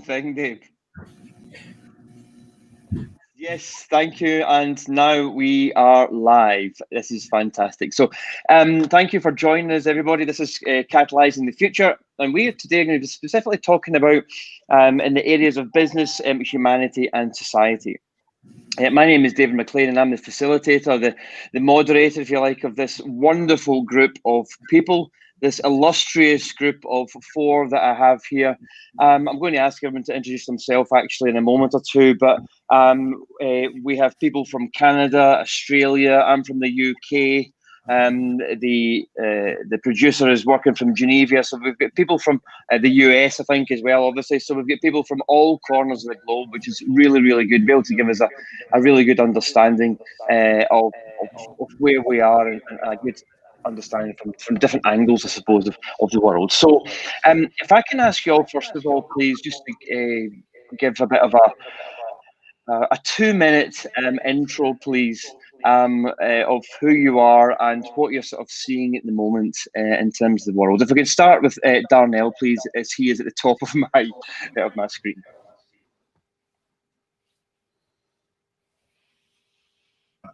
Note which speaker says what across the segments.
Speaker 1: thing, Dave. Yes, thank you. And now we are live. This is fantastic. So thank you for joining us, everybody. This is Catalyzing the Future. And we are today going to be specifically talking about in the areas of business, humanity and society. My name is David Mclean and I'm the facilitator, the moderator, if you like, of this wonderful group of people, this illustrious group of four that I have here. I'm going to ask everyone to introduce themselves actually in a moment or two, but we have people from Canada, Australia, I'm from the UK. The producer is working from Geneva, so we've got people from the US, I think, as well, obviously. So we've got people from all corners of the globe, which is really, really good. Be able to give us a really good understanding of where we are and a good understanding from different angles, I suppose, of the world. So if I can ask you all, first of all, please, just to give a bit of a 2-minute intro, please, of who you are and what you're sort of seeing at the moment in terms of the world. If we could start with Darnell, please, as he is at the top of my screen.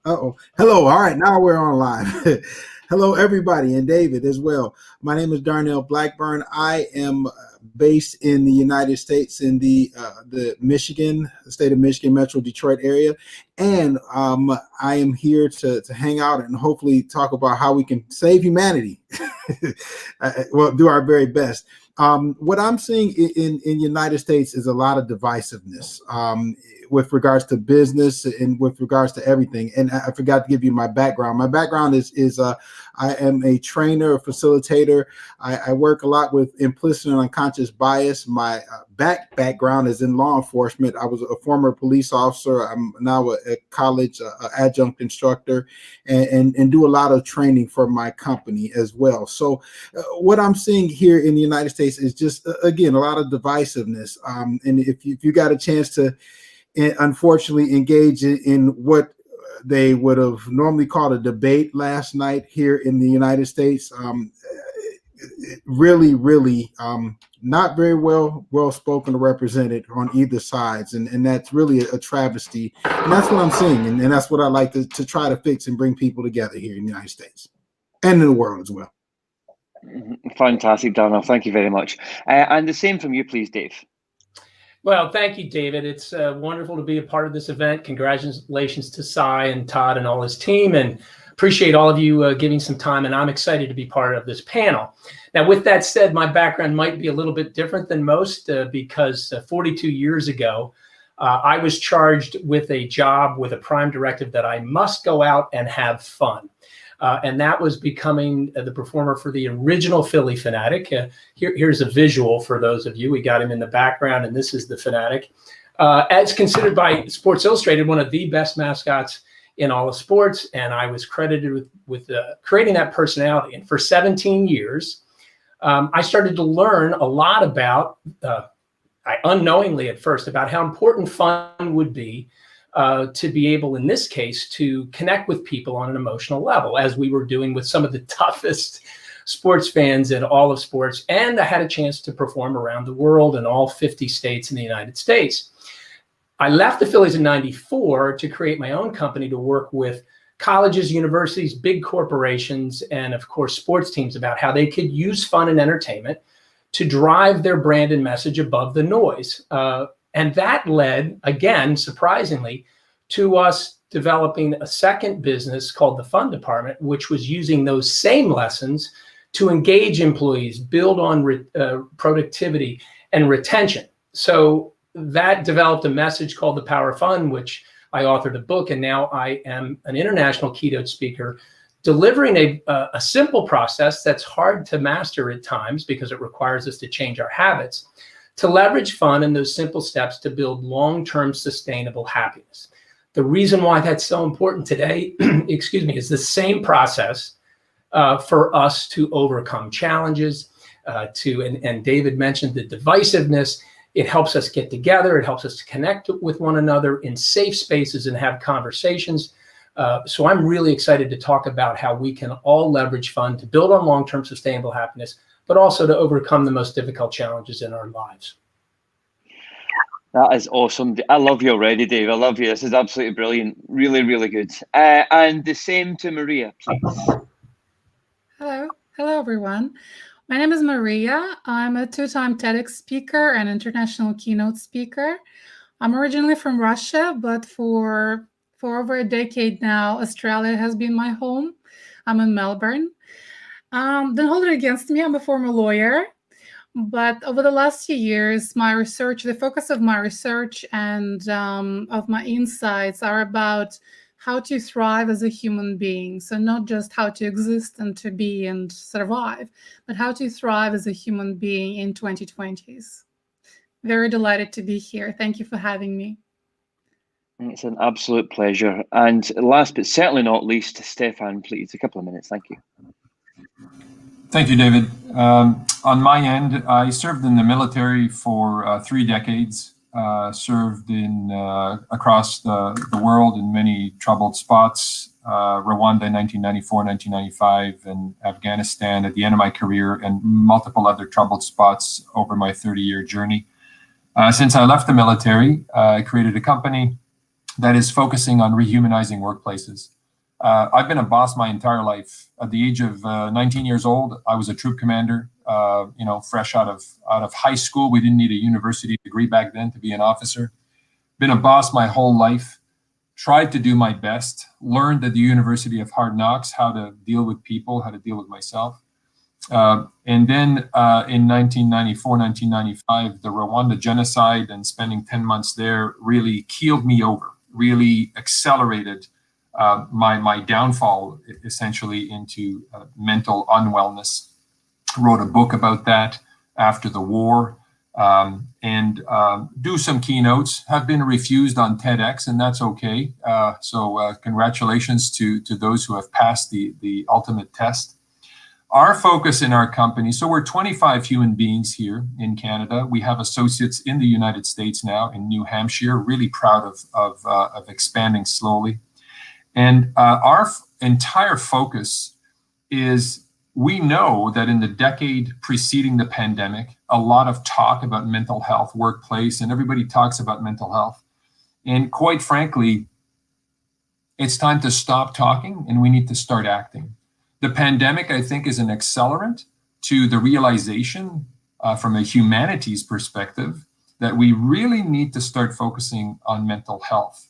Speaker 2: Hello. All right, now we're on live. Hello, everybody, and David as well. My name is Darnell Blackburn. I am based in the United States in the state of Michigan, Metro Detroit area. And I am here to hang out and hopefully talk about how we can save humanity. Well, do our very best. What I'm seeing in the United States is a lot of divisiveness with regards to business and with regards to everything. And I forgot to give you my background. My background is I am a trainer, a facilitator. I work a lot with implicit and unconscious bias. My background is in law enforcement. I was a former police officer. I'm now a college adjunct instructor and do a lot of training for my company as well. So what I'm seeing here in the United States is just, again, a lot of divisiveness. And if you got a chance to, unfortunately, engage in what they would have normally called a debate last night here in the United States, really not very well spoken or represented on either sides, and that's really a travesty. And that's what I'm seeing, and that's what I like to try to fix and bring people together here in the United States and in the world as well.
Speaker 1: Fantastic, Darnell. Thank you very much. And the same from you, please, Dave.
Speaker 3: Well, thank you, David. It's wonderful to be a part of this event. Congratulations to Cy and Todd and all his team, and appreciate all of you giving some time, and I'm excited to be part of this panel. Now, with that said, my background might be a little bit different than most because 42 years ago, I was charged with a job with a prime directive that I must go out and have fun. And that was becoming the performer for the original Philly Fanatic. Here's a visual for those of you. We got him in the background, and this is the Fanatic. As considered by Sports Illustrated one of the best mascots in all of sports, and I was credited with creating that personality. And for 17 years, I started to learn a lot about, unknowingly at first, about how important fun would be to be able, in this case, to connect with people on an emotional level, as we were doing with some of the toughest sports fans in all of sports. And I had a chance to perform around the world in all 50 states in the United States. I left the Phillies in '94 to create my own company to work with colleges, universities, big corporations, and of course, sports teams about how they could use fun and entertainment to drive their brand and message above the noise. And that led, again, surprisingly, to us developing a second business called the Fun Department, which was using those same lessons to engage employees, build on productivity and retention. So that developed a message called The Power of Fun, which I authored a book, and now I am an international keynote speaker, delivering a simple process that's hard to master at times because it requires us to change our habits, to leverage fun and those simple steps to build long-term sustainable happiness. The reason why that's so important today, excuse me, is the same process for us to overcome challenges, and David mentioned the divisiveness. It helps us get together. It helps us to connect with one another in safe spaces and have conversations. So I'm really excited to talk about how we can all leverage fun to build on long-term sustainable happiness, but also to overcome the most difficult challenges in our lives.
Speaker 1: That is awesome. I love you already, Dave. I love you. This is absolutely brilliant. Really, really good. And the same to Maria, please.
Speaker 4: Hello. Hello, everyone. My name is Maria. I'm a two-time TEDx speaker and international keynote speaker. I'm originally from Russia, but for over a decade now, Australia has been my home. I'm in Melbourne. Don't hold it against me. I'm a former lawyer. But over the last few years, my research, the focus of my research and of my insights are about how to thrive as a human being. So not just how to exist and to be and survive, but how to thrive as a human being in 2020s. Very delighted to be here. Thank you for having me.
Speaker 1: It's an absolute pleasure. And last but certainly not least, Stefan, please, a couple of minutes. Thank you.
Speaker 5: Thank you, David. On my end, I served in the military for 3 decades, served in across the world in many troubled spots, Rwanda in 1994, 1995, and Afghanistan at the end of my career, and multiple other troubled spots over my 30-year journey. Since I left the military, I created a company that is focusing on rehumanizing workplaces. I've been a boss my entire life. At the age of 19 years old, I was a troop commander. Fresh out of high school. We didn't need a university degree back then to be an officer. Been a boss my whole life. Tried to do my best. Learned at the University of Hard Knocks how to deal with people, how to deal with myself. And then in 1994, 1995, the Rwanda genocide and spending 10 months there really keeled me over. Really accelerated my downfall, essentially, into mental unwellness. Wrote a book about that after the war, and do some keynotes. Have been refused on TEDx, and that's okay. So congratulations to those who have passed the ultimate test. Our focus in our company, so we're 25 human beings here in Canada. We have associates in the United States now, in New Hampshire. Really proud of expanding slowly. And our entire focus is, we know that in the decade preceding the pandemic, a lot of talk about mental health, workplace, and everybody talks about mental health. And quite frankly, it's time to stop talking and we need to start acting. The pandemic, I think, is an accelerant to the realization from a humanities perspective that we really need to start focusing on mental health.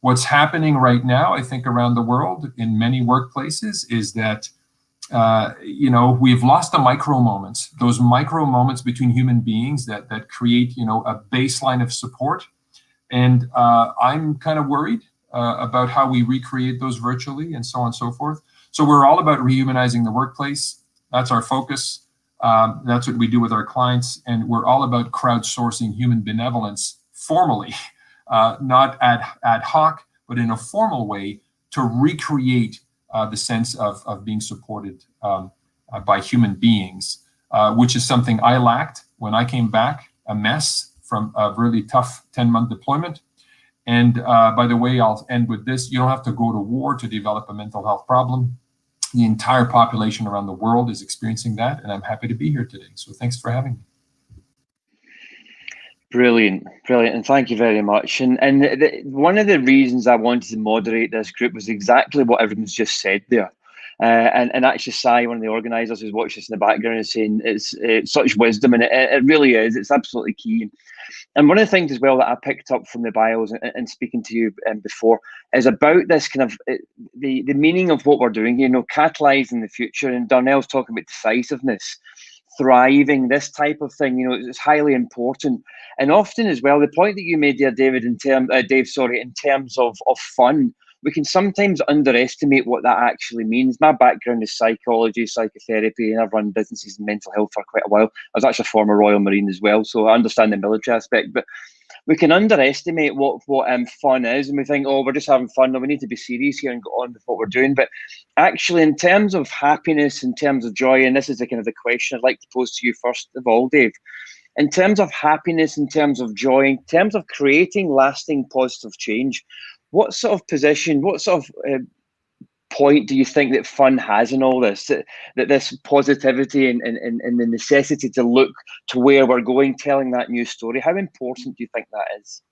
Speaker 5: What's happening right now, I think, around the world in many workplaces is that, we've lost the micro moments, those micro moments between human beings that create, a baseline of support. And I'm kind of worried about how we recreate those virtually and so on and so forth. So we're all about rehumanizing the workplace. That's our focus. That's what we do with our clients. And we're all about crowdsourcing human benevolence formally, not ad hoc, but in a formal way to recreate the sense of being supported by human beings, which is something I lacked when I came back, a mess from a really tough 10-month deployment. And by the way, I'll end with this. You don't have to go to war to develop a mental health problem. The entire population around the world is experiencing that, and I'm happy to be here today. So thanks for having me.
Speaker 1: Brilliant, and thank you very much. And one of the reasons I wanted to moderate this group was exactly what everyone's just said there. And actually, Sai, one of the organisers who's watching this in the background, is saying it's such wisdom, and it really is. It's absolutely key. And one of the things as well that I picked up from the bios and speaking to you before is about this kind of the meaning of what we're doing, catalyzing the future. And Darnell's talking about decisiveness, thriving, this type of thing, it's highly important. And often as well, the point that you made there, David, in terms of fun, we can sometimes underestimate what that actually means. My background is psychology, psychotherapy, and I've run businesses in mental health for quite a while. I was actually a former Royal Marine as well, so I understand the military aspect. But we can underestimate what fun is, and we think, oh, we're just having fun, no, we need to be serious here and go on with what we're doing. But actually, in terms of happiness, in terms of joy, and this is the kind of the question I'd like to pose to you first of all, Dave, in terms of happiness, in terms of joy, in terms of creating lasting positive change, what sort of position, what sort of point do you think that fun has in all this? That this positivity and the necessity to look to where we're going, telling that new story, how important do you think that is?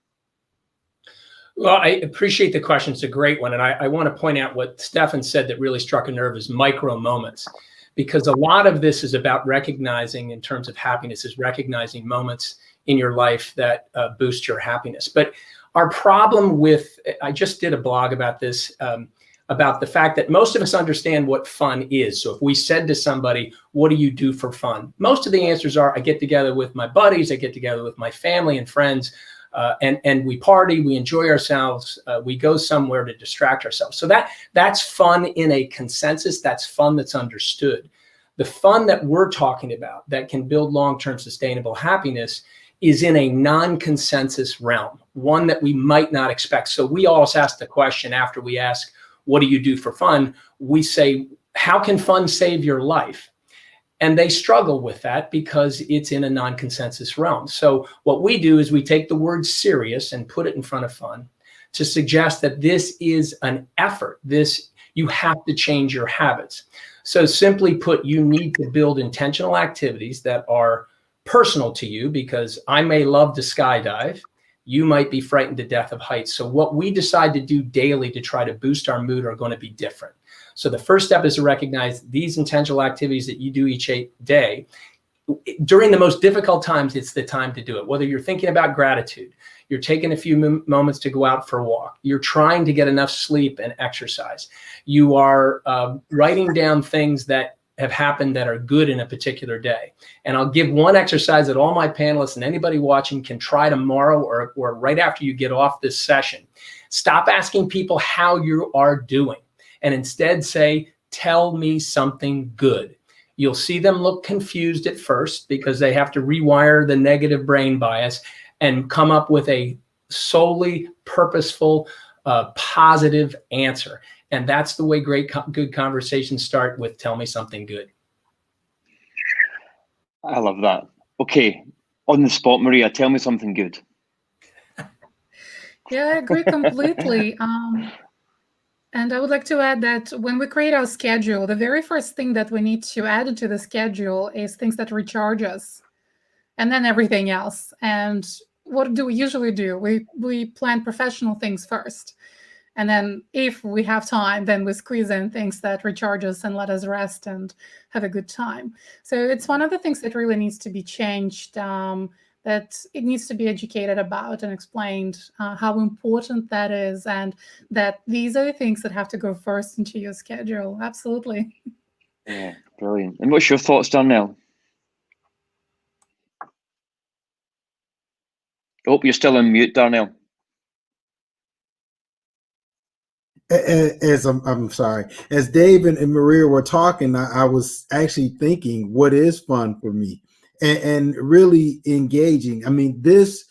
Speaker 3: Well, I appreciate the question. It's a great one. And I want to point out what Stefan said that really struck a nerve is micro moments, because a lot of this is about recognizing, in terms of happiness, is recognizing moments in your life that boost your happiness. But our problem with, I just did a blog about this, about the fact that most of us understand what fun is. So if we said to somebody, what do you do for fun? Most of the answers are, I get together with my buddies, I get together with my family and friends, and we party, we enjoy ourselves, we go somewhere to distract ourselves. So that's fun in a consensus, that's fun that's understood. The fun that we're talking about that can build long-term sustainable happiness is in a non-consensus realm, one that we might not expect. So we always ask the question after we ask, what do you do for fun? We say, how can fun save your life? And they struggle with that because it's in a non-consensus realm. So what we do is we take the word serious and put it in front of fun to suggest that this is an effort. You have to change your habits. So simply put, you need to build intentional activities that are personal to you, because I may love to skydive. You might be frightened to death of heights. So what we decide to do daily to try to boost our mood are going to be different. So the first step is to recognize these intentional activities that you do each day. During the most difficult times, it's the time to do it. Whether you're thinking about gratitude, you're taking a few moments to go out for a walk, you're trying to get enough sleep and exercise, you are writing down things that have happened that are good in a particular day. And I'll give one exercise that all my panelists and anybody watching can try tomorrow or right after you get off this session. Stop asking people how you are doing and instead say, tell me something good. You'll see them look confused at first because they have to rewire the negative brain bias and come up with a solely purposeful, positive answer. And that's the way good conversations start, with tell me something good.
Speaker 1: I love that. Okay, on the spot, Maria, tell me something good.
Speaker 4: Yeah, I agree completely. And I would like to add that when we create our schedule, the very first thing that we need to add into the schedule is things that recharge us, and then everything else. And what do we usually do? We plan professional things first. And then if we have time, then we squeeze in things that recharge us and let us rest and have a good time. So it's one of the things that really needs to be changed, that it needs to be educated about and explained how important that is, and that these are the things that have to go first into your schedule. Absolutely.
Speaker 1: Yeah, brilliant. And what's your thoughts, Darnell? Oh, you're still on mute, Darnell.
Speaker 2: I'm sorry, as Dave and Maria were talking, I was actually thinking, what is fun for me, and really engaging. I mean, this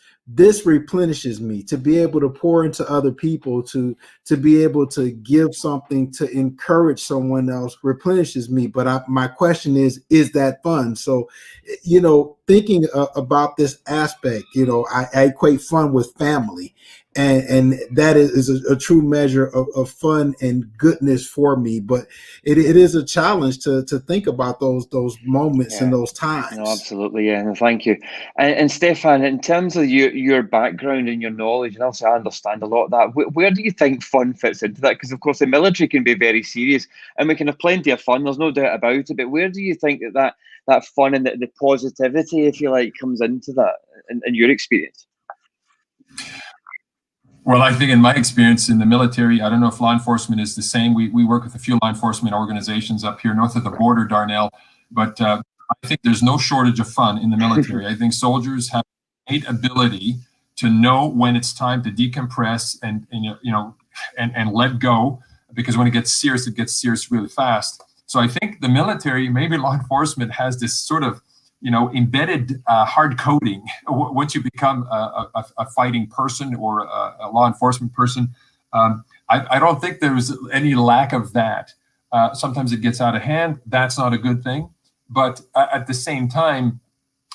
Speaker 2: replenishes me to be able to pour into other people, to be able to give something to encourage someone else replenishes me. But my question is that fun? So, thinking about this aspect, I equate fun with family. And that is a true measure of fun and goodness for me. But it is a challenge to think about those moments and those times.
Speaker 1: No, absolutely, yeah. No, thank you. And Stefan, in terms of your background and your knowledge, and also I understand a lot of that, where do you think fun fits into that? Because of course the military can be very serious, and we can have plenty of fun. There's no doubt about it. But where do you think that fun and the positivity, if you like, comes into that in your experience?
Speaker 5: Well, I think in my experience in the military, I don't know if law enforcement is the same. We work with a few law enforcement organizations up here north of the border, Darnell, but I think there's no shortage of fun in the military. I think soldiers have a great ability to know when it's time to decompress and let go, because when it gets serious really fast. So I think the military, maybe law enforcement, has this sort of embedded hard coding. Once you become a fighting person or a law enforcement person, I don't think there's any lack of that. Sometimes it gets out of hand. That's not a good thing. But at the same time,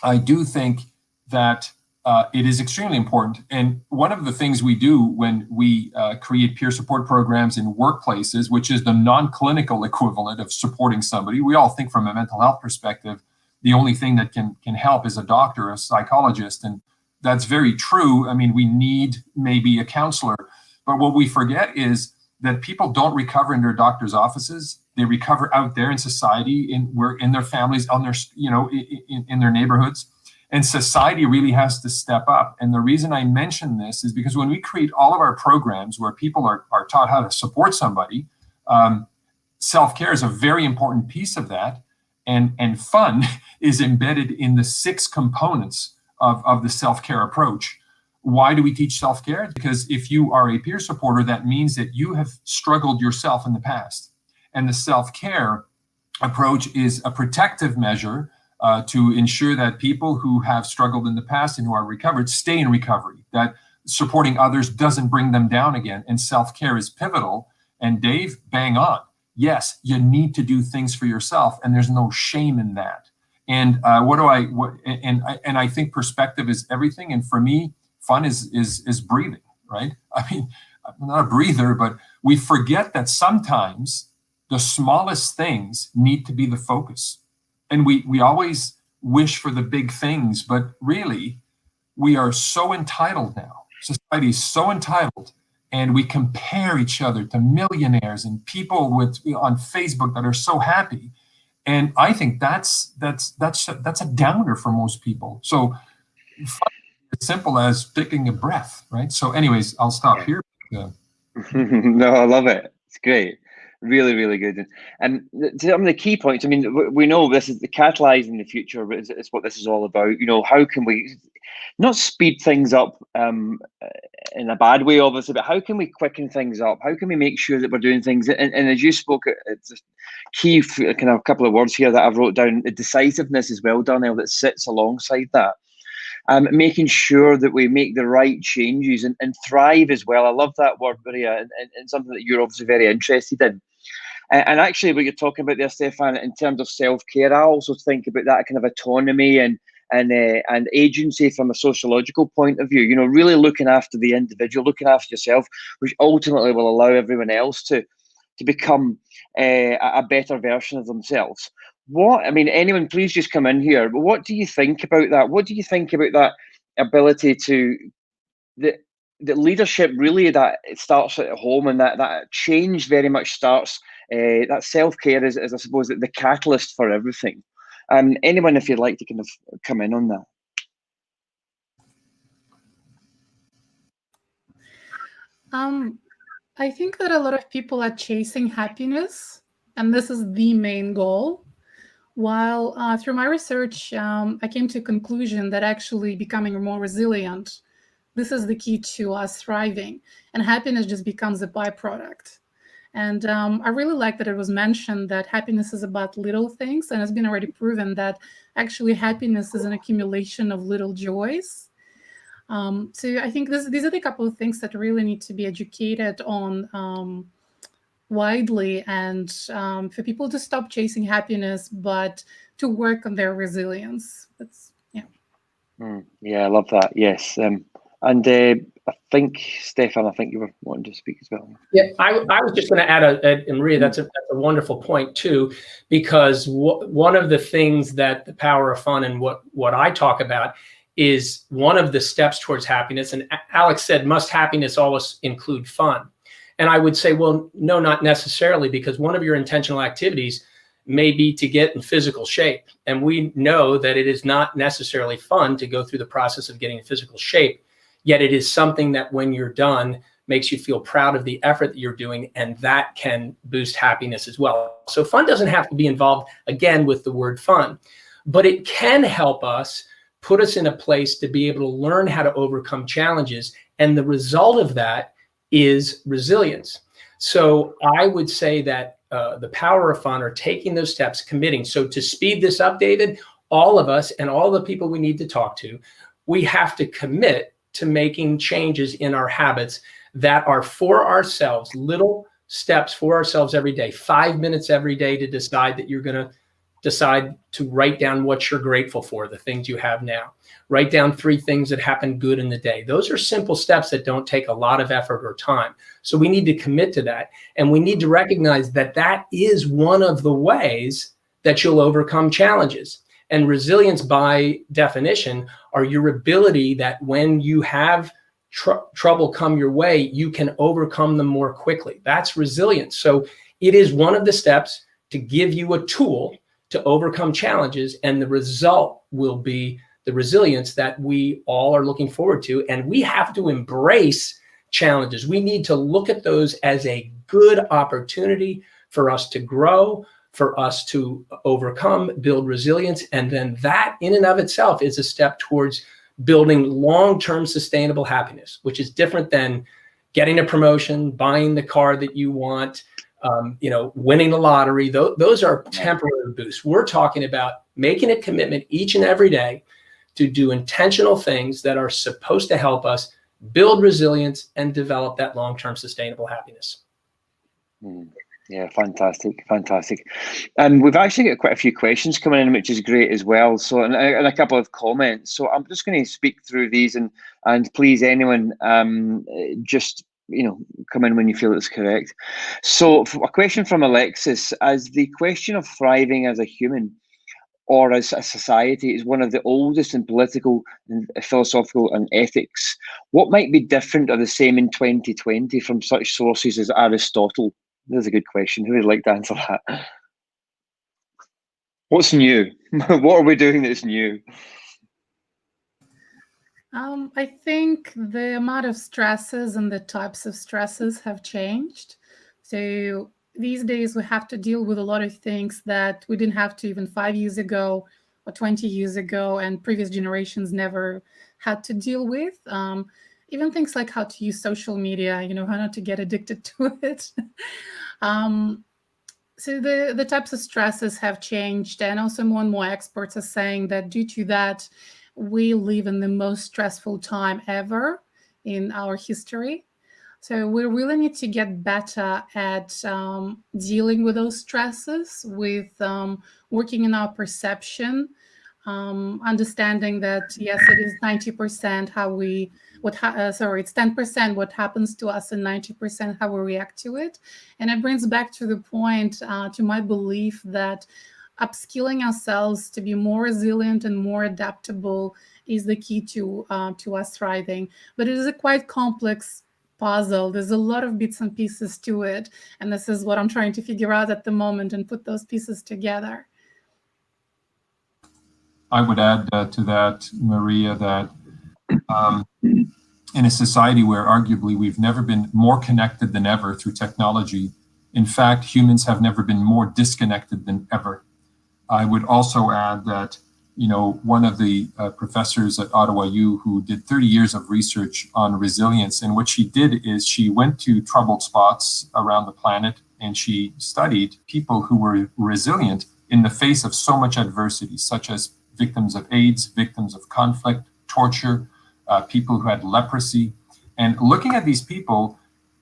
Speaker 5: I do think that it is extremely important. And one of the things we do when we create peer support programs in workplaces, which is the non-clinical equivalent of supporting somebody, we all think from a mental health perspective, the only thing that can help is a doctor, a psychologist. And that's very true. I mean, we need maybe a counselor. But what we forget is that people don't recover in their doctor's offices. They recover out there in society, in their families, on their, in their neighborhoods. And society really has to step up. And the reason I mention this is because when we create all of our programs where people are taught how to support somebody, self-care is a very important piece of that. And fun is embedded in the 6 components of the self-care approach. Why do we teach self-care? Because if you are a peer supporter, that means that you have struggled yourself in the past. And the self-care approach is a protective measure to ensure that people who have struggled in the past and who are recovered stay in recovery, that supporting others doesn't bring them down again. And self-care is pivotal. And Dave, bang on. Yes, you need to do things for yourself, and there's no shame in that. And I think perspective is everything. And for me, fun is breathing, right? I mean, I'm not a breather, but we forget that sometimes the smallest things need to be the focus. And we always wish for the big things, but really, we are so entitled now. Society is so entitled, and we compare each other to millionaires and people on Facebook that are so happy. And I think that's a downer for most people. So it's simple as taking a breath, right? So anyways, I'll stop here.
Speaker 1: No, I love it. It's great. Really, really good. And some of the key points, I mean, we know this is the catalyzing the future, but it's what this is all about. How can we not speed things up in a bad way, obviously, but how can we quicken things up? How can we make sure that we're doing things? And as you spoke, it's a key kind of a couple of words here that I've wrote down, the decisiveness as well, Darnell, that sits alongside that. Making sure that we make the right changes and thrive as well. I love that word, Maria, and something that you're obviously very interested in. And actually, what you're talking about there, Stefan, in terms of self-care, I also think about that kind of autonomy and agency from a sociological point of view. Really looking after the individual, looking after yourself, which ultimately will allow everyone else to become a better version of themselves. Anyone, please just come in here. But what do you think about that? What do you think about that ability to the leadership? Really, that it starts at home, and that change very much starts. That self-care is, I suppose, the catalyst for everything. Anyone, if you'd like to kind of come in on that.
Speaker 4: I think that a lot of people are chasing happiness, and this is the main goal. While through my research, I came to a conclusion that actually becoming more resilient, this is the key to us thriving, and happiness just becomes a byproduct. And I really like that it was mentioned that happiness is about little things, and it's been already proven that actually happiness is an accumulation of little joys. So I think these are the couple of things that really need to be educated on widely, and for people to stop chasing happiness, but to work on their resilience.
Speaker 1: Yeah, I love that. Yes. And I think, Stefan, you were wanting to speak as well.
Speaker 3: Yeah, I was just going to add, and Maria, that's a wonderful point too, because one of the things that the power of fun and what I talk about is one of the steps towards happiness. And Alex said, must happiness always include fun? And I would say, well, no, not necessarily, because one of your intentional activities may be to get in physical shape. And we know that it is not necessarily fun to go through the process of getting in physical shape, yet it is something that when you're done, makes you feel proud of the effort that you're doing, and that can boost happiness as well. So fun doesn't have to be involved, again, with the word fun, but it can help us, put us in a place to be able to learn how to overcome challenges. And the result of that is resilience. So I would say that the power of fun, or taking those steps, committing. So to speed this up, David, all of us and all the people we need to talk to, we have to commit to making changes in our habits that are for ourselves, little steps for ourselves every day, 5 minutes every day to decide that you're going to decide to write down what you're grateful for, the things you have now. Write down 3 things that happened good in the day. Those are simple steps that don't take a lot of effort or time. So we need to commit to that. And we need to recognize that that is one of the ways that you'll overcome challenges. And resilience, by definition, are your ability that when you have trouble come your way, you can overcome them more quickly. That's resilience. So it is one of the steps to give you a tool to overcome challenges, and the result will be the resilience that we all are looking forward to. And we have to embrace challenges. We need to look at those as a good opportunity for us to grow, for us to overcome, build resilience. And then that in and of itself is a step towards building long-term sustainable happiness, which is different than getting a promotion, buying the car that you want, winning the lottery. Those are temporary boosts. We're talking about making a commitment each and every day to do intentional things that are supposed to help us build resilience and develop that long-term sustainable happiness.
Speaker 1: Yeah, fantastic. And we've actually got quite a few questions coming in, which is great as well. So, and a couple of comments. So I'm just going to speak through these, and please, anyone, just come in when you feel it's correct. So a question from Alexis: as the question of thriving as a human or as a society is one of the oldest in political and philosophical and ethics, what might be different or the same in 2020 from such sources as Aristotle? That's a good question. Who would like to answer that? What's new? What are we doing that's new?
Speaker 4: I think the amount of stresses and the types of stresses have changed. So these days we have to deal with a lot of things that we didn't have to even 5 years ago or 20 years ago, and previous generations never had to deal with. Even things like how to use social media, how not to get addicted to it. So the types of stresses have changed, and also more and more experts are saying that due to that, we live in the most stressful time ever in our history. So we really need to get better at dealing with those stresses, with working in our perception, understanding that, yes, it is 90% it's 10% what happens to us and 90% how we react to it. And it brings back to the point, to my belief that upskilling ourselves to be more resilient and more adaptable is the key to us thriving. But it is a quite complex puzzle. There's a lot of bits and pieces to it. And this is what I'm trying to figure out at the moment and put those pieces together.
Speaker 5: I would add to that, Maria, that in a society where arguably we've never been more connected than ever through technology, in fact, humans have never been more disconnected than ever. I would also add that, one of the professors at Ottawa U who did 30 years of research on resilience, and what she did is she went to troubled spots around the planet and she studied people who were resilient in the face of so much adversity, such as victims of AIDS, victims of conflict, torture, people who had leprosy. And looking at these people,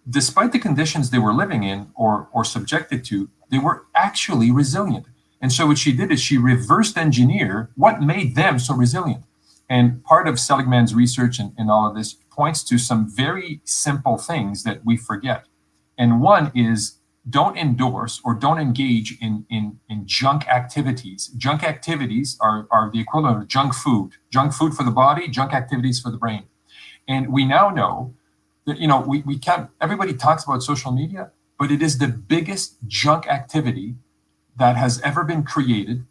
Speaker 5: despite the conditions they were living in or subjected to, they were actually resilient. And so what she did is she reversed engineer what made them so resilient. And part of Seligman's research and all of this points to some very simple things that we forget. And one is, don't endorse or don't engage in junk activities. Junk activities are the equivalent of junk food. Junk food for the body, junk activities for the brain. And we now know that, we can't, everybody talks about social media, but it is the biggest junk activity that has ever been created.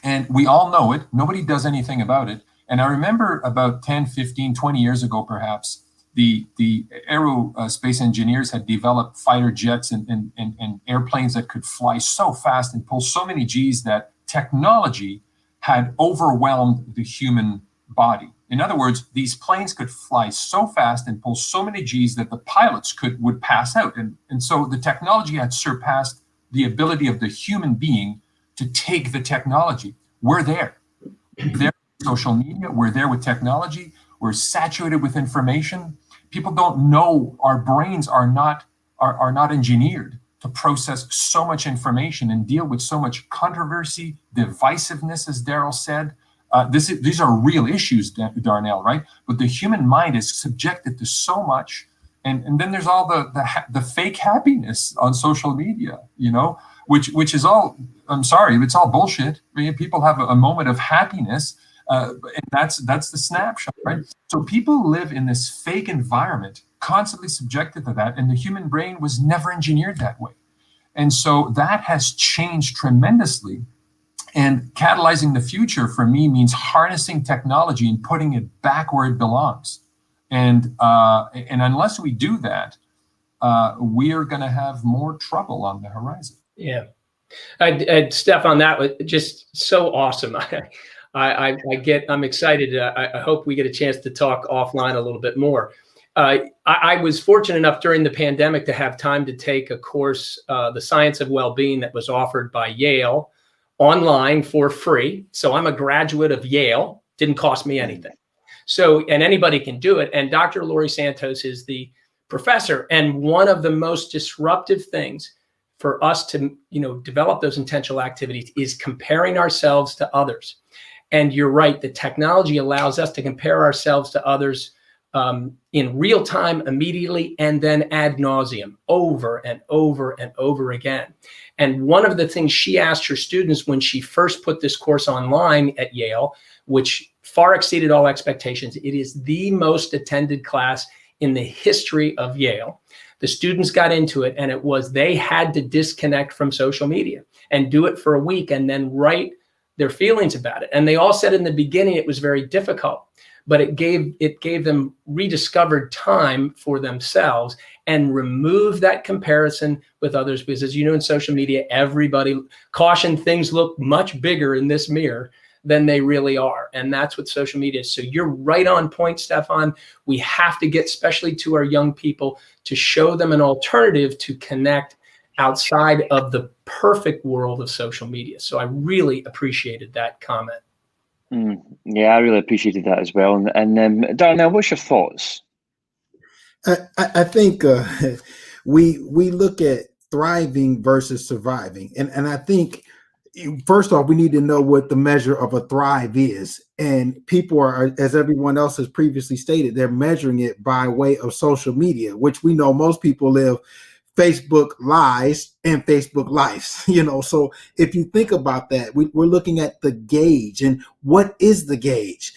Speaker 5: And we all know it. Nobody does anything about it. And I remember about 10, 15, 20 years ago, perhaps, the aerospace engineers had developed fighter jets and airplanes that could fly so fast and pull so many Gs that technology had overwhelmed the human body. In other words, these planes could fly so fast and pull so many Gs that the pilots would pass out. And so the technology had surpassed the ability of the human being to take the technology. We're there. There with social media, we're there with technology, we're saturated with information. People don't know our brains are not engineered to process so much information and deal with so much controversy, divisiveness, as Daryl said. These are real issues, Darnell, right? But the human mind is subjected to so much. And then there's all the fake happiness on social media, you know, which is all, I'm sorry, it's all bullshit. I mean, people have a moment of happiness, and that's the snapshot, right? So people live in this fake environment, constantly subjected to that, and the human brain was never engineered that way. And so that has changed tremendously. And catalyzing the future for me means harnessing technology and putting it back where it belongs. And unless we do that, we are going to have more trouble on the horizon.
Speaker 3: Yeah. Stefan, that was just so awesome. I'm excited. I hope we get a chance to talk offline a little bit more. I was fortunate enough during the pandemic to have time to take a course, The Science of Wellbeing, that was offered by Yale online for free. So I'm a graduate of Yale. Didn't cost me anything. So, and anybody can do it. And Dr. Laurie Santos is the professor. And one of the most disruptive things for us to, develop those intentional activities is comparing ourselves to others. And you're right, the technology allows us to compare ourselves to others in real time, immediately, and then ad nauseum, over and over and over again. And one of the things she asked her students when she first put this course online at Yale, which far exceeded all expectations, it is the most attended class in the history of Yale. The students got into it, and they had to disconnect from social media and do it for a week and then write their feelings about it. And they all said in the beginning it was very difficult, but it gave them rediscovered time for themselves and remove that comparison with others. Because as you know, in social media, everybody caution, things look much bigger in this mirror than they really are. And that's what social media is. So you're right on point, Stefan. We have to get, especially to our young people, to show them an alternative to connect outside of the perfect world of social media. So I really appreciated that comment.
Speaker 1: Yeah, I really appreciated that as well. And Darnell, what's your thoughts?
Speaker 2: I think we look at thriving versus surviving, and I think first off we need to know what the measure of a thrive is. And people are, as everyone else has previously stated, they're measuring it by way of social media, which we know most people live Facebook lives and Facebook lives, so if you think about that, we're looking at the gauge, and what is the gauge,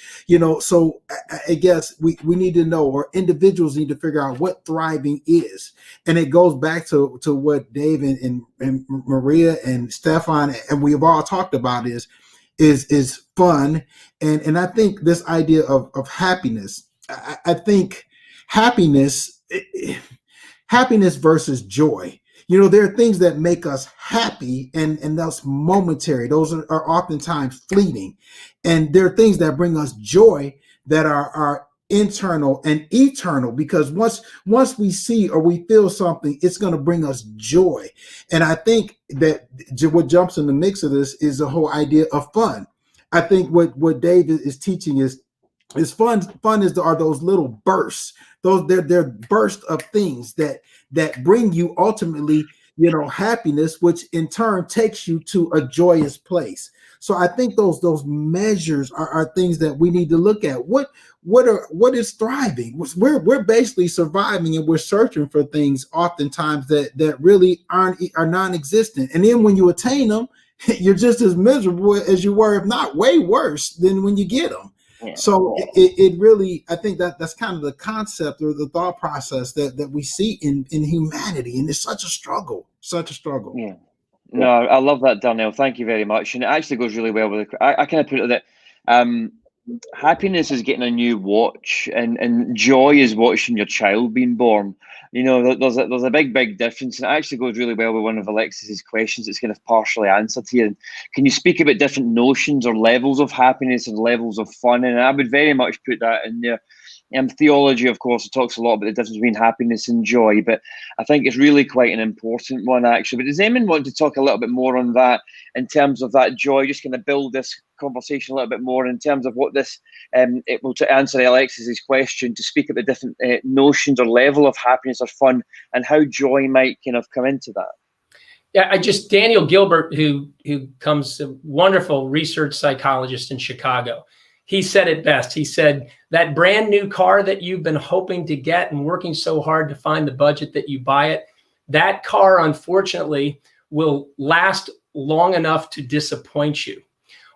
Speaker 2: so I guess we need to know, or individuals need to figure out what thriving is. And it goes back to what Dave and Maria and Stefan and we've all talked about is fun. And I think this idea of happiness, I think happiness versus joy. There are things that make us happy, and that's momentary. Those are oftentimes fleeting. And there are things that bring us joy that are internal and eternal, because once we see or we feel something, it's going to bring us joy. And I think that what jumps in the mix of this is the whole idea of fun. I think what Dave is teaching is fun. Fun are those little bursts. They're bursts of things that bring you ultimately, happiness, which in turn takes you to a joyous place. So I think those measures are things that we need to look at. What is thriving? We're basically surviving, and we're searching for things oftentimes that really are non-existent. And then when you attain them, you're just as miserable as you were, if not way worse than when you get them. Yeah. So it really, I think that's kind of the concept or the thought process that we see in humanity, and it's such a struggle.
Speaker 1: Yeah. No, I love that, Darnell. Thank you very much. And it actually goes really well with I kind of put it that happiness is getting a new watch, and joy is watching your child being born. There's a big difference, and it actually goes really well with one of Alexis's questions. It's kind of partially answered here. Can you speak about different notions or levels of happiness and levels of fun? And I would very much put that in there. Theology, of course, talks a lot about the difference between happiness and joy, but I think it's really quite an important one, actually. But does anyone want to talk a little bit more on that in terms of that joy, just kind of build this conversation a little bit more in terms of what this, it will to answer Alexis's question, to speak about the different notions or level of happiness or fun and how joy might kind of come into that?
Speaker 3: Yeah, Daniel Gilbert, who comes a wonderful research psychologist in Chicago, he said it best. He said, that brand new car that you've been hoping to get and working so hard to find the budget that you buy it, that car, unfortunately, will last long enough to disappoint you.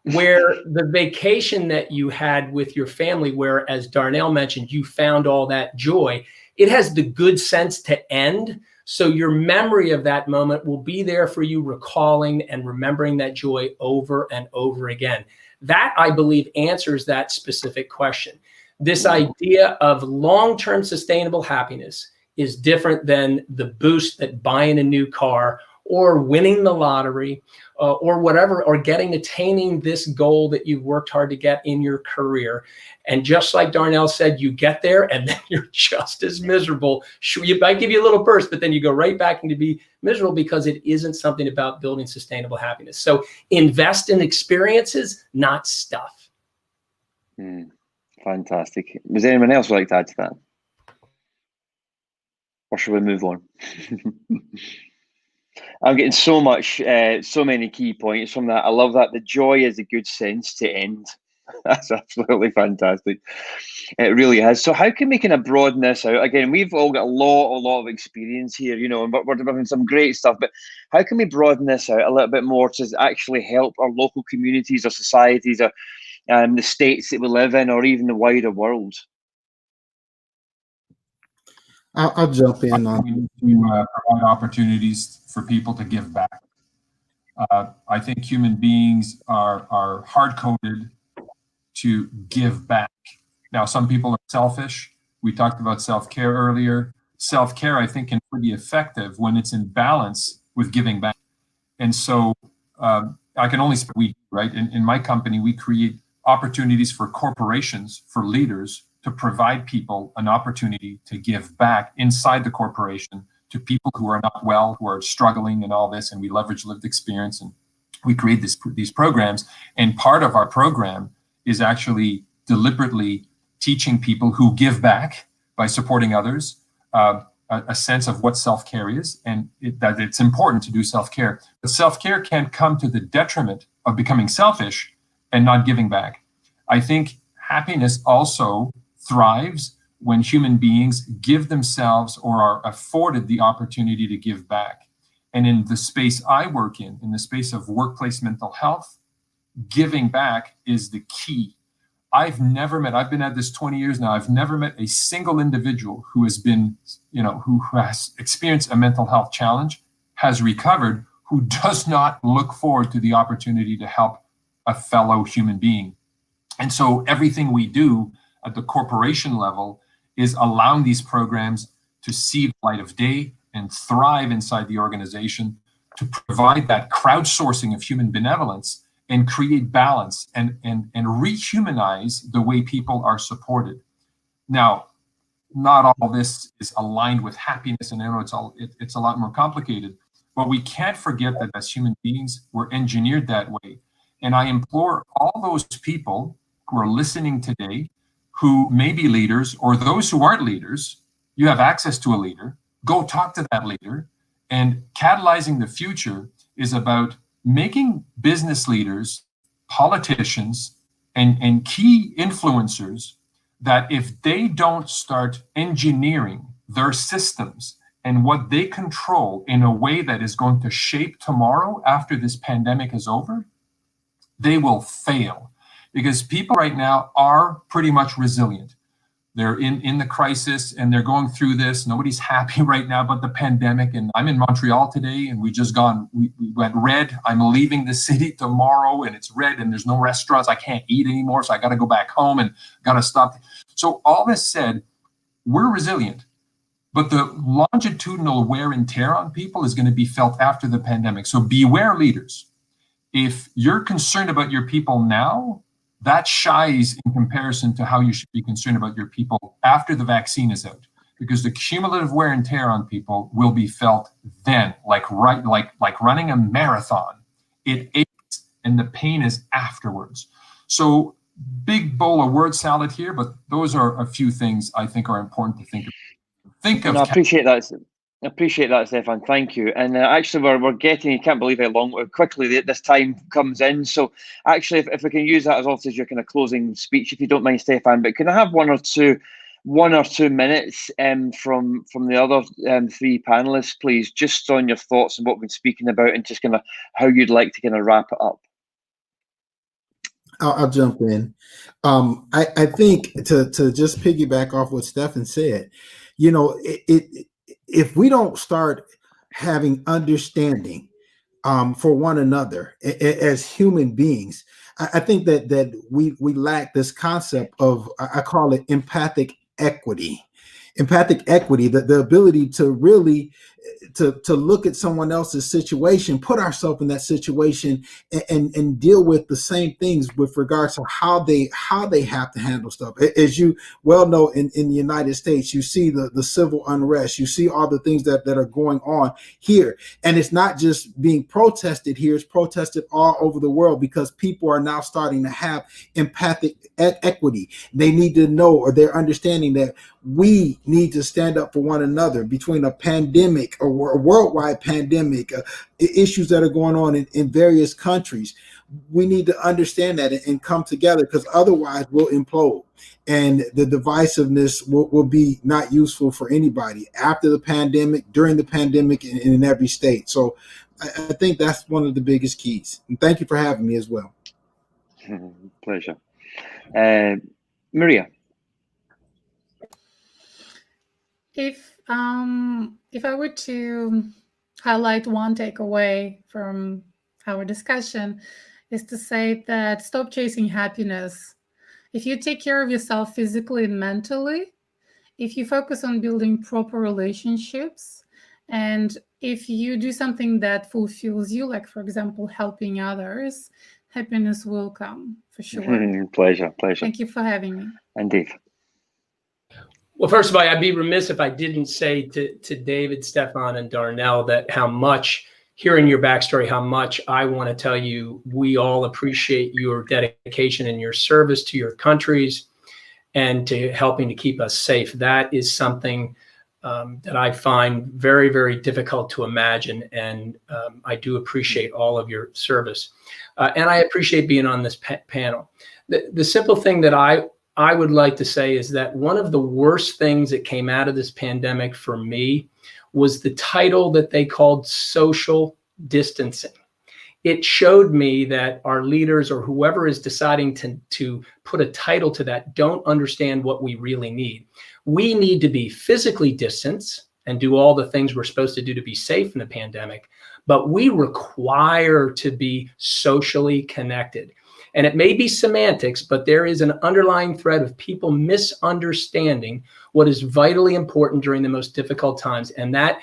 Speaker 3: Where the vacation that you had with your family, where, as Darnell mentioned, you found all that joy, it has the good sense to end. So your memory of that moment will be there for you, recalling and remembering that joy over and over again. That, I believe, answers that specific question. This idea of long-term sustainable happiness is different than the boost that buying a new car or winning the lottery or whatever, or attaining this goal that you've worked hard to get in your career. And just like Darnell said, you get there and then you're just as miserable. Sure, you might give you a little burst, but then you go right back into be miserable because it isn't something about building sustainable happiness. So invest in experiences, not stuff.
Speaker 1: Fantastic. Does anyone else like to add to that? Or should we move on? I'm getting so many key points from that. I love that. The joy is a good sense to end. That's absolutely fantastic. It really has. So how can we kind of broaden this out? Again, we've all got a lot of experience here, you know, and we're doing some great stuff, but how can we broaden this out a little bit more to actually help our local communities or societies or the states that we live in, or even the wider world?
Speaker 2: I'll jump in on.
Speaker 5: We need to provide opportunities for people to give back. I think human beings are hard-coded to give back. Now, some people are selfish. We talked about self-care earlier. Self-care, I think, can be effective when it's in balance with giving back. And so I can only speak, right? In my company, we create opportunities for corporations, for leaders, to provide people an opportunity to give back inside the corporation to people who are not well, who are struggling and all this, and we leverage lived experience and we create these programs. And part of our program is actually deliberately teaching people who give back by supporting others a sense of what self-care is, and that it's important to do self-care. But self-care can't come to the detriment of becoming selfish and not giving back. I think happiness also thrives when human beings give themselves or are afforded the opportunity to give back. And in the space I work in the space of workplace mental health, giving back is the key. I've been at this 20 years now, I've never met a single individual who has been, who has experienced a mental health challenge, has recovered, who does not look forward to the opportunity to help a fellow human being. And so everything we do at the corporation level is allowing these programs to see the light of day and thrive inside the organization, to provide that crowdsourcing of human benevolence and create balance and rehumanize the way people are supported. Now, not all this is aligned with happiness, and I know it's a lot more complicated, but we can't forget that as human beings, we're engineered that way. And I implore all those people who are listening today, who may be leaders, or those who aren't leaders, you have access to a leader, go talk to that leader. And Catalyzing the Future is about making business leaders, politicians, and key influencers that if they don't start engineering their systems and what they control in a way that is going to shape tomorrow after this pandemic is over, they will fail. Because people right now are pretty much resilient. They're in the crisis and they're going through this. Nobody's happy right now about the pandemic. And I'm in Montreal today and we went red. I'm leaving the city tomorrow and it's red and there's no restaurants. I can't eat anymore. So I got to go back home and got to stop. So all this said, we're resilient. But the longitudinal wear and tear on people is going to be felt after the pandemic. So beware, leaders. If you're concerned about your people now, that shies in comparison to how you should be concerned about your people after the vaccine is out, because the cumulative wear and tear on people will be felt then, like running a marathon. It aches and the pain is afterwards. So big bowl of word salad here, but those are a few things I think are important to think about.
Speaker 1: I appreciate that. Appreciate that, Stefan. Thank you. And actually, we're getting, you can't believe how quickly this time comes in. So actually, if we can use that as also as your kind of closing speech, if you don't mind, Stefan, but can I have one or two minutes from the other three panelists, please, just on your thoughts on what we've been speaking about and just kind of how you'd like to kind of wrap it up?
Speaker 2: I'll jump in. I think to just piggyback off what Stefan said, you know, if we don't start having understanding for one another as human beings, I think that we lack this concept of, I call it empathic equity. Empathic equity, the ability to really to look at someone else's situation, put ourselves in that situation, and deal with the same things with regards to how they have to handle stuff. As you well know, in the United States, you see the civil unrest, you see all the things that are going on here, and it's not just being protested here; it's protested all over the world because people are now starting to have empathic equity. They need to know, or they're understanding that we need to stand up for one another between a pandemic or a worldwide pandemic, issues that are going on in various countries. We need to understand that and come together, because otherwise we'll implode, and the divisiveness will be not useful for anybody after the pandemic, during the pandemic, and in every state. So I think that's one of the biggest keys. And thank you for having me as well.
Speaker 1: Pleasure. Maria.
Speaker 4: If I were to highlight one takeaway from our discussion, is to say that stop chasing happiness. If you take care of yourself physically and mentally, if you focus on building proper relationships, and if you do something that fulfills you, like, for example, helping others, happiness will come for sure.
Speaker 1: Pleasure.
Speaker 4: Thank you for having me.
Speaker 1: And Dave.
Speaker 3: Well, first of all, I'd be remiss if I didn't say to David, Stefan, and Darnell that how much, hearing your backstory, how much I want to tell you, we all appreciate your dedication and your service to your countries and to helping to keep us safe. That is something that I find very, very difficult to imagine. And I do appreciate all of your service. And I appreciate being on this panel. The simple thing that I would like to say is that one of the worst things that came out of this pandemic for me was the title that they called social distancing. It showed me that our leaders, or whoever is deciding to put a title to that, don't understand what we really need. We need to be physically distanced and do all the things we're supposed to do to be safe in the pandemic, but we require to be socially connected. And it may be semantics, but there is an underlying thread of people misunderstanding what is vitally important during the most difficult times. And that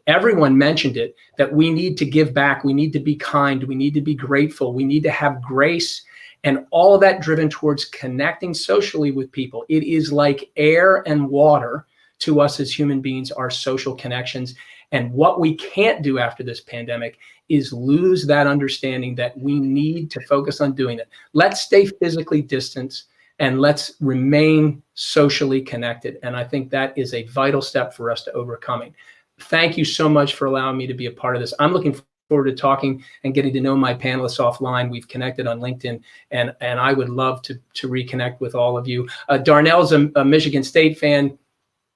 Speaker 3: everyone mentioned it, that we need to give back. We need to be kind. We need to be grateful. We need to have grace, and all of that driven towards connecting socially with people. It is like air and water to us as human beings, our social connections. And what we can't do after this pandemic is lose that understanding that we need to focus on doing it. Let's stay physically distanced and let's remain socially connected. And I think that is a vital step for us to overcoming. Thank you so much for allowing me to be a part of this. I'm looking forward to talking and getting to know my panelists offline. We've connected on LinkedIn, and I would love to reconnect with all of you. Darnell's a Michigan State fan.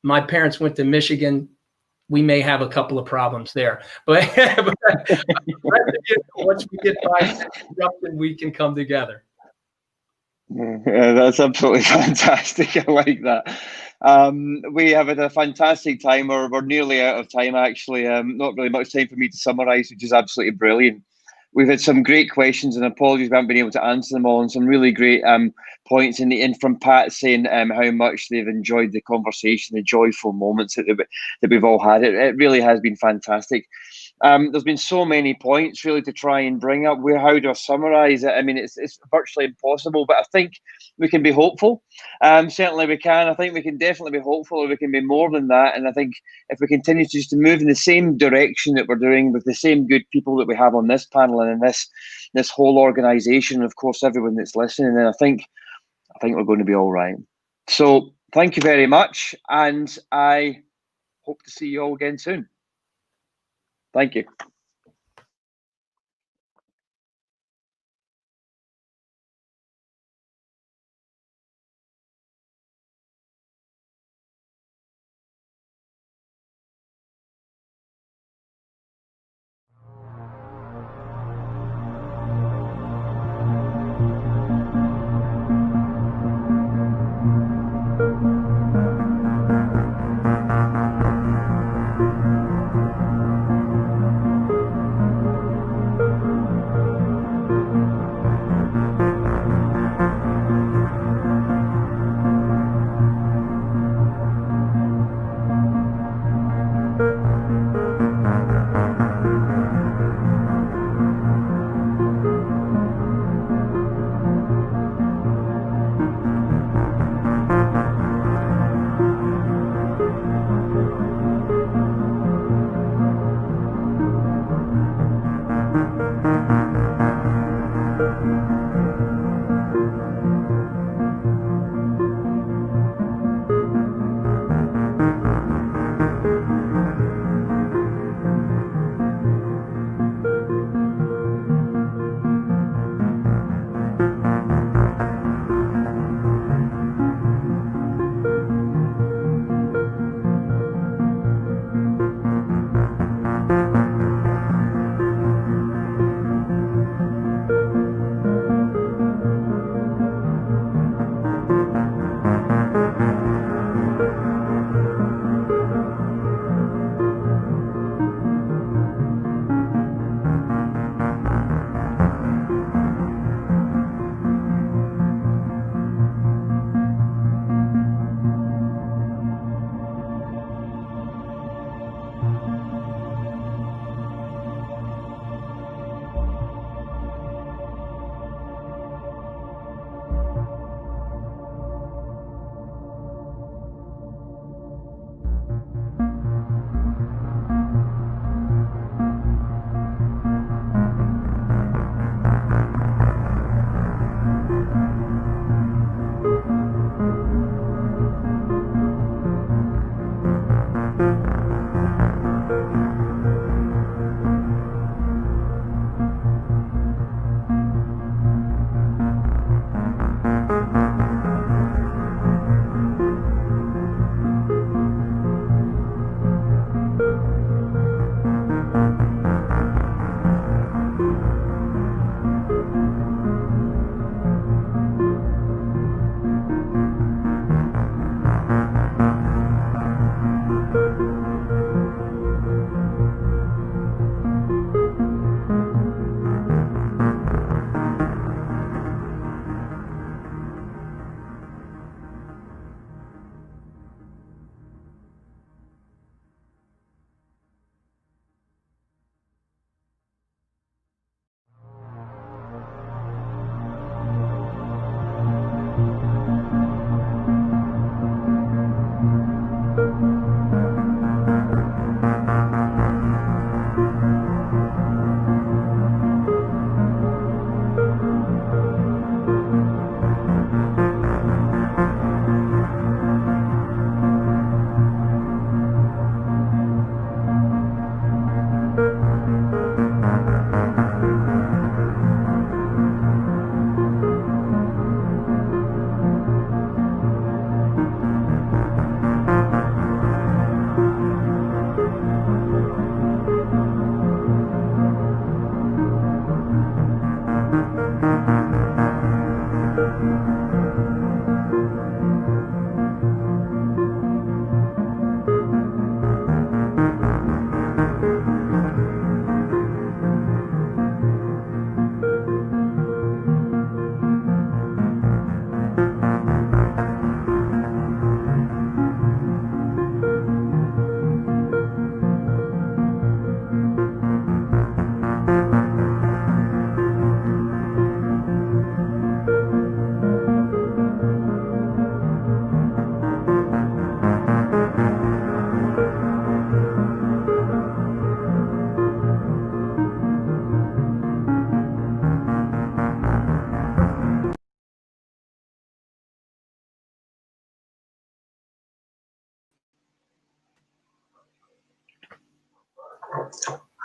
Speaker 3: My parents went to Michigan. We may have a couple of problems there, but once we get by, we can come together.
Speaker 1: Yeah, that's absolutely fantastic. I like that. We have had a fantastic time. We're nearly out of time, actually. Not really much time for me to summarize, which is absolutely brilliant. We've had some great questions, and apologies we haven't been able to answer them all, and some really great points in from Pat saying how much they've enjoyed the conversation, the joyful moments that we've all had. It really has been fantastic. There's been so many points really to try and bring up. How do I summarize it? I mean, it's virtually impossible, but I think we can be hopeful. Certainly we can. I think we can definitely be hopeful, or we can be more than that. And I think if we continue to just move in the same direction that we're doing with the same good people that we have on this panel and in this whole organization, of course, everyone that's listening, then I think we're going to be all right. So thank you very much. And I hope to see you all again soon. Thank you.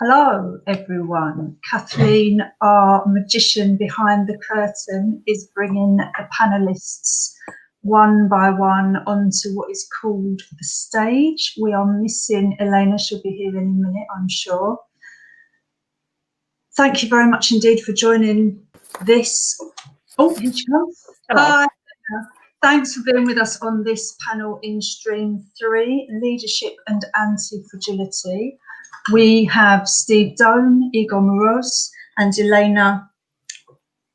Speaker 6: Hello, everyone. Kathleen, our magician behind the curtain, is bringing the panelists one by one onto what is called the stage. We are missing Elena. She'll be here in a minute, I'm sure. Thank you very much indeed for joining this. Oh, here she comes. Hi. Thanks for being with us on this panel in stream 3, Leadership and Anti-Fragility. We have Steve Doan, Igor Moroz, and Elena.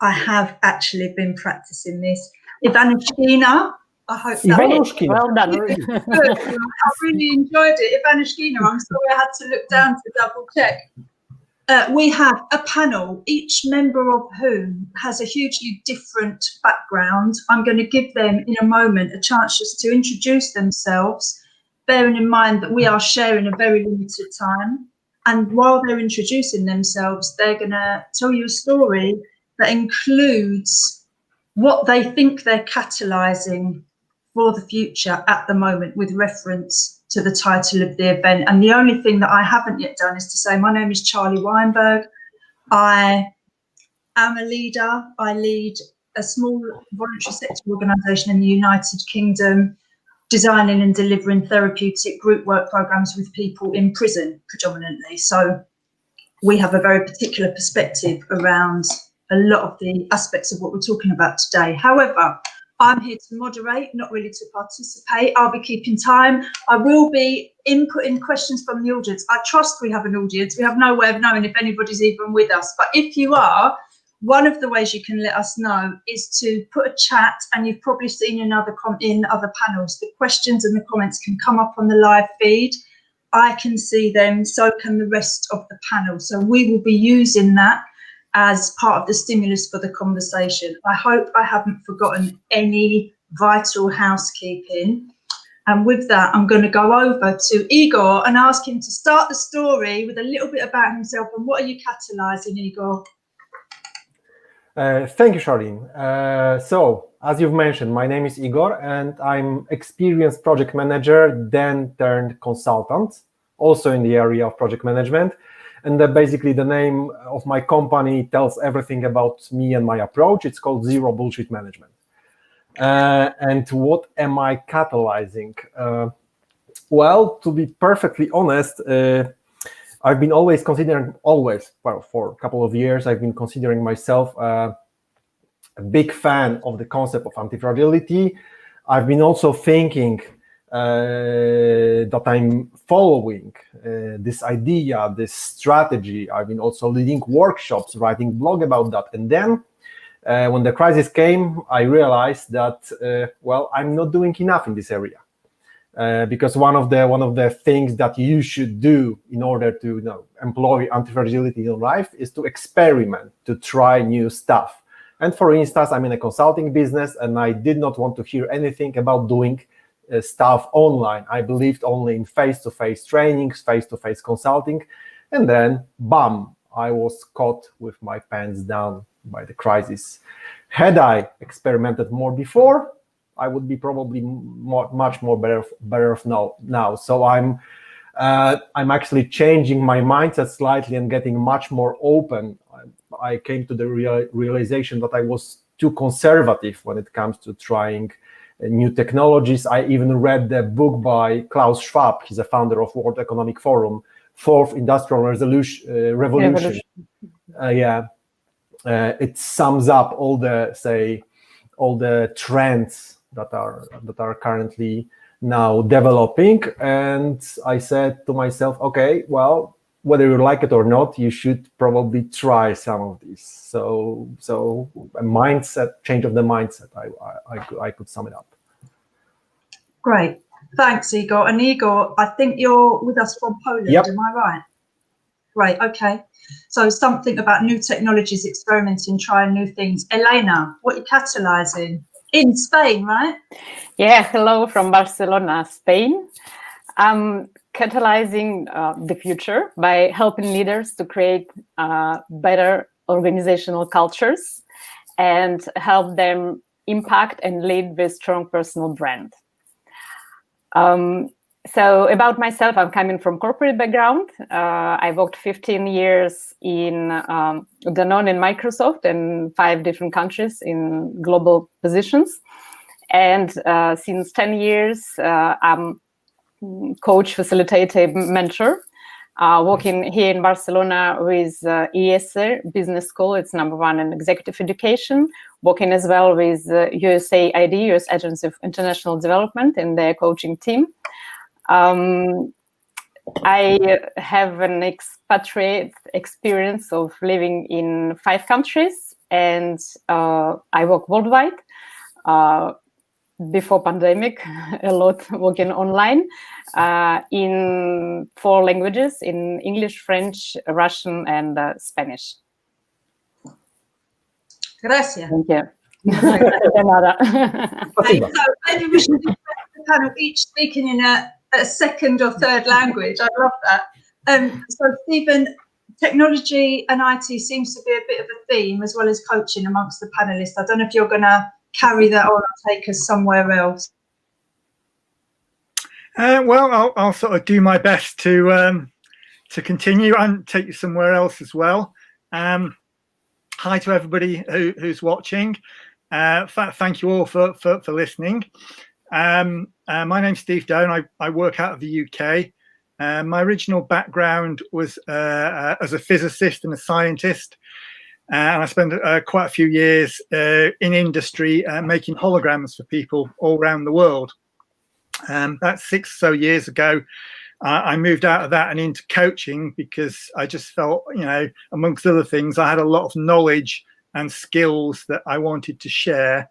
Speaker 6: I have actually been practicing this. Ivanushkina. I hope that
Speaker 7: well done.
Speaker 6: good. I really enjoyed it. Ivanushkina, I'm sorry I had to look down to double check. We have a panel, each member of whom has a hugely different background. I'm going to give them in a moment a chance just to introduce themselves, bearing in mind that we are sharing a very limited time. And while they're introducing themselves, they're going to tell you a story that includes what they think they're catalyzing for the future at the moment with reference to the title of the event. And the only thing that I haven't yet done is to say, my name is Charlie Weinberg. I am a leader. I lead a small voluntary sector organisation in the United Kingdom, designing and delivering therapeutic group work programs with people in prison predominantly. So we have a very particular perspective around a lot of the aspects of what we're talking about today. However, I'm here to moderate, not really to participate. I'll be keeping time. I will be inputting questions from the audience. I trust we have an audience. We have no way of knowing if anybody's even with us. But if you are, one of the ways you can let us know is to put a chat, and you've probably seen in other panels, the questions and the comments can come up on the live feed. I can see them, so can the rest of the panel. So we will be using that as part of the stimulus for the conversation. I hope I haven't forgotten any vital housekeeping. And with that, I'm going to go over to Igor and ask him to start the story with a little bit about himself. And what are you catalyzing, Igor?
Speaker 7: Thank you, Charlene. So, as you've mentioned, my name is Igor, and I'm experienced project manager, then turned consultant, also in the area of project management. And basically the name of my company tells everything about me and my approach. It's called Zero Bullshit Management. And what am I catalyzing? Well, to be perfectly honest, I've been for a couple of years, I've been considering myself a big fan of the concept of anti-fragility. I've been also thinking that I'm following this idea, this strategy. I've been also leading workshops, writing blog about that. And then when the crisis came, I realized that, well, I'm not doing enough in this area. Because one of the things that you should do in order to employ anti-fragility in your life is to experiment, to try new stuff. And for instance, I'm in a consulting business, and I did not want to hear anything about doing stuff online. I believed only in face-to-face trainings, face-to-face consulting, and then, bam, I was caught with my pants down by the crisis. Had I experimented more before, I would be probably much more better off now. So I'm actually changing my mindset slightly and getting much more open. I came to the realization that I was too conservative when it comes to trying new technologies. I even read the book by Klaus Schwab. He's a founder of World Economic Forum, Fourth Industrial Revolution. It sums up all the trends that are currently now developing. And I said to myself, okay, well, whether you like it or not, you should probably try some of these. So a mindset, change of the mindset, I could sum it up.
Speaker 6: Great. Thanks, Igor. And Igor, I think you're with us from Poland,
Speaker 7: Yep.
Speaker 6: Am I right? Great, okay. So something about new technologies, experimenting, trying new things. Elena, what are you catalyzing? In Spain, right?
Speaker 8: Yeah, hello from Barcelona, Spain. I'm catalyzing the future by helping leaders to create better organizational cultures and help them impact and lead with strong personal brand. So about myself, I'm coming from corporate background. I worked 15 years in Danone and Microsoft in 5 different countries in global positions. And since 10 years, I'm coach, facilitator, mentor, working here in Barcelona with ESR Business School. It's #1 in executive education. Working as well with USAID, US Agency of International Development, in their coaching team. I have an expatriate experience of living in 5 countries, and I work worldwide. Before pandemic, a lot working online in 4 languages, in English, French, Russian, and Spanish.
Speaker 6: Gracias.
Speaker 8: Thank you.
Speaker 6: So maybe we should do the panel each speaking in a second or third language. I love that. So Stephen, technology and IT seems to be a bit of a theme, as well as coaching amongst the panelists. I don't know if you're going to carry that on or take us somewhere else.
Speaker 9: Well, I'll sort of do my best to continue and take you somewhere else as well. Hi to everybody who's watching. Thank you all for listening. My name's Steve Doan. I work out of the UK. My original background was as a physicist and a scientist. And I spent quite a few years in industry making holograms for people all around the world. That's 6 or so years ago. I moved out of that and into coaching because I just felt, you know, amongst other things, I had a lot of knowledge and skills that I wanted to share.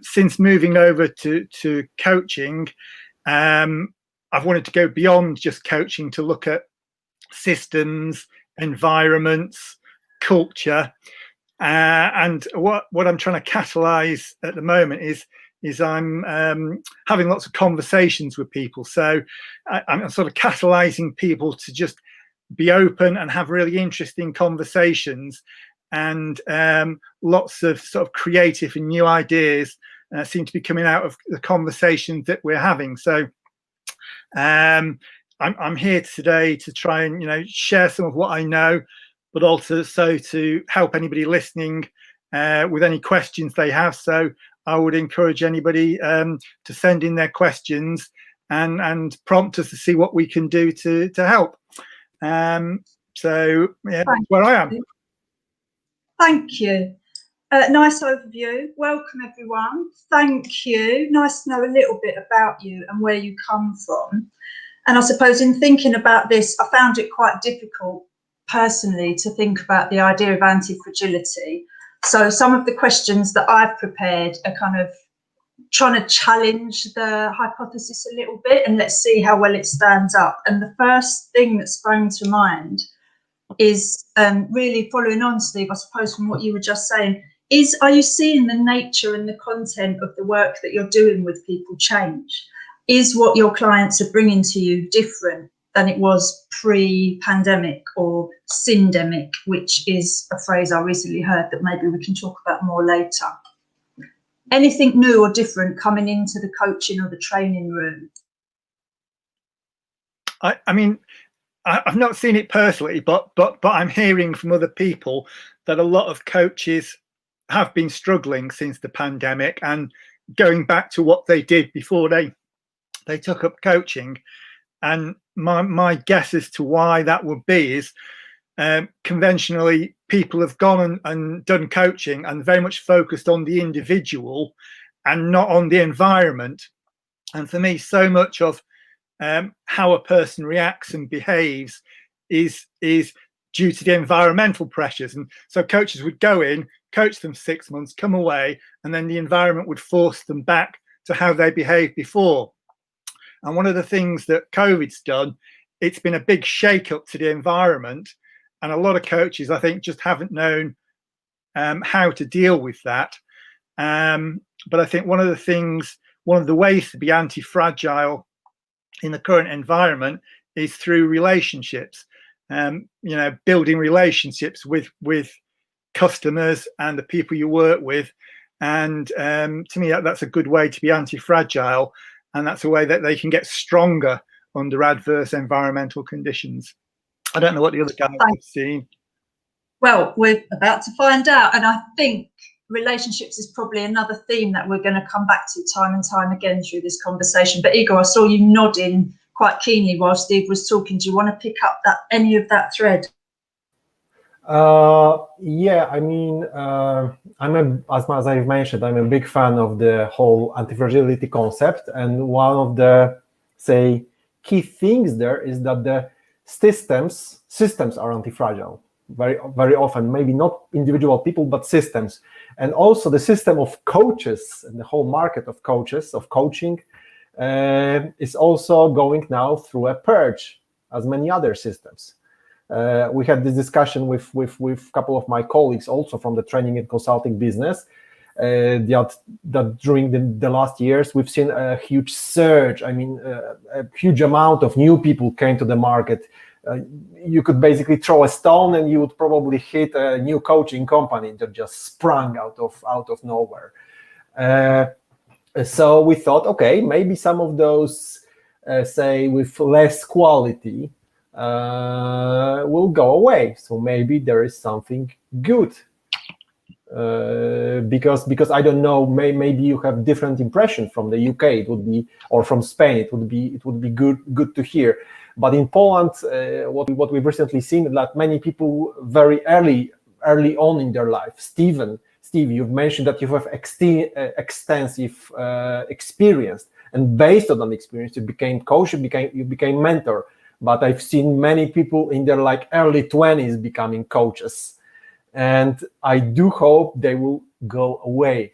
Speaker 9: Since moving over to coaching, I've wanted to go beyond just coaching to look at systems, environments, culture, and what I'm trying to catalyze at the moment is I'm having lots of conversations with people. So I'm sort of catalyzing people to just be open and have really interesting conversations, and lots of sort of creative and new ideas seem to be coming out of the conversations that we're having. So I'm here today to try and, you know, share some of what I know, but also to help anybody listening with any questions they have. So I would encourage anybody to send in their questions and prompt us to see what we can do to help. So yeah, that's where I am.
Speaker 6: Thank you. Nice overview. Welcome everyone. Thank you. Nice to know a little bit about you and where you come from. And I suppose in thinking about this, I found it quite difficult personally to think about the idea of anti-fragility. So some of the questions that I've prepared are kind of trying to challenge the hypothesis a little bit, and let's see how well it stands up. And the first thing that sprang to mind is really following on, Steve, I suppose, from what you were just saying, are you seeing the nature and the content of the work that you're doing with people change? Is what your clients are bringing to you different than it was pre-pandemic or syndemic, which is a phrase I recently heard that maybe we can talk about more later? Anything new or different coming into the coaching or the training room?
Speaker 9: I mean, I've not seen it personally, but I'm hearing from other people that a lot of coaches have been struggling since the pandemic and going back to what they did before they took up coaching. And my guess as to why that would be is conventionally people have gone and done coaching and very much focused on the individual and not on the environment. And for me, so much of how a person reacts and behaves is due to the environmental pressures. And so coaches would go in, coach them 6 months, come away, and then the environment would force them back to how they behaved before. And one of the things that COVID's done, it's been a big shake up to the environment. And a lot of coaches, I think, just haven't known how to deal with that. But I think one of the ways to be anti-fragile in the current environment is through relationships. You know, building relationships with customers and the people you work with. And to me, that's a good way to be anti-fragile. and that's a way that they can get stronger under adverse environmental conditions. I don't know what the other guys have seen.
Speaker 6: Well, we're about to find out, and I think relationships is probably another theme that we're going to come back to time and time again through this conversation. But Igor, I saw you nodding quite keenly while Steve was talking. Do you want to pick up any of that thread?
Speaker 7: Yeah, I mean, as I've mentioned, I'm a big fan of the whole anti-fragility concept, and one of the, say, key things there is that the systems are anti-fragile. Very often, maybe not individual people, but systems. And also the system of coaches and the whole market of coaches, of coaching, is also going now through a purge, as many other systems. We had this discussion with a couple of my colleagues also from the training and consulting business, that during the last years, we've seen a huge surge. I mean, a huge amount of new people came to the market. You could basically throw a stone and you would probably hit a new coaching company that just sprung out of nowhere. So we thought, okay, maybe some of those, say, with less quality, will go away. So maybe there is something good. Because I don't know, maybe you have different impression from the UK. It would be, or from Spain. It would be good to hear. But in Poland, what we've recently seen, that many people very early on in their life. Steve, you've mentioned that you have extensive experience, and based on that experience, you became coach, you became mentor. But I've seen many people in their early 20s becoming coaches, and I do hope they will go away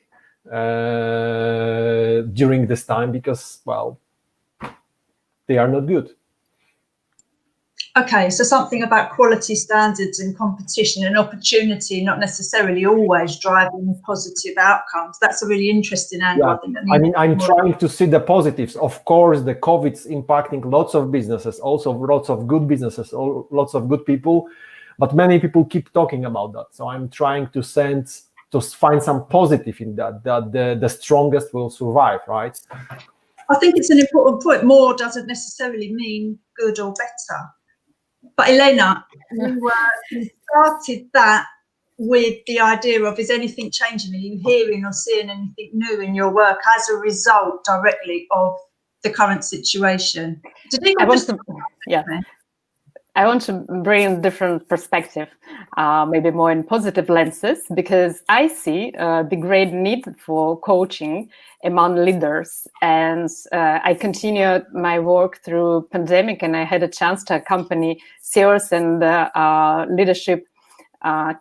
Speaker 7: during this time, because, well, they are not good.
Speaker 6: Okay, so something about quality standards and competition and opportunity, not necessarily always driving positive outcomes. That's a really interesting angle.
Speaker 7: Yeah. I mean, I'm trying to see the positives. Of course, the COVID's impacting lots of businesses, also lots of good businesses, lots of good people, but many people keep talking about that. So I'm trying to find some positive in that the strongest will survive, right?
Speaker 6: I think it's an important point. More doesn't necessarily mean good or better. But Elena, you started that with the idea of, is anything changing? Are you hearing or seeing anything new in your work as a result directly of the current situation?
Speaker 8: I want to bring different perspective, maybe more in positive lenses, because I see the great need for coaching among leaders. And I continued my work through pandemic, and I had a chance to accompany CEOs and leadership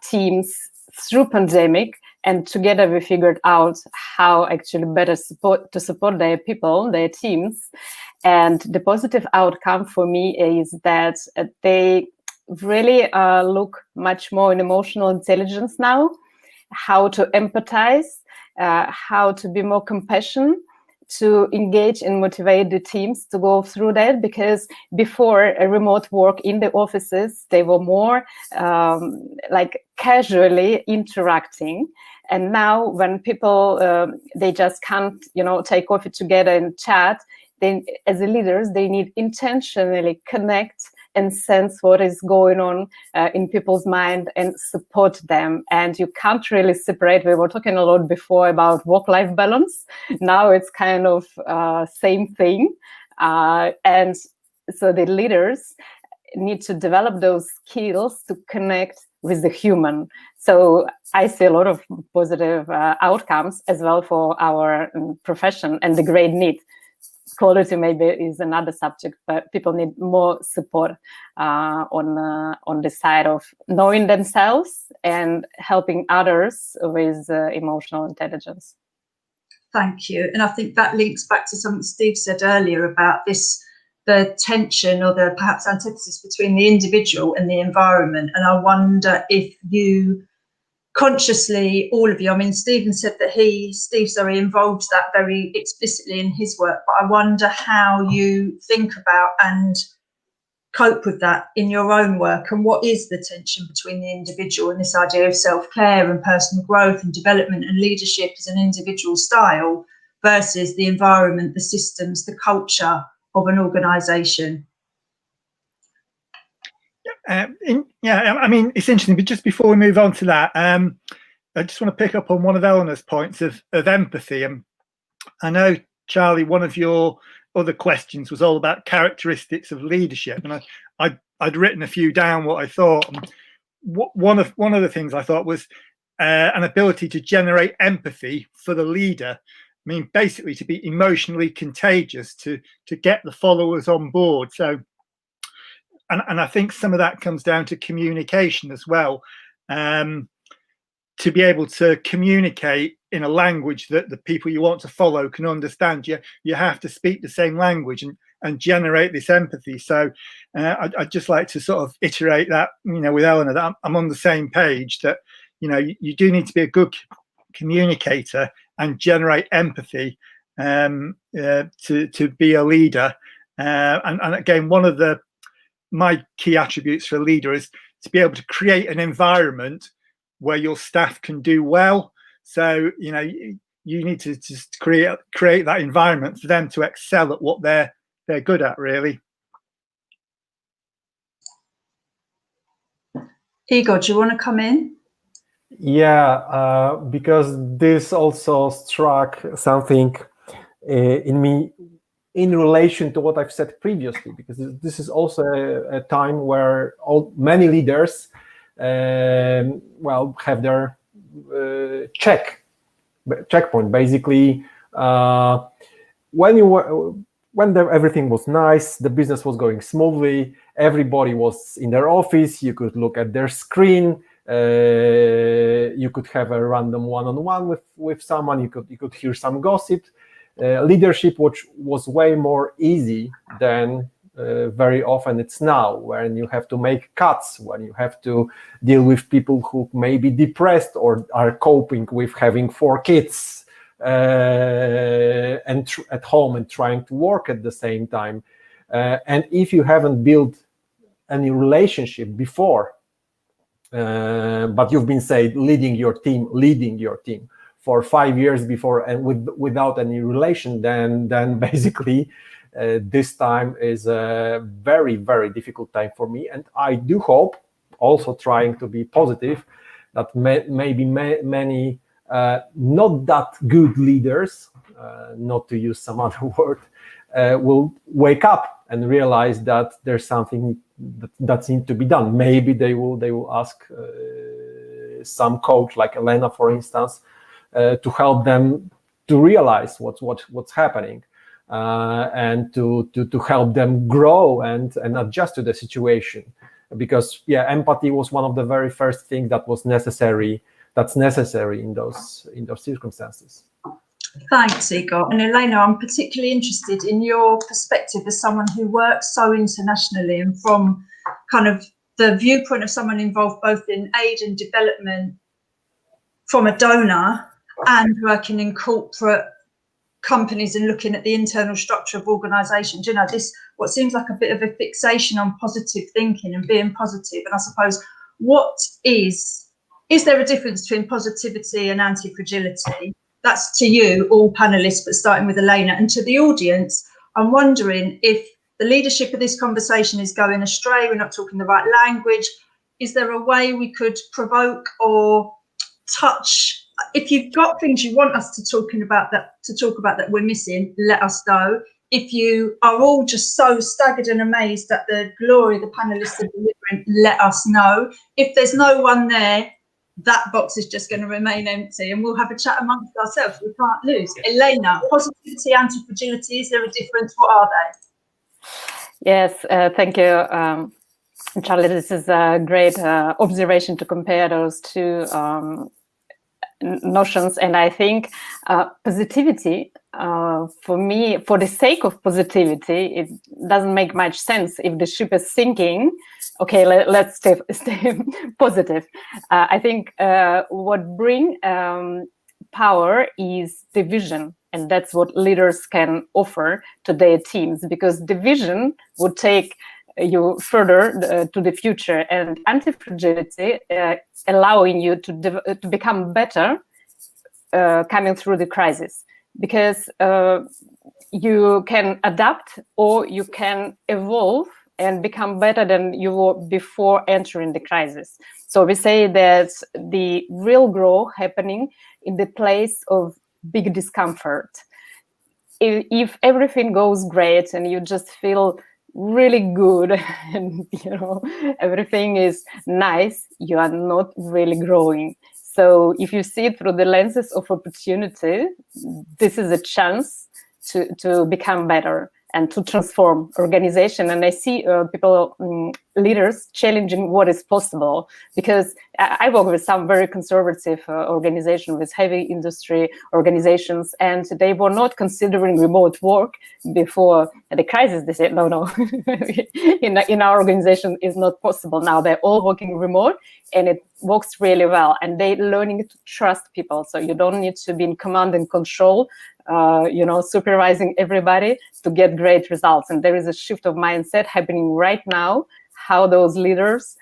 Speaker 8: teams through pandemic. And together we figured out how actually better support their people, their teams. And the positive outcome for me is that they really look much more in emotional intelligence now, how to empathize, how to be more compassionate, to engage and motivate the teams to go through that. Because before a remote work in the offices, they were more casually interacting. And now when people, they just can't, take coffee together and chat, then as a leaders, they need intentionally connect and sense what is going on in people's mind and support them. And you can't really separate. We were talking a lot before about work-life balance. Now it's kind of same thing. And so the leaders need to develop those skills to connect with the human. So I see a lot of positive outcomes as well for our profession, and the great need. Quality maybe is another subject, but people need more support on the side of knowing themselves and helping others with emotional intelligence.
Speaker 6: Thank you. And I think that links back to something Steve said earlier about the tension or the perhaps antithesis between the individual and the environment. And I wonder if you consciously, all of you, I mean, Stephen said that Steve involves that very explicitly in his work, but I wonder how you think about and cope with that in your own work, and what is the tension between the individual and this idea of self-care and personal growth and development and leadership as an individual style versus the environment, the systems, the culture of an organisation.
Speaker 9: I mean, it's interesting, but just before we move on to that, I just want to pick up on one of Eleanor's points of empathy. And I know, Charlie, one of your other questions was all about characteristics of leadership, and I'd written a few down what I thought. And one of the things I thought was an ability to generate empathy for the leader. I mean, basically to be emotionally contagious, to get the followers on board. So, and I think some of that comes down to communication as well. To be able to communicate in a language that the people you want to follow can understand, you have to speak the same language and generate this empathy. So I'd just like to sort of iterate that, with Eleanor, that I'm on the same page, that, you do need to be a good communicator and generate empathy to be a leader. And again, one of my key attributes for a leader is to be able to create an environment where your staff can do well. So, you need to just create that environment for them to excel at what they're good at, really.
Speaker 6: Igor, do you want to come in?
Speaker 7: Yeah, because this also struck something in me in relation to what I've said previously, because this is also a time where many leaders have their checkpoint. Basically, when everything was nice, the business was going smoothly, everybody was in their office, you could look at their screen, you could have a random one-on-one with someone, you could hear some gossip. Leadership, which was way more easy than very often it's now, when you have to make cuts, when you have to deal with people who may be depressed or are coping with having 4 kids and at home and trying to work at the same time. And if you haven't built any relationship before, but you've been, say, leading your team for 5 years before and without any relation, then basically this time is a very, very difficult time for me. And I do hope, also trying to be positive, that maybe many not that good leaders, not to use some other word, will wake up and realize that there's something that needs to be done. Maybe they will ask some coach like Elena, for instance, to help them to realize what's happening, and to help them grow and adjust to the situation. Because empathy was one of the very first things that's necessary in those circumstances.
Speaker 6: Thanks, Igor. And Elena, I'm particularly interested in your perspective as someone who works so internationally, and from kind of the viewpoint of someone involved both in aid and development from a donor and working in corporate companies and looking at the internal structure of organisations. This what seems like a bit of a fixation on positive thinking and being positive. And I suppose, is there a difference between positivity and anti-fragility? That's to you, all panelists, but starting with Elena. And to the audience, I'm wondering if the leadership of this conversation is going astray, we're not talking the right language. Is there a way we could provoke or touch? If you've got things you want us to talk about that we're missing, let us know. If you are all just so staggered and amazed at the glory the panelists are delivering, let us know. If there's no one there, that box is just going to remain empty, and we'll have a chat amongst ourselves. We can't lose. Elena, positivity, anti-fragility, is there a difference? What are they?
Speaker 8: Yes, thank you, Charlie. This is a great observation to compare those two notions. And I think positivity, for me, for the sake of positivity, it doesn't make much sense if the ship is sinking. Okay, let's stay positive. I think what brings power is the vision, and that's what leaders can offer to their teams, because the vision would take you further to the future, and anti-fragility allowing you to become better coming through the crisis. because you can adapt or you can evolve and become better than you were before entering the crisis. So we say that the real growth happening in the place of big discomfort. If everything goes great and you just feel really good and everything is nice, you are not really growing. So if you see it through the lenses of opportunity, this is a chance to become better and to transform organization. And I see people, leaders, challenging what is possible, because I work with some very conservative organizations, with heavy industry organizations, and they were not considering remote work before the crisis. They said, no, in our organization is not possible now. They're all working remote, and it works really well. And they're learning to trust people. So you don't need to be in command and control, supervising everybody to get great results. And there is a shift of mindset happening right now, how those leaders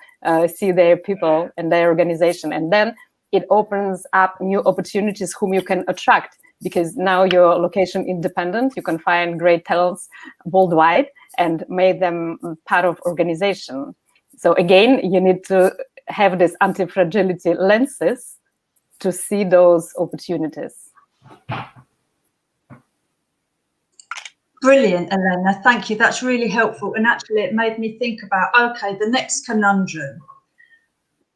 Speaker 8: see their people and their organization. And then it opens up new opportunities whom you can attract, because now you're location independent. You can find great talents worldwide and make them part of organization. So again, you need to have this anti-fragility lenses to see those opportunities.
Speaker 6: Brilliant, Elena. Thank you. That's really helpful. And actually, it made me think about, okay, the next conundrum,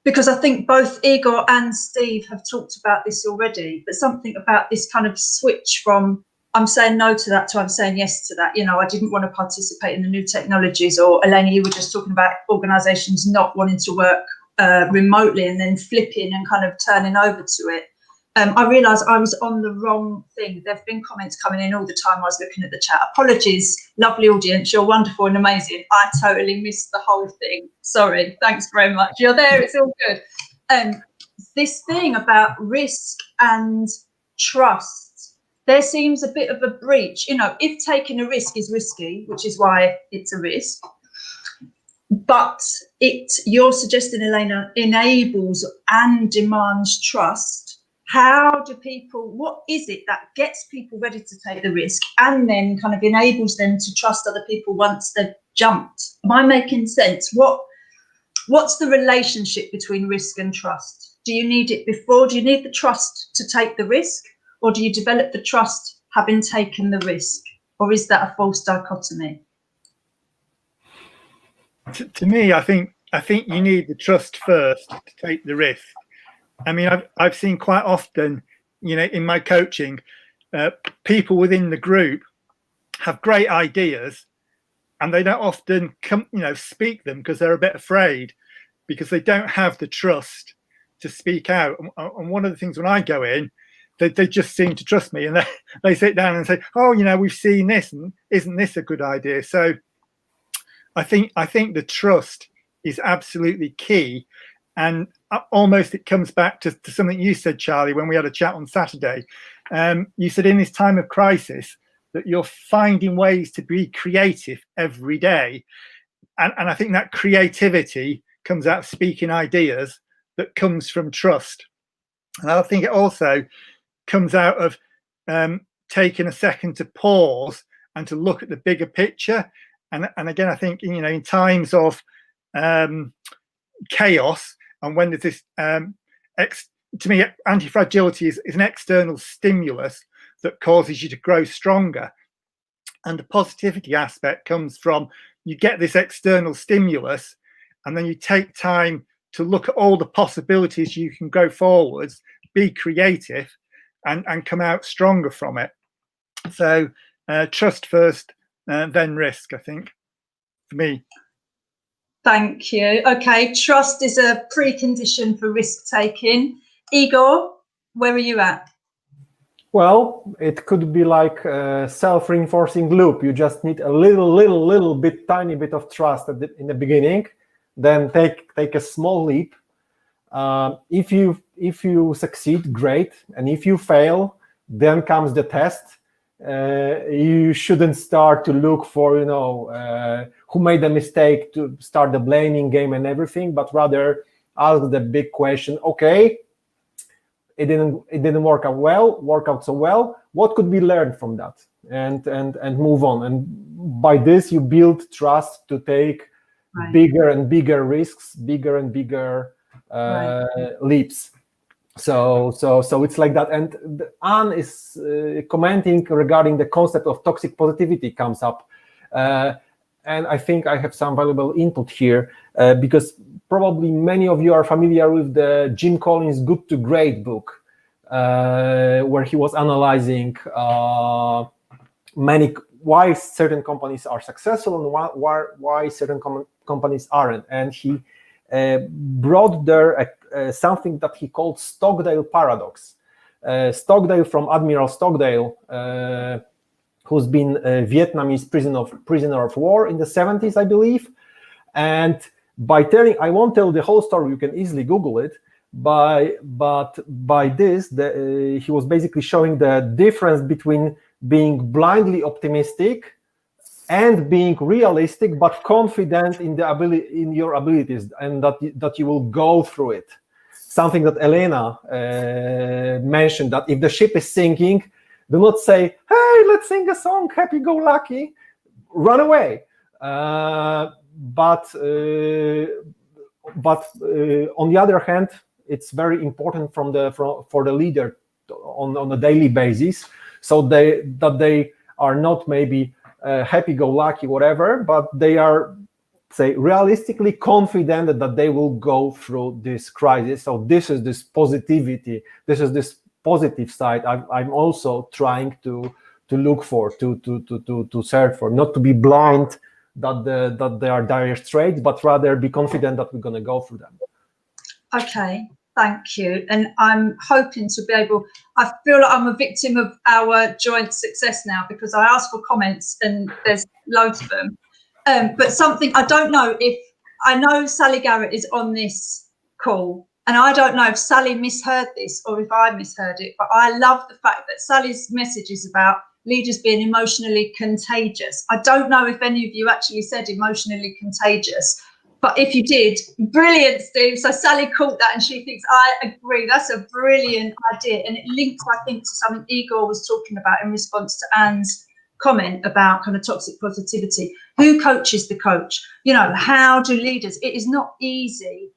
Speaker 6: because I think both Igor and Steve have talked about this already, but something about this kind of switch from I'm saying no to that to I'm saying yes to that. I didn't want to participate in the new technologies, or Elena, you were just talking about organizations not wanting to work remotely and then flipping and kind of turning over to it. I realised I was on the wrong thing. There have been comments coming in all the time. I was looking at the chat. Apologies, lovely audience. You're wonderful and amazing. I totally missed the whole thing. Sorry. Thanks very much. You're there. It's all good. This thing about risk and trust, there seems a bit of a breach. If taking a risk is risky, which is why it's a risk, but you're suggesting, Elena, enables and demands trust. How do people, what is it that gets people ready to take the risk and then kind of enables them to trust other people once they've jumped? Am I making sense? What's the relationship between risk and trust? Do you need it before? Do you need the trust to take the risk? Or do you develop the trust having taken the risk? Or is that a false dichotomy?
Speaker 9: To me, I think you need the trust first to take the risk. I mean, I've seen quite often, in my coaching, people within the group have great ideas, and they don't often speak them because they're a bit afraid, because they don't have the trust to speak out. And one of the things when I go in, they just seem to trust me, and they sit down and say, "Oh, we've seen this, and isn't this a good idea?" So I think the trust is absolutely key. And almost it comes back to something you said, Charlie, when we had a chat on Saturday. You said in this time of crisis that you're finding ways to be creative every day. And I think that creativity comes out of speaking ideas that comes from trust. And I think it also comes out of taking a second to pause and to look at the bigger picture. And again, I think, in times of chaos, and when there's this, to me, anti-fragility is an external stimulus that causes you to grow stronger. And the positivity aspect comes from, you get this external stimulus, and then you take time to look at all the possibilities you can go forwards, be creative, and come out stronger from it. So trust first, then risk, I think, for me.
Speaker 6: Thank you. Okay, trust is a precondition for risk taking. Igor, where are you at?
Speaker 7: Well, it could be like a self-reinforcing loop. You just need a little bit, tiny bit of trust in the beginning, then take a small leap. If you succeed, great, and if you fail, then comes the test. You shouldn't start to look for who made the mistake to start the blaming game and everything, but rather ask the big question: okay, it didn't work out so well. What could we learn from that and move on? And by this, you build trust to take bigger and bigger risks, bigger and bigger leaps. So it's like that. And Anne is commenting regarding the concept of toxic positivity comes up. And I think I have some valuable input here because probably many of you are familiar with the Jim Collins Good to Great book, where he was analyzing why certain companies are successful and why certain companies aren't. And he brought there something that he called Stockdale paradox. Stockdale, from Admiral Stockdale, who's been a Vietnamese prisoner of war in the 70s, I believe. And I won't tell the whole story, you can easily Google it, but by this, he was basically showing the difference between being blindly optimistic and being realistic but confident in your abilities, and that you will go through it. Something that Elena mentioned, that if the ship is sinking, do not say, hey, let's sing a song, happy-go-lucky, run away. But on the other hand, it's very important for the leader on a daily basis, so that they are not maybe happy-go-lucky, whatever, but they are, say, realistically confident that they will go through this crisis. So this is this positivity, this is this positive side I'm also trying to look for, to search for, not to be blind that there are dire straits, but rather be confident that we're going to go through them.
Speaker 6: Okay, thank you. And I'm hoping to be able, I feel like I'm a victim of our joint success now, because I asked for comments and there's loads of them. But something, I don't know if, I know Sally Garrett is on this call, and I don't know if Sally misheard this or if I misheard it, but I love the fact that Sally's message is about leaders being emotionally contagious. I don't know if any of you actually said emotionally contagious, but if you did, brilliant, Steve. So Sally caught that and she thinks, I agree, that's a brilliant idea. And it links, I think, to something Igor was talking about in response to Anne's comment about kind of toxic positivity. Who coaches the coach? You know, how do leaders? It is not easy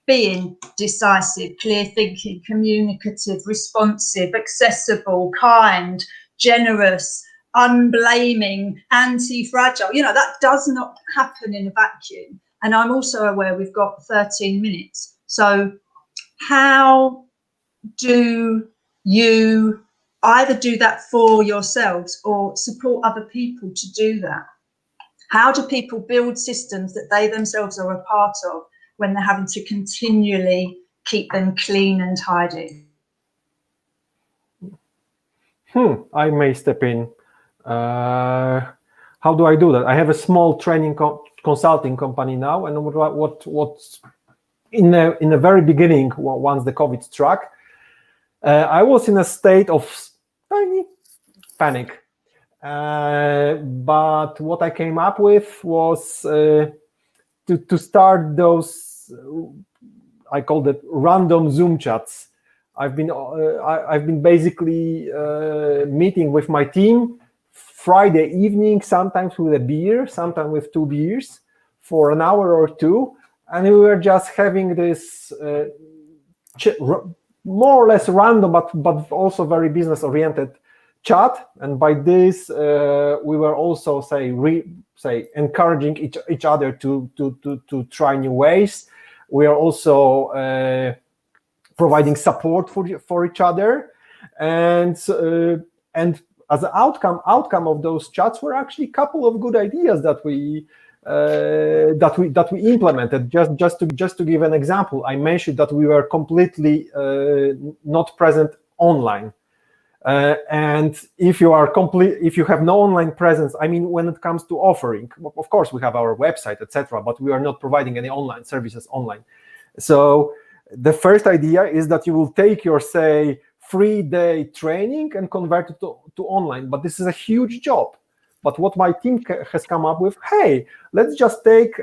Speaker 6: being decisive, clear thinking, communicative, responsive, accessible, kind, generous, unblaming, anti-fragile. You know, that does not happen in a vacuum. And I'm also aware we've got 13 minutes. So how do you either do that for yourselves or support other people to do that? How do people build systems that they themselves are a part of when they're having to continually keep them clean and tidy?
Speaker 7: I may step in. How do I do that? I have a small training consulting company now, and what's in the very beginning, once the COVID struck, I was in a state of tiny panic. But what I came up with was to start those, I called it random Zoom chats. I've been basically meeting with my team Friday evening, sometimes with a beer, sometimes with 2 beers, for an hour or two, and we were just having this more or less random, but also very business-oriented chat. And by this, we were also encouraging each other to try new ways. We are also providing support for each other, and as an outcome of those chats were actually a couple of good ideas that we implemented. Just to give an example, I mentioned that we were completely not present online, and if you have no online presence, I mean, when it comes to offering, of course we have our website, etc., but we are not providing any online services online. So the first idea is that you will take your, say, 3-day training and convert it to online, but this is a huge job. But what my team has come up with, hey, let's just take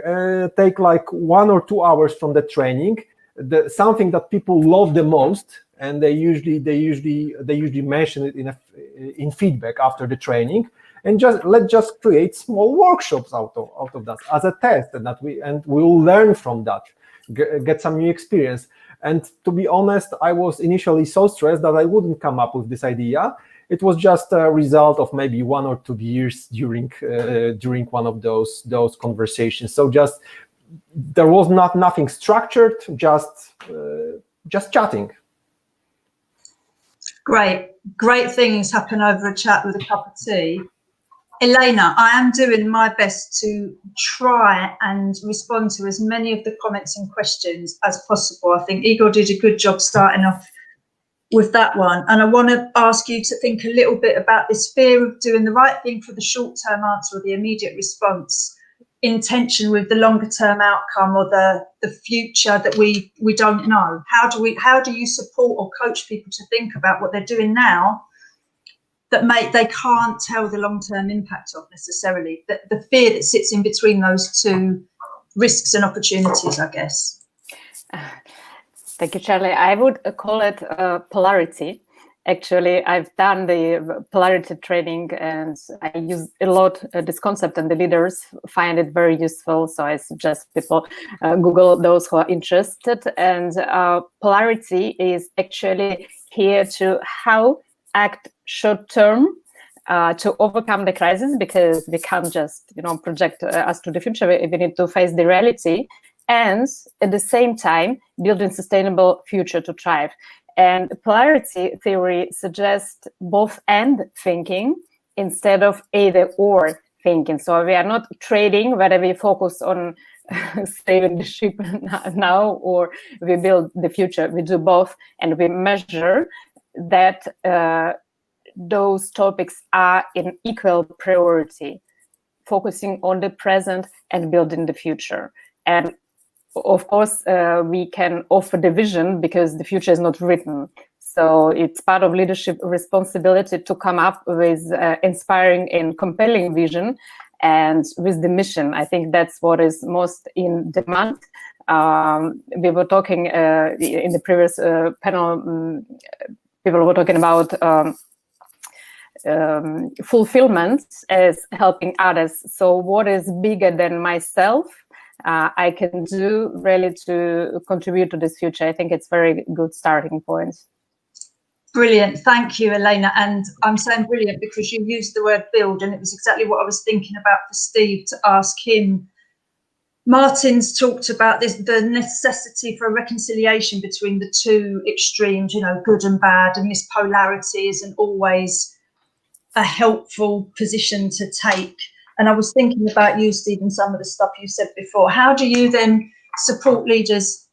Speaker 7: like 1 or 2 hours from the training, something that people love the most, and they usually mention it in feedback after the training. And let's just create small workshops out of that as a test, and we'll learn from that, get some new experience. And to be honest, I was initially so stressed that I wouldn't come up with this idea. It was just a result of maybe 1 or 2 years during one of those conversations. So there was nothing structured, just chatting.
Speaker 6: Great things happen over a chat with a cup of tea. Elena, I am doing my best to try and respond to as many of the comments and questions as possible. I think Igor did a good job starting off with that one. And I want to ask you to think a little bit about this fear of doing the right thing for the short-term answer or the immediate response, in tension with the longer-term outcome or the future that we don't know. How do you support or coach people to think about what they're doing now that they can't tell the long-term impact of necessarily, the fear that sits in between those two risks and opportunities, I guess?
Speaker 8: Thank you, Charlie. I would call it polarity. Actually, I've done the polarity training and I use a lot this concept, and the leaders find it very useful. So I suggest people Google those who are interested. And polarity is actually here to how act short term to overcome the crisis, because we can't just project us to the future. We need to face the reality, and at the same time building sustainable future to thrive. And polarity theory suggests both and thinking instead of either or thinking. So we are not trading whether we focus on saving the ship now or we build the future. We do both, and we measure that those topics are in equal priority, focusing on the present and building the future. And of course, we can offer the vision because the future is not written. So it's part of leadership responsibility to come up with inspiring and compelling vision and with the mission. I think that's what is most in demand. We were talking in the previous panel, people were talking about fulfillment as helping others. So what is bigger than myself I can do really to contribute to this future? I think it's very good starting point.
Speaker 6: Brilliant. Thank you, Elena. And I'm saying brilliant because you used the word build, and it was exactly what I was thinking about for Steve to ask him. Martin's talked about this, the necessity for a reconciliation between the two extremes, good and bad, and this polarity isn't always a helpful position to take. And I was thinking about you, Stephen, some of the stuff you said before. How do you then support leaders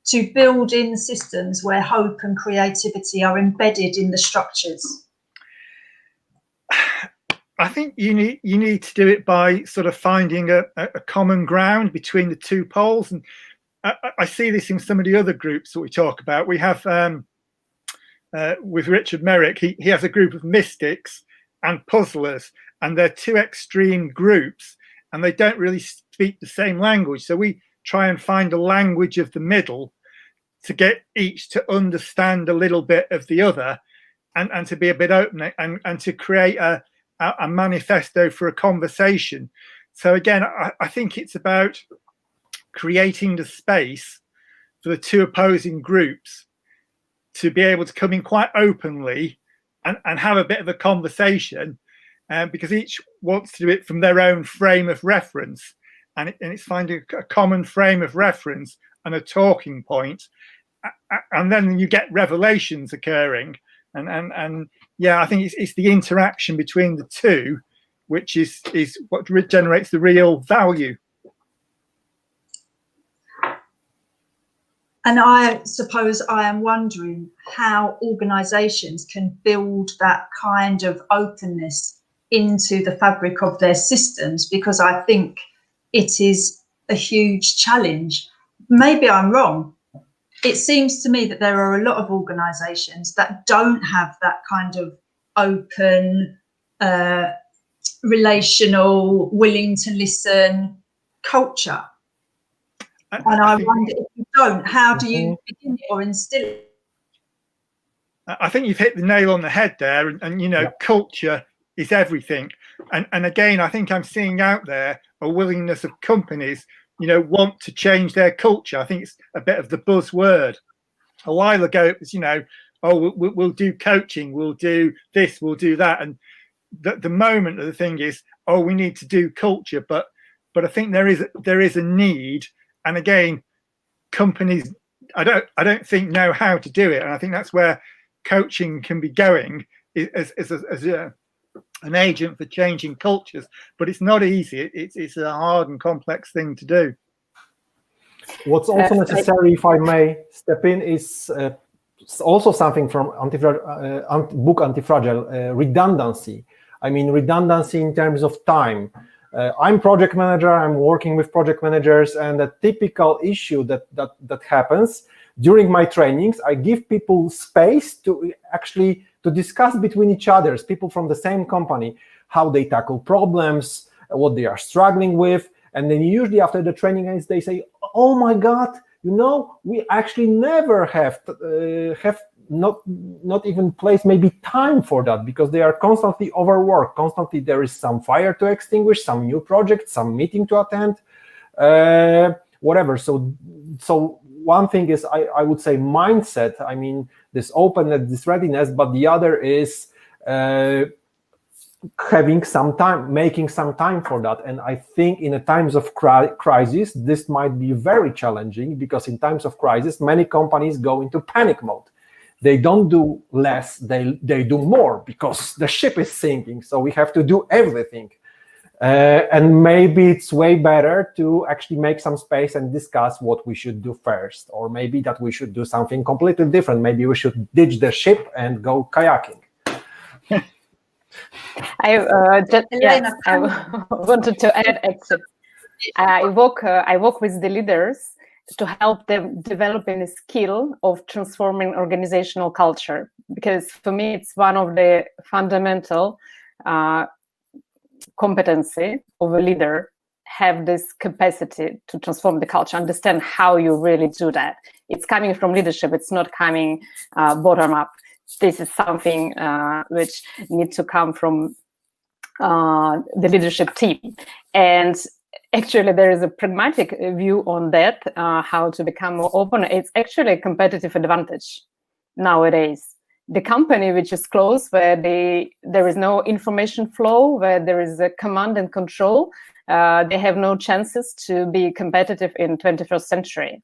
Speaker 6: to build in systems where hope and creativity are embedded in the structures?
Speaker 9: I think you need to do it by sort of finding a common ground between the two poles. And I see this in some of the other groups that we talk about. We have with Richard Merrick, he has a group of mystics and puzzlers, and they're two extreme groups, and they don't really speak the same language. So we try and find a language of the middle to get each to understand a little bit of the other, and to be a bit open, and to create a manifesto for a conversation. So again, I think it's about creating the space for the two opposing groups to be able to come in quite openly and have a bit of a conversation, because each wants to do it from their own frame of reference, and it's finding a common frame of reference and a talking point, and then you get revelations occurring, and yeah, I think it's the interaction between the two which is what generates the real value.
Speaker 6: And I suppose I am wondering how organisations can build that kind of openness into the fabric of their systems, because I think it is a huge challenge. Maybe I'm wrong. It seems to me that there are a lot of organisations that don't have that kind of open, relational, willing to listen culture. And I wonder, if you don't, how do you begin it or instill it?
Speaker 9: I think you've hit the nail on the head there, and you know, culture is everything. And again, I think I'm seeing out there a willingness of companies, you know, want to change their culture. I think it's a bit of the buzzword. A while ago, it was, you know, oh, we'll do coaching, we'll do this, we'll do that, and the moment of the thing is, oh, we need to do culture. But I think there is a need, and again, companies I don't think know how to do it, and I think that's where coaching can be going as an agent for changing cultures. But it's not easy. It's a hard and complex thing to do.
Speaker 7: What's also necessary, if I may step in, is also something from book Antifragile, redundancy. I mean, redundancy in terms of time. I'm project manager, I'm working with project managers, and a typical issue that happens during my trainings, I give people space to actually to discuss between each other, people from the same company, how they tackle problems, what they are struggling with. And then usually after the training ends, they say, oh my God, you know, we actually never have not even place, maybe time for that, because they are constantly overworked. Constantly there is some fire to extinguish, some new project, some meeting to attend, whatever. So one thing is, I would say mindset. I mean, this openness, this readiness, but the other is having some time, making some time for that. And I think in a times of crisis, this might be very challenging, because in times of crisis, many companies go into panic mode. They don't do less, they do more, because the ship is sinking. So we have to do everything. And maybe it's way better to actually make some space and discuss what we should do first, or maybe that we should do something completely different. Maybe we should ditch the ship and go kayaking.
Speaker 8: I wanted to add, I work with the leaders to help them develop a skill of transforming organizational culture, because for me it's one of the fundamental competency of a leader, have this capacity to transform the culture, understand how you really do that. It's coming from leadership, it's not coming bottom up. This is something which needs to come from the leadership team. And actually, there is a pragmatic view on that, how to become more open. It's actually a competitive advantage nowadays. The company which is closed, where there is no information flow, where there is a command and control, they have no chances to be competitive in 21st century.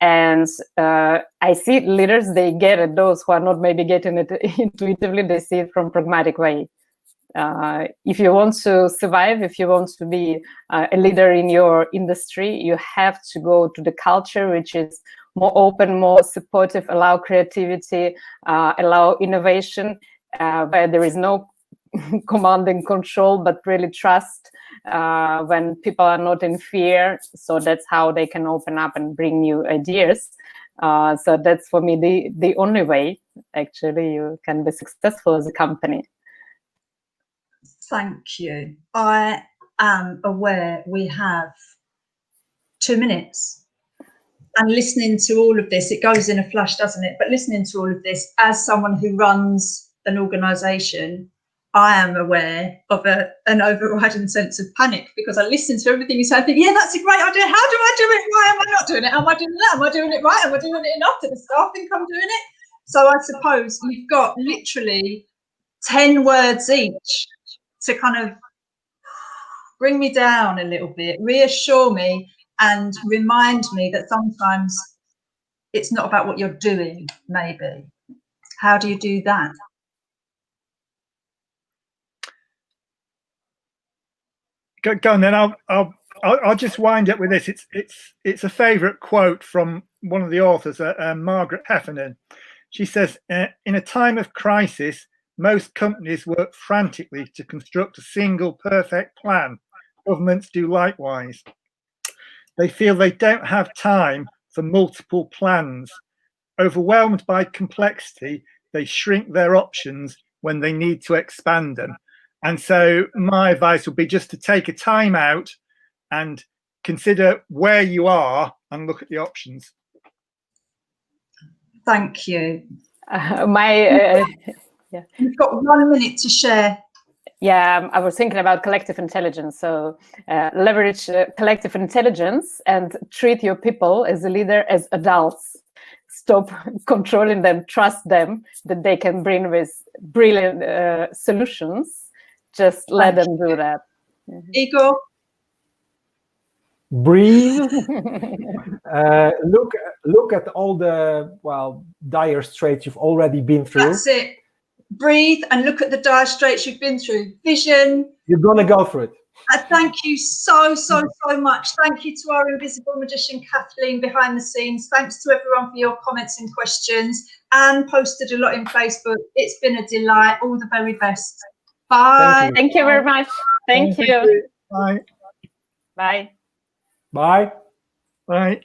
Speaker 8: And I see leaders, they get it. Those who are not maybe getting it intuitively, they see it from pragmatic way. If you want to survive, if you want to be a leader in your industry, you have to go to the culture which is more open, more supportive, allow creativity, allow innovation, where there is no command and control, but really trust when people are not in fear. So that's how they can open up and bring new ideas. So that's for me the only way, actually, you can be successful as a company.
Speaker 6: Thank you. I am aware we have 2 minutes. And listening to all of this, it goes in a flash, doesn't it? But listening to all of this, as someone who runs an organisation, I am aware of an overriding sense of panic, because I listen to everything you say. I think, yeah, that's a great idea. How do I do it? Why am I not doing it? Am I doing that? Am I doing it right? Am I doing it enough? Do the staff think I'm doing it? So I suppose you've got literally 10 words each to kind of bring me down a little bit, reassure me, and remind me that sometimes it's not about what you're doing, maybe. How do you do that?
Speaker 9: Go on then. I'll just wind up with this. It's a favourite quote from one of the authors, Margaret Heffernan. She says, "In a time of crisis, most companies work frantically to construct a single perfect plan. Governments do likewise. They feel they don't have time for multiple plans. Overwhelmed by complexity, they shrink their options when they need to expand them." And so my advice would be just to take a time out and consider where you are and look at the options.
Speaker 6: Thank you.
Speaker 8: Yeah.
Speaker 6: You've got 1 minute to share.
Speaker 8: Yeah, I was thinking about collective intelligence. So leverage collective intelligence and treat your people as a leader as adults. Stop controlling them, trust them that they can bring with brilliant solutions. Just let them do that.
Speaker 6: Igor?
Speaker 7: Breathe. Look at all the, well, dire straits you've already been through.
Speaker 6: That's it. Breathe and look at the dire straits you've been through. Vision.
Speaker 7: You're going to go through it.
Speaker 6: Thank you so much. Thank you to our invisible magician, Kathleen, behind the scenes. Thanks to everyone for your comments and questions. Anne posted a lot in Facebook. It's been a delight. All the very best. Bye.
Speaker 8: Thank you very much. Thank you.
Speaker 9: Bye.
Speaker 8: Bye.
Speaker 7: Bye.
Speaker 9: Bye.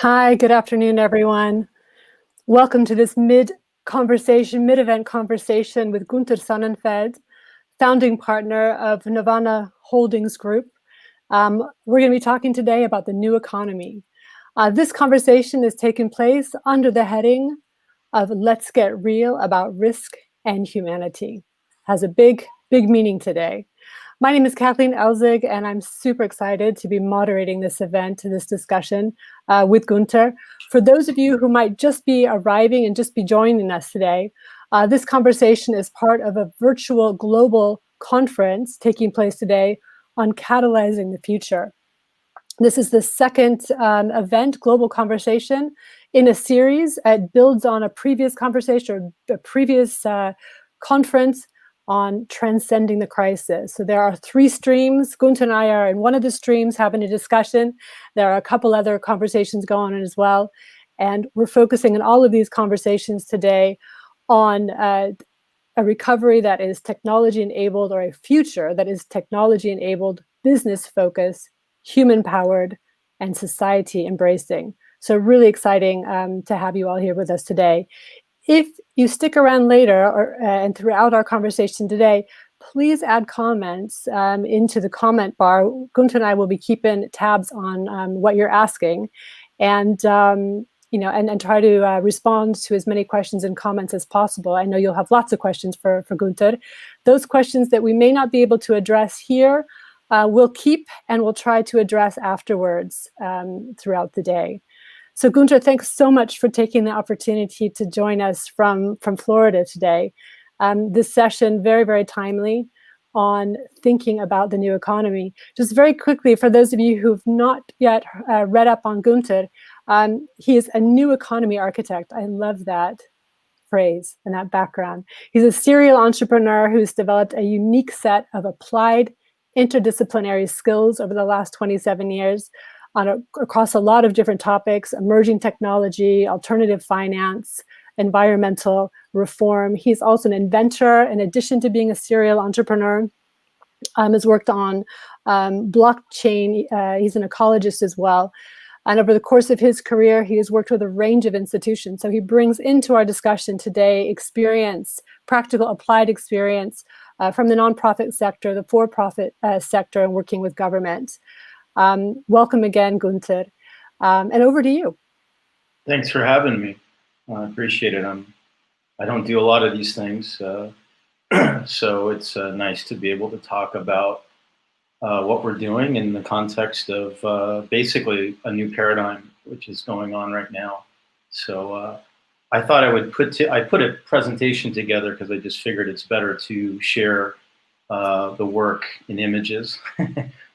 Speaker 10: Hi, good afternoon, everyone. Welcome to this mid-event conversation with Günther Sonnenfeld, founding partner of Nirvana Holdings Group. We're going to be talking today about the new economy. This conversation is taking place under the heading of Let's Get Real About Risk and Humanity. Has a big meaning today. My name is Kathleen Elzig, and I'm super excited to be moderating this event, this discussion with Günther. For those of you who might just be arriving and just be joining us today, this conversation is part of a virtual global conference taking place today on Catalyzing the Future. This is the second event, global conversation, in a series. It builds on a previous conversation, or a previous conference on transcending the crisis. So there are 3 streams. Günther and I are in one of the streams having a discussion. There are a couple other conversations going on as well. And we're focusing on all of these conversations today on a recovery that is technology-enabled, or a future that is technology-enabled, business-focused, human-powered, and society-embracing. So really exciting to have you all here with us today. If you stick around later and throughout our conversation today, please add comments into the comment bar. Günther and I will be keeping tabs on what you're asking, and and try to respond to as many questions and comments as possible. I know you'll have lots of questions for Günther. Those questions that we may not be able to address here, we'll keep and we'll try to address afterwards throughout the day. So Günther, thanks so much for taking the opportunity to join us from Florida today. This session, very, very timely on thinking about the new economy. Just very quickly, for those of you who've not yet read up on Günther, he is a new economy architect. I love that phrase and that background. He's a serial entrepreneur who's developed a unique set of applied interdisciplinary skills over the last 27 years across a lot of different topics: emerging technology, alternative finance, environmental reform. He's also an inventor. In addition to being a serial entrepreneur, has worked on blockchain. He's an ecologist as well. And over the course of his career, he has worked with a range of institutions. So he brings into our discussion today experience, practical applied experience from the nonprofit sector, the for-profit sector, and working with government. Welcome again, Günther. And over to you.
Speaker 11: Thanks for having me. I appreciate it. I don't do a lot of these things, so it's nice to be able to talk about what we're doing in the context of basically a new paradigm, which is going on right now. So I thought I would put a presentation together because I just figured it's better to share the work in images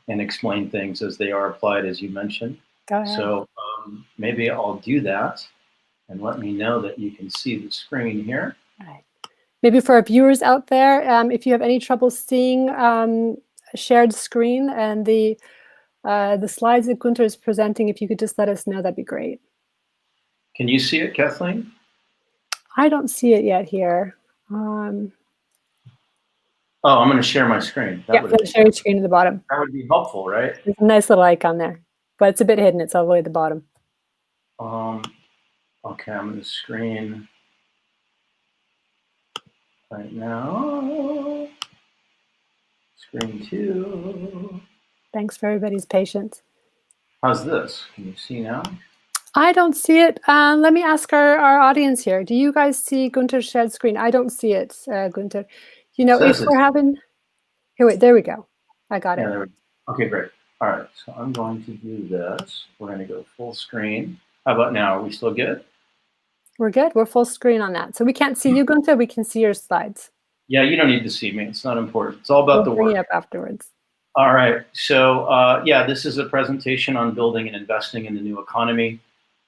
Speaker 11: and explain things as they are applied, as you mentioned.
Speaker 10: Go ahead.
Speaker 11: So maybe I'll do that, and let me know that you can see the screen here.
Speaker 10: All right. Maybe for our viewers out there, if you have any trouble seeing a shared screen and the slides that Günther is presenting, if you could just let us know, that'd be great.
Speaker 11: Can you see it, Kathleen?
Speaker 10: I don't see it yet here.
Speaker 11: Oh, I'm going to share my screen.
Speaker 10: Yeah, share your screen at the bottom.
Speaker 11: That would be helpful, right?
Speaker 10: There's a nice little icon there, but it's a bit hidden. It's all the way at the bottom.
Speaker 11: Okay, I'm going to screen right now. Screen 2.
Speaker 10: Thanks for everybody's patience.
Speaker 11: How's this? Can you see now?
Speaker 10: I don't see it. Let me ask our audience here. Do you guys see Günther's shared screen? I don't see it, Günther. You know, if we're having... Here, wait, there we go. I got it.
Speaker 11: There we go. Okay, great. All right, so I'm going to do this. We're going to go full screen. How about now? Are we still good?
Speaker 10: We're good. We're full screen on that. So we can't see you, Günther. We can see your slides.
Speaker 11: Yeah, you don't need to see me. It's not important. It's all about the work.
Speaker 10: We'll bring it up afterwards.
Speaker 11: All right. So, yeah, this is a presentation on building and investing in the new economy.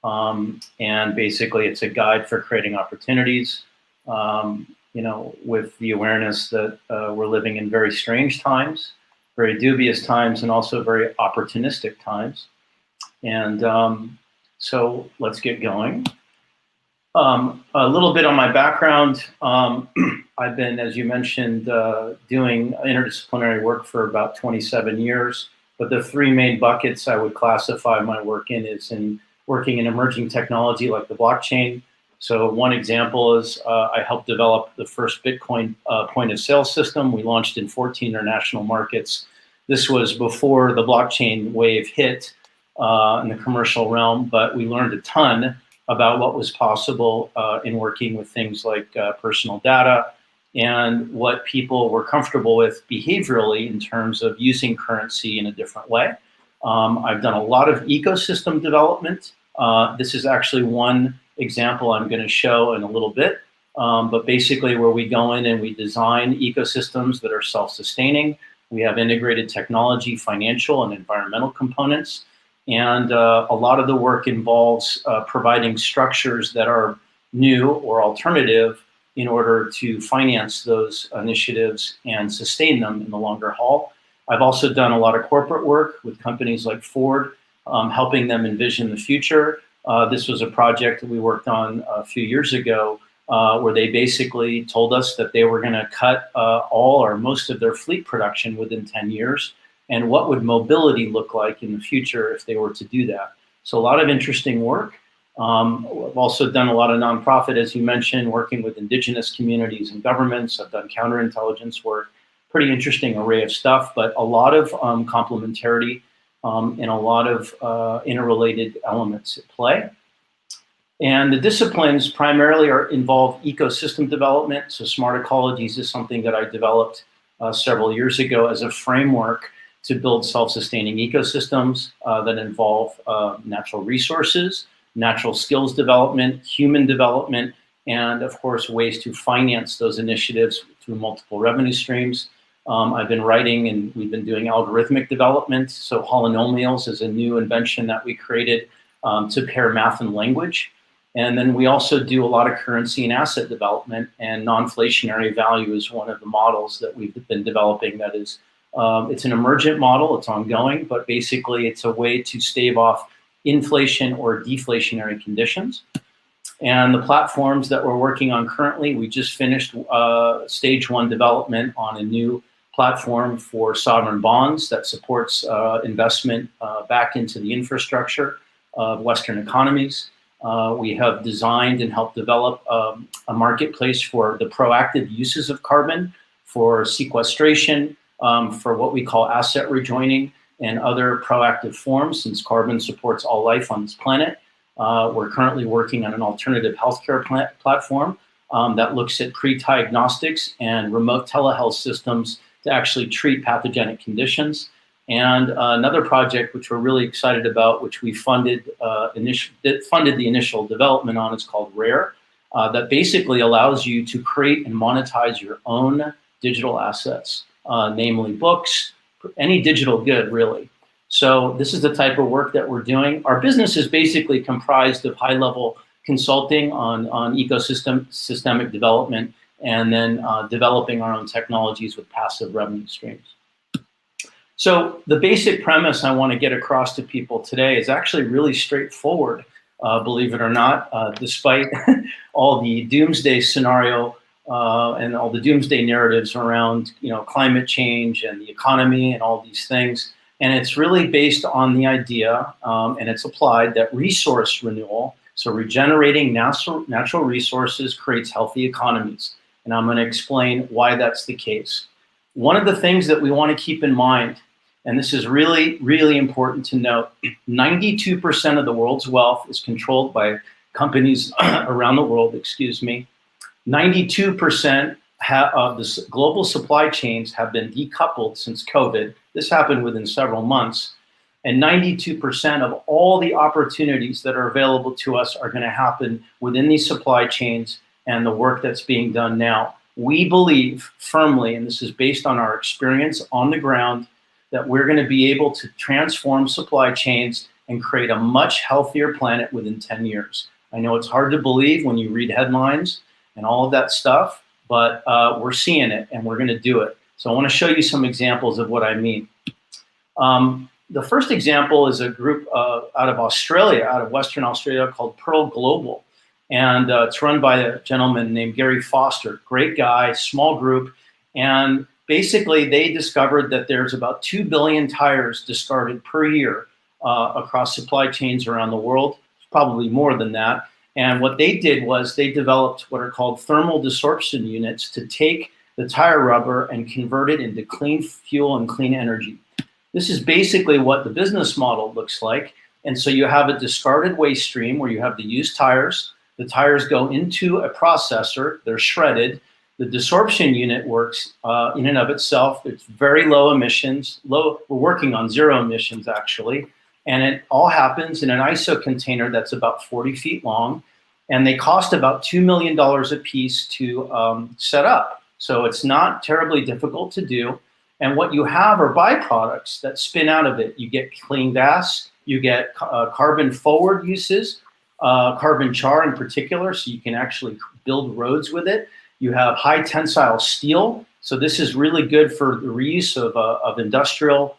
Speaker 11: And basically, it's a guide for creating opportunities, you know, with the awareness that we're living in very strange times, very dubious times, and also very opportunistic times. And so let's get going. A little bit on my background. I've been, as you mentioned, doing interdisciplinary work for about 27 years. But the 3 main buckets I would classify my work in is in working in emerging technology like the blockchain. So one example is I helped develop the first Bitcoin point of sale system. We launched in 14 international markets. This was before the blockchain wave hit in the commercial realm, but we learned a ton about what was possible in working with things like personal data and what people were comfortable with behaviorally in terms of using currency in a different way. I've done a lot of ecosystem development. This is actually one example I'm going to show in a little bit, but basically where we go in and we design ecosystems that are self-sustaining. We have integrated technology, financial, and environmental components. And a lot of the work involves providing structures that are new or alternative in order to finance those initiatives and sustain them in the longer haul. I've also done a lot of corporate work with companies like Ford, helping them envision the future. This was a project that we worked on a few years ago where they basically told us that they were going to cut all or most of their fleet production within 10 years. And what would mobility look like in the future if they were to do that? So a lot of interesting work. I've also done a lot of nonprofit, as you mentioned, working with indigenous communities and governments. I've done counterintelligence work, pretty interesting array of stuff, but a lot of complementarity and a lot of interrelated elements at play. And the disciplines primarily involve ecosystem development. So smart ecologies is something that I developed several years ago as a framework to build self-sustaining ecosystems that involve natural resources, natural skills development, human development, and of course, ways to finance those initiatives through multiple revenue streams. I've been writing and we've been doing algorithmic development. So holonomials is a new invention that we created to pair math and language. And then we also do a lot of currency and asset development, and non-inflationary value is one of the models that we've been developing. That is, it's an emergent model, it's ongoing, but basically it's a way to stave off inflation or deflationary conditions. And the platforms that we're working on currently, we just finished stage 1 development on a new platform for sovereign bonds that supports investment back into the infrastructure of Western economies. We have designed and helped develop a marketplace for the proactive uses of carbon, for sequestration, for what we call asset rejoining and other proactive forms, since carbon supports all life on this planet. We're currently working on an alternative healthcare platform that looks at pre-diagnostics and remote telehealth systems to actually treat pathogenic conditions. And another project which we're really excited about, which we funded the initial development on, is called RARE, that basically allows you to create and monetize your own digital assets, namely books, any digital good, really. So this is the type of work that we're doing. Our business is basically comprised of high-level consulting on systemic development, and then developing our own technologies with passive revenue streams. So the basic premise I want to get across to people today is actually really straightforward, believe it or not, despite all the doomsday scenario and all the doomsday narratives around, climate change and the economy and all these things. And it's really based on the idea, and it's applied, that resource renewal, so regenerating natural resources, creates healthy economies. And I'm going to explain why that's the case. One of the things that we want to keep in mind, and this is really, really important to note, 92% of the world's wealth is controlled by companies around the world, 92% of the global supply chains have been decoupled since COVID. This happened within several months. And 92% of all the opportunities that are available to us are going to happen within these supply chains and the work that's being done now. We believe firmly, and this is based on our experience on the ground, that we're going to be able to transform supply chains and create a much healthier planet within 10 years. I know it's hard to believe when you read headlines and all of that stuff, but we're seeing it and we're going to do it. So I want to show you some examples of what I mean. The first example is a group out of Australia, out of Western Australia, called Pearl Global. And it's run by a gentleman named Gary Foster, great guy, small group. And basically they discovered that there's about 2 billion tires discarded per year across supply chains around the world. probably more than that. And what they did was they developed what are called thermal desorption units to take the tire rubber and convert it into clean fuel and clean energy. This is basically what the business model looks like. And so you have a discarded waste stream where you have the used tires. The tires go into a processor, they're shredded. The desorption unit works in and of itself. It's very low emissions. We're working on 0 emissions actually. And it all happens in an ISO container that's about 40 feet long. And they cost about $2 million a piece to set up. So it's not terribly difficult to do. And what you have are byproducts that spin out of it. You get clean gas, you get carbon forward uses, carbon char in particular, so you can actually build roads with it. You have high tensile steel. So this is really good for the reuse of industrial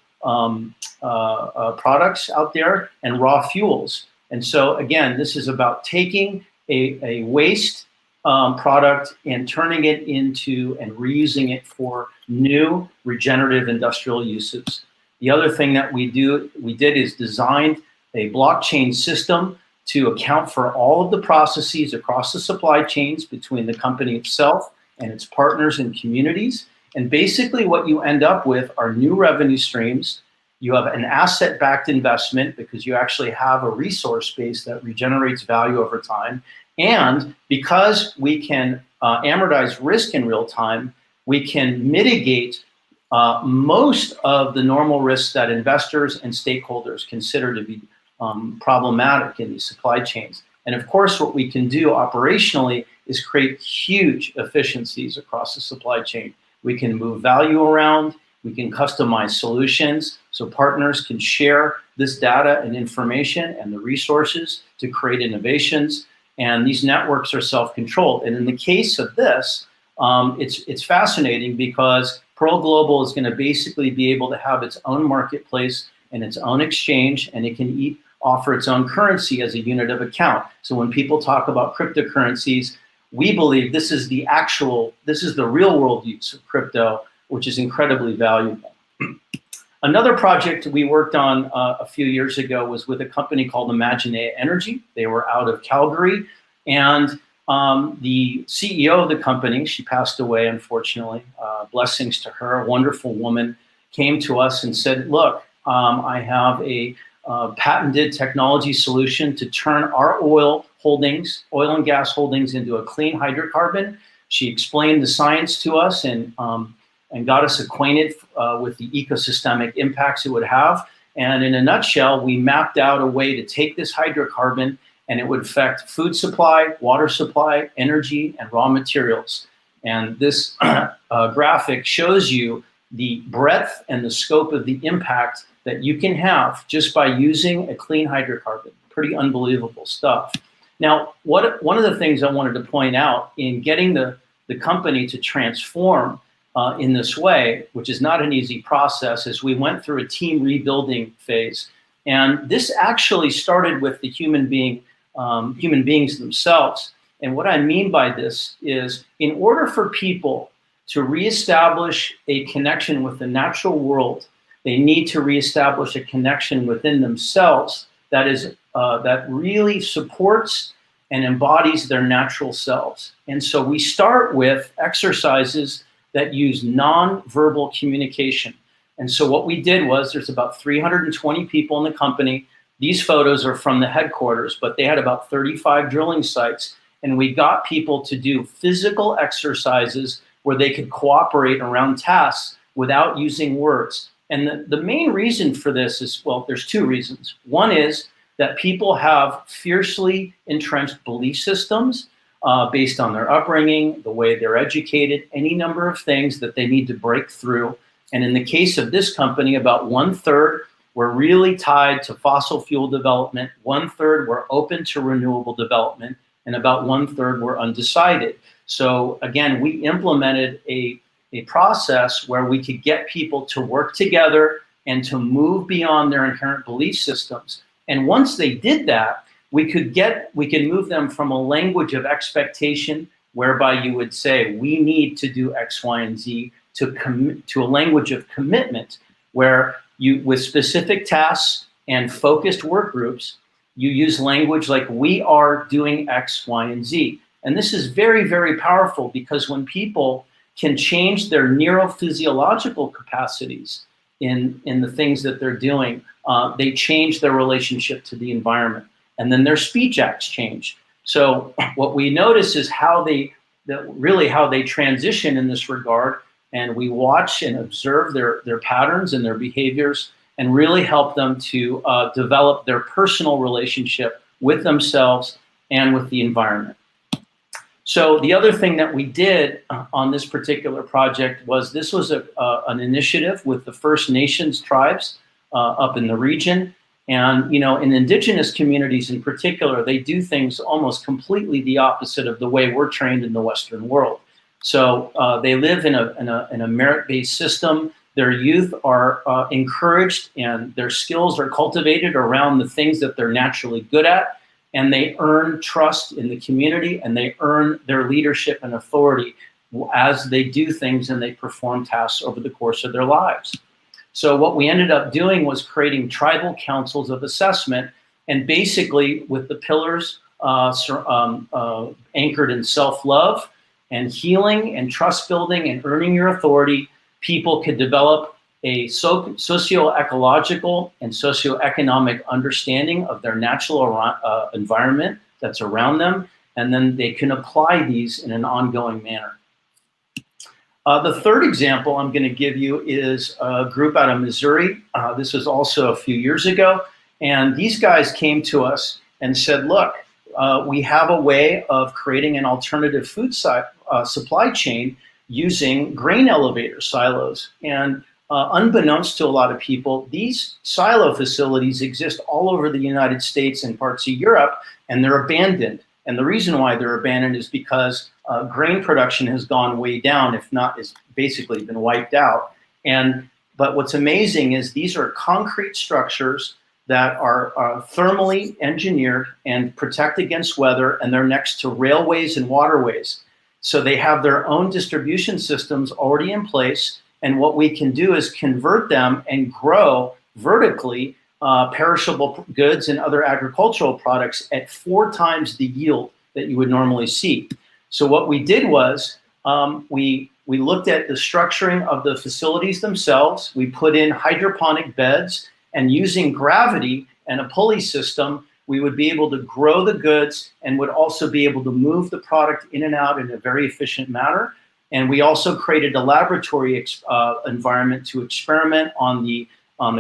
Speaker 11: products out there, and raw fuels. And so again, this is about taking a waste product and turning it into and reusing it for new regenerative industrial uses. The other thing that we did is designed a blockchain system to account for all of the processes across the supply chains between the company itself and its partners and communities. And basically what you end up with are new revenue streams. You have an asset-backed investment because you actually have a resource base that regenerates value over time. And because we can amortize risk in real time, we can mitigate most of the normal risks that investors and stakeholders consider to be problematic in these supply chains. And of course, what we can do operationally is create huge efficiencies across the supply chain. We can move value around, we can customize solutions so partners can share this data and information and the resources to create innovations. And these networks are self-controlled. And in the case of this, it's fascinating because Pearl Global is going to basically be able to have its own marketplace and its own exchange, and it can offer its own currency as a unit of account. So when people talk about cryptocurrencies, we believe this is the real world use of crypto, which is incredibly valuable. Another project we worked on a few years ago was with a company called Imaginea Energy. They were out of Calgary, and the CEO of the company, she passed away unfortunately, blessings to her, a wonderful woman, came to us and said, look, I have a patented technology solution to turn our oil and gas holdings into a clean hydrocarbon. She explained the science to us and got us acquainted with the ecosystemic impacts it would have. And in a nutshell, we mapped out a way to take this hydrocarbon and it would affect food supply, water supply, energy, and raw materials. And this graphic shows you the breadth and the scope of the impact that you can have just by using a clean hydrocarbon. Pretty unbelievable stuff. Now, one of the things I wanted to point out in getting the company to transform in this way, which is not an easy process, is we went through a team rebuilding phase. And this actually started with the human beings themselves. And what I mean by this is, in order for people to reestablish a connection with the natural world, they need to reestablish a connection within themselves that really supports and embodies their natural selves. And so we start with exercises that use non-verbal communication. And so what we did was, there's about 320 people in the company. These photos are from the headquarters, but they had about 35 drilling sites. And we got people to do physical exercises where they could cooperate around tasks without using words. And the main reason for this is, well, there's two reasons. One is that people have fiercely entrenched belief systems based on their upbringing, the way they're educated, any number of things that they need to break through. And in the case of this company, about 1/3 were really tied to fossil fuel development, 1/3 were open to renewable development, and about 1/3 were undecided. So again, we implemented a process where we could get people to work together and to move beyond their inherent belief systems. And once they did that, we could move them from a language of expectation, whereby you would say, we need to do X, Y, and Z, to a language of commitment, where you, with specific tasks and focused work groups, You use language like, we are doing X, Y, and Z. And this is very, very powerful, because when people can change their neurophysiological capacities in the things that they're doing, they change their relationship to the environment. And then their speech acts change. So what we notice is how they transition in this regard. And we watch and observe their patterns and their behaviors, and really help them to develop their personal relationship with themselves and with the environment. So the other thing that we did on this particular project was, this was an initiative with the First Nations tribes up in the region. And, you know, in indigenous communities in particular, they do things almost completely the opposite of the way we're trained in the Western world. So they live in a merit-based system. Their youth are encouraged, and their skills are cultivated around the things that they're naturally good at. And they earn trust in the community, and they earn their leadership and authority as they do things and they perform tasks over the course of their lives. So what we ended up doing was creating tribal councils of assessment, and basically with the pillars anchored in self-love and healing and trust building and earning your authority, people could develop a socio-ecological and socioeconomic understanding of their natural environment that's around them, and then they can apply these in an ongoing manner. The third example I'm going to give you is a group out of Missouri. This was also a few years ago, and these guys came to us and said, look, we have a way of creating an alternative food supply chain using grain elevator silos. And unbeknownst to a lot of people, these silo facilities exist all over the United States and parts of Europe, and they're abandoned. And the reason why they're abandoned is because grain production has gone way down, if not, is basically been wiped out. But what's amazing is these are concrete structures that are thermally engineered and protect against weather, and they're next to railways and waterways. So they have their own distribution systems already in place, and what we can do is convert them and grow vertically perishable goods and other agricultural products at 4 times the yield that you would normally see. So what we did was we looked at the structuring of the facilities themselves. We put in hydroponic beds, and using gravity and a pulley system, we would be able to grow the goods and would also be able to move the product in and out in a very efficient manner. And we also created a laboratory environment to experiment on the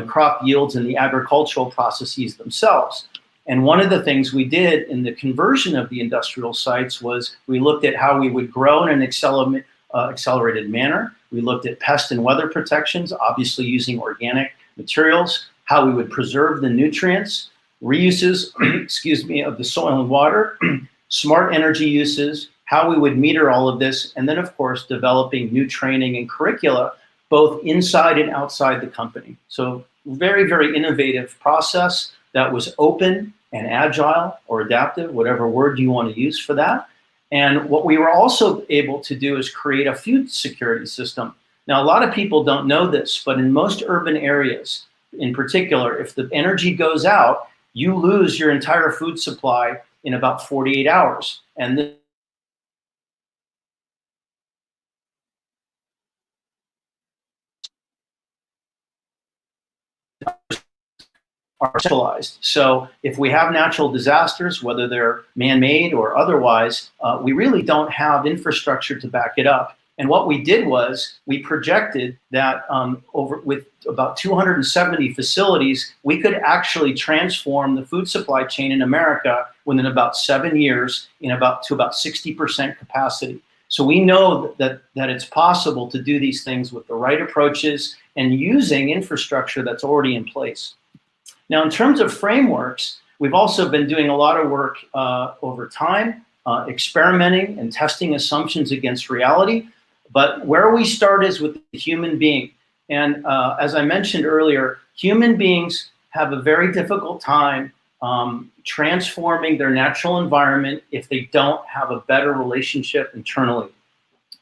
Speaker 11: crop yields and the agricultural processes themselves. And one of the things we did in the conversion of the industrial sites was we looked at how we would grow in an accelerated manner. We looked at pest and weather protections, obviously using organic materials, how we would preserve the nutrients, reuses, of the soil and water, smart energy uses, how we would meter all of this, and then of course developing new training and curricula both inside and outside the company. So very, very innovative process that was open and agile or adaptive, whatever word you want to use for that. And what we were also able to do is create a food security system. Now, a lot of people don't know this, but in most urban areas, in particular, if the energy goes out, you lose your entire food supply in about 48 hours. And this are centralized. So if we have natural disasters, whether they're man-made or otherwise, we really don't have infrastructure to back it up. And what we did was we projected that with about 270 facilities, we could actually transform the food supply chain in America within about 7 years to about 60% capacity. So we know that it's possible to do these things with the right approaches and using infrastructure that's already in place. Now, in terms of frameworks, we've also been doing a lot of work over time, experimenting and testing assumptions against reality. But where we start is with the human being. And as I mentioned earlier, human beings have a very difficult time transforming their natural environment if they don't have a better relationship internally.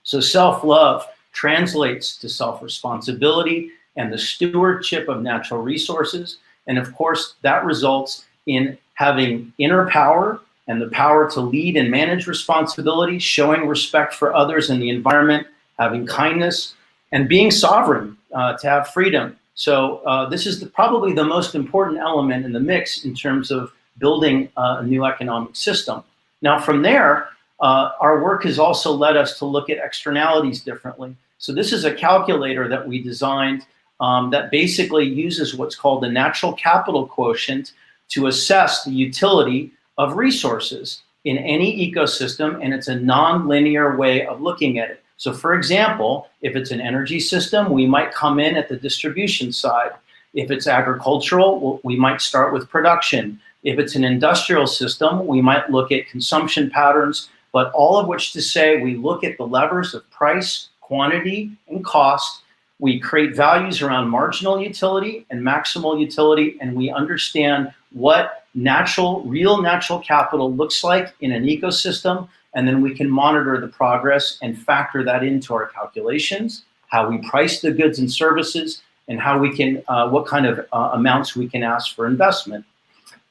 Speaker 11: So self-love translates to self-responsibility and the stewardship of natural resources. And of course, that results in having inner power and the power to lead and manage responsibility, showing respect for others and the environment, having kindness, and being sovereign, to have freedom. So this is probably the most important element in the mix in terms of building a new economic system. Now from there, our work has also led us to look at externalities differently. So this is a calculator that we designed that basically uses what's called the natural capital quotient to assess the utility of resources in any ecosystem, and it's a non-linear way of looking at it. So for example, if it's an energy system, we might come in at the distribution side. If it's agricultural, we might start with production. If it's an industrial system, we might look at consumption patterns, but all of which to say we look at the levers of price, quantity, and cost. We create values around marginal utility and maximal utility, and we understand what real natural capital looks like in an ecosystem, and then we can monitor the progress and factor that into our calculations, how we price the goods and services, and how we can, what kind of amounts we can ask for investment.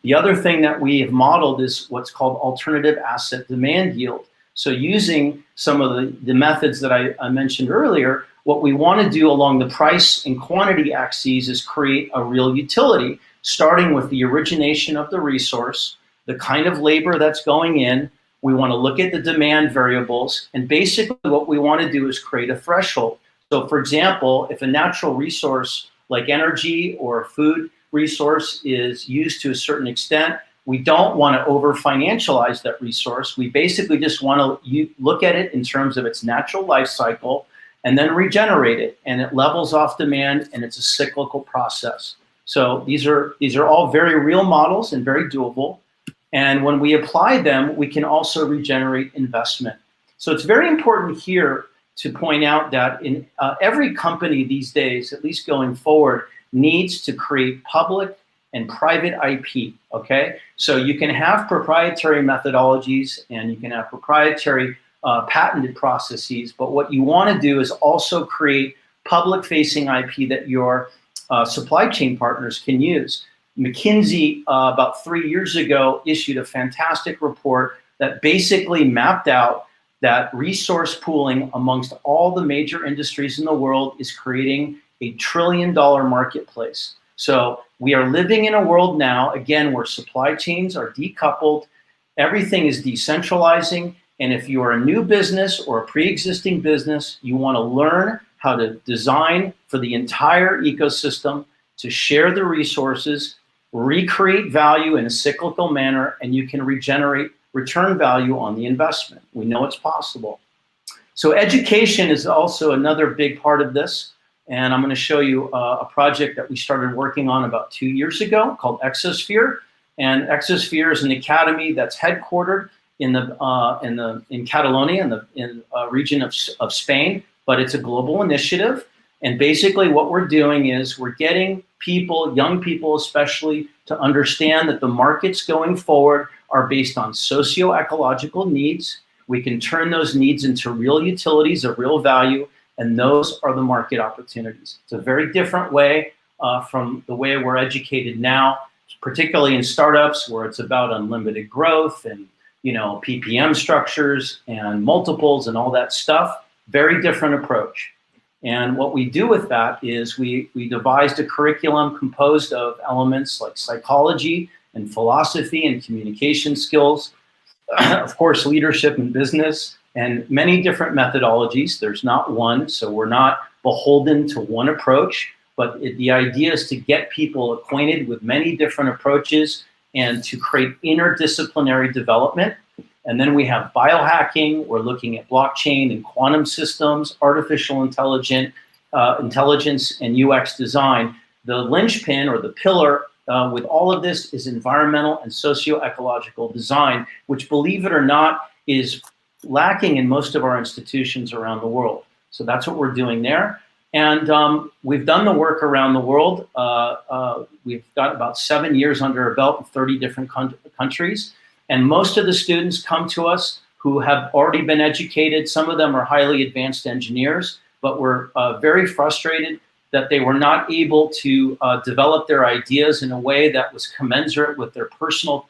Speaker 11: The other thing that we have modeled is what's called alternative asset demand yield. So using some of the methods that I mentioned earlier, what we want to do along the price and quantity axes is create a real utility, starting with the origination of the resource, the kind of labor that's going in. We want to look at the demand variables, and basically what we want to do is create a threshold. So for example, if a natural resource like energy or food resource is used to a certain extent, we don't want to over financialize that resource. We basically just want to look at it in terms of its natural life cycle and then regenerate it, and it levels off demand, and it's a cyclical process. So these are all very real models and very doable. And when we apply them, we can also regenerate investment. So it's very important here to point out that in every company these days, at least going forward, needs to create public and private IP, okay? So you can have proprietary methodologies and you can have proprietary patented processes, but what you want to do is also create public-facing IP that your supply chain partners can use. McKinsey, about 3 years ago, issued a fantastic report that basically mapped out that resource pooling amongst all the major industries in the world is creating a $1 trillion marketplace. So we are living in a world now, again, where supply chains are decoupled, everything is decentralizing, and if you are a new business or a pre-existing business, you want to learn how to design for the entire ecosystem, to share the resources, recreate value in a cyclical manner, and you can regenerate return value on the investment. We know it's possible. So education is also another big part of this. And I'm going to show you a project that we started working on about 2 years ago called Exosphere. And Exosphere is an academy that's headquartered in Catalonia, in the region of Spain, but it's a global initiative. And basically what we're doing is we're getting people, young people especially, to understand that the markets going forward are based on socio-ecological needs. We can turn those needs into real utilities of real value, and those are the market opportunities. It's a very different way from the way we're educated now, particularly in startups where it's about unlimited growth and PPM structures and multiples and all that stuff. Very different approach. And what we do with that is we devised a curriculum composed of elements like psychology and philosophy and communication skills, of course, leadership and business, and many different methodologies. There's not one, so we're not beholden to one approach, but the idea is to get people acquainted with many different approaches and to create interdisciplinary development. And then we have biohacking. We're looking at blockchain and quantum systems, artificial intelligence, and UX design. The linchpin or the pillar with all of this is environmental and socio-ecological design, which, believe it or not, is lacking in most of our institutions around the world. So that's what we're doing there. And we've done the work around the world. We've got about 7 years under our belt in 30 different countries. And most of the students come to us who have already been educated. Some of them are highly advanced engineers, but we're very frustrated that they were not able to develop their ideas in a way that was commensurate with their personal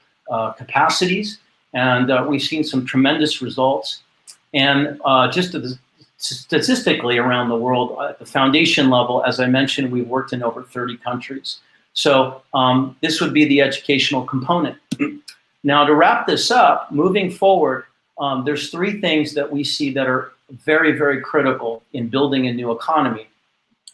Speaker 11: capacities, and we've seen some tremendous results. And just statistically around the world, at the foundation level, as I mentioned, we've worked in over 30 countries. So this would be the educational component. Now, to wrap this up, moving forward, there's three things that we see that are very, very critical in building a new economy,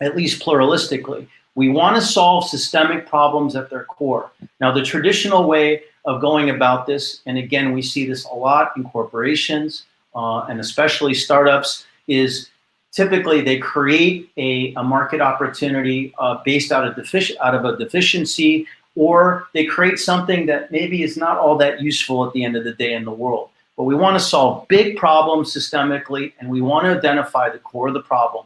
Speaker 11: at least pluralistically. We want to solve systemic problems at their core. Now, the traditional way of going about this, and again, we see this a lot in corporations and especially startups, is typically they create a market opportunity based out of a deficiency, or they create something that maybe is not all that useful at the end of the day in the world. But we want to solve big problems systemically, and we want to identify the core of the problem.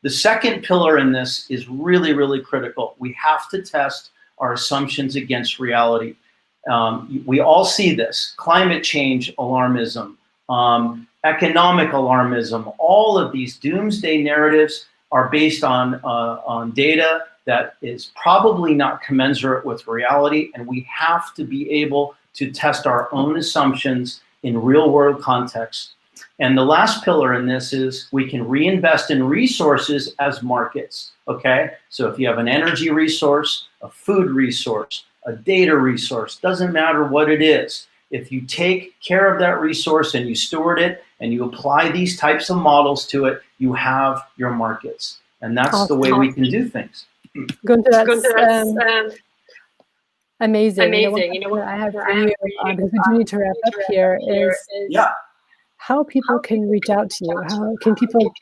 Speaker 11: The second pillar in this is really, really critical. We have to test our assumptions against reality. We all see this: climate change alarmism, economic alarmism. All of these doomsday narratives are based on data that is probably not commensurate with reality, and we have to be able to test our own assumptions in real-world context. And the last pillar in this is we can reinvest in resources as markets, okay? So if you have an energy resource, a food resource, a data resource, doesn't matter what it is. If you take care of that resource and you steward it and you apply these types of models to it, you have your markets. And that's the way we can do things.
Speaker 10: Gunther, that's amazing. I have for you, because we do need to wrap up here, is how people can reach out to you. How can people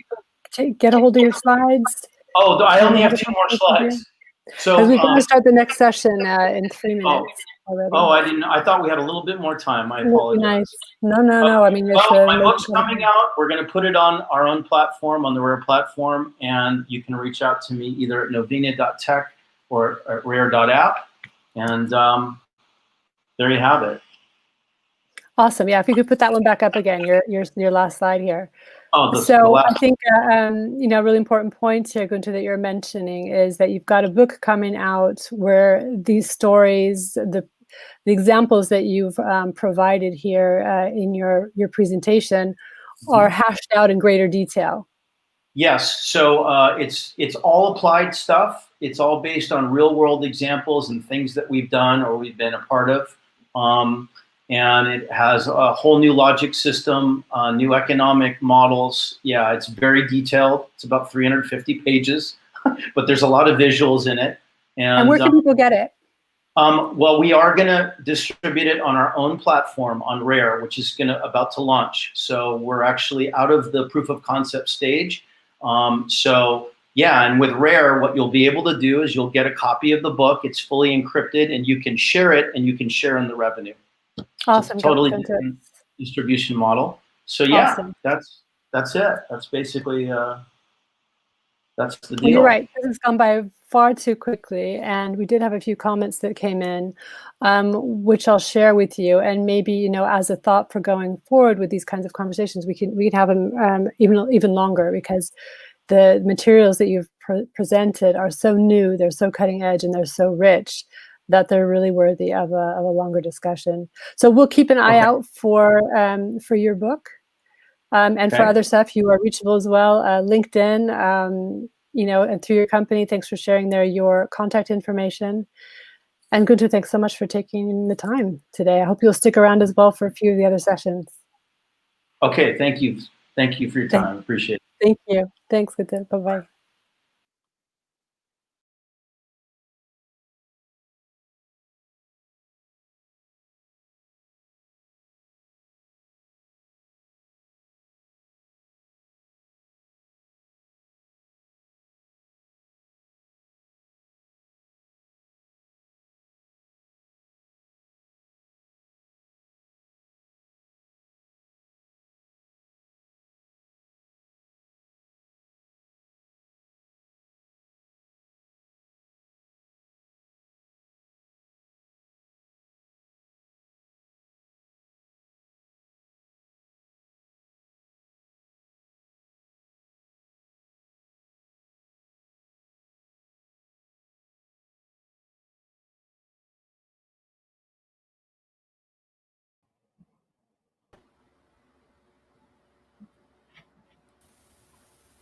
Speaker 10: get a hold of your slides?
Speaker 11: Oh, I only have 2 more slides. So
Speaker 10: we're going to start the next session in 3 minutes already.
Speaker 11: Oh, I didn't. I thought we had a little bit more time. I apologize.
Speaker 10: Nice. No. I mean, it's
Speaker 11: my book's coming out. We're going to put it on our own platform, on the Rare platform, and you can reach out to me either at novena.tech or at rare.app, and there you have it.
Speaker 10: Awesome. Yeah, if you could put that one back up again, your last slide here.
Speaker 11: Oh,
Speaker 10: I think a really important point here, Gunther, that you're mentioning is that you've got a book coming out where these stories, the examples that you've provided here in your presentation are hashed out in greater detail. Yes.
Speaker 11: So it's all applied stuff. It's all based on real world examples and things that we've done or we've been a part of. And it has a whole new logic system, new economic models. Yeah, it's very detailed. It's about 350 pages, but there's a lot of visuals in it.
Speaker 10: And where can people get it?
Speaker 11: Well, we are going to distribute it on our own platform on Rare, which is about to launch. So we're actually out of the proof of concept stage. So yeah, and with Rare, what you'll be able to do is you'll get a copy of the book. It's fully encrypted, and you can share it, and you can share in the revenue.
Speaker 10: Awesome.
Speaker 11: Totally different distribution model. So yeah, awesome. That's it. That's basically that's the deal.
Speaker 10: Well, you're right. This has gone by far too quickly, and we did have a few comments that came in, which I'll share with you. And maybe as a thought for going forward with these kinds of conversations, we can have them even longer, because the materials that you've presented are so new, they're so cutting edge, and they're so rich that they're really worthy of a longer discussion. So we'll keep an eye out for your book, and for other stuff. You are reachable as well, LinkedIn, and through your company. Thanks for sharing there your contact information. And Gunther, thanks so much for taking the time today. I hope you'll stick around as well for a few of the other sessions.
Speaker 11: Okay, thank you. Thank you for your time. Appreciate it.
Speaker 10: Thank you. Thanks, Gunther. Bye-bye.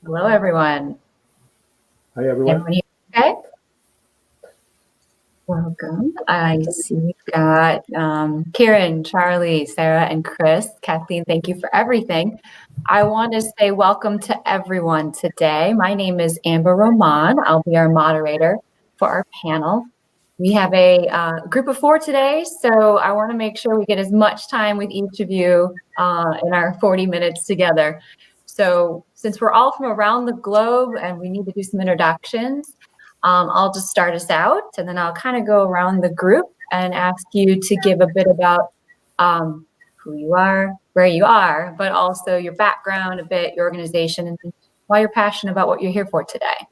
Speaker 12: Hello, everyone.
Speaker 13: Hi, everyone.
Speaker 12: Everyone okay? Welcome. I see we've got Kieran, Charlie, Sarah, and Chris. Kathleen, thank you for everything. I want to say welcome to everyone today. My name is Amber Roman. I'll be our moderator for our panel. We have a group of 4 today, so I want to make sure we get as much time with each of you in our 40 minutes together. So since we're all from around the globe and we need to do some introductions, I'll just start us out, and then I'll kind of go around the group and ask you to give a bit about who you are, where you are, but also your background a bit, your organization, and why you're passionate about what you're here for today.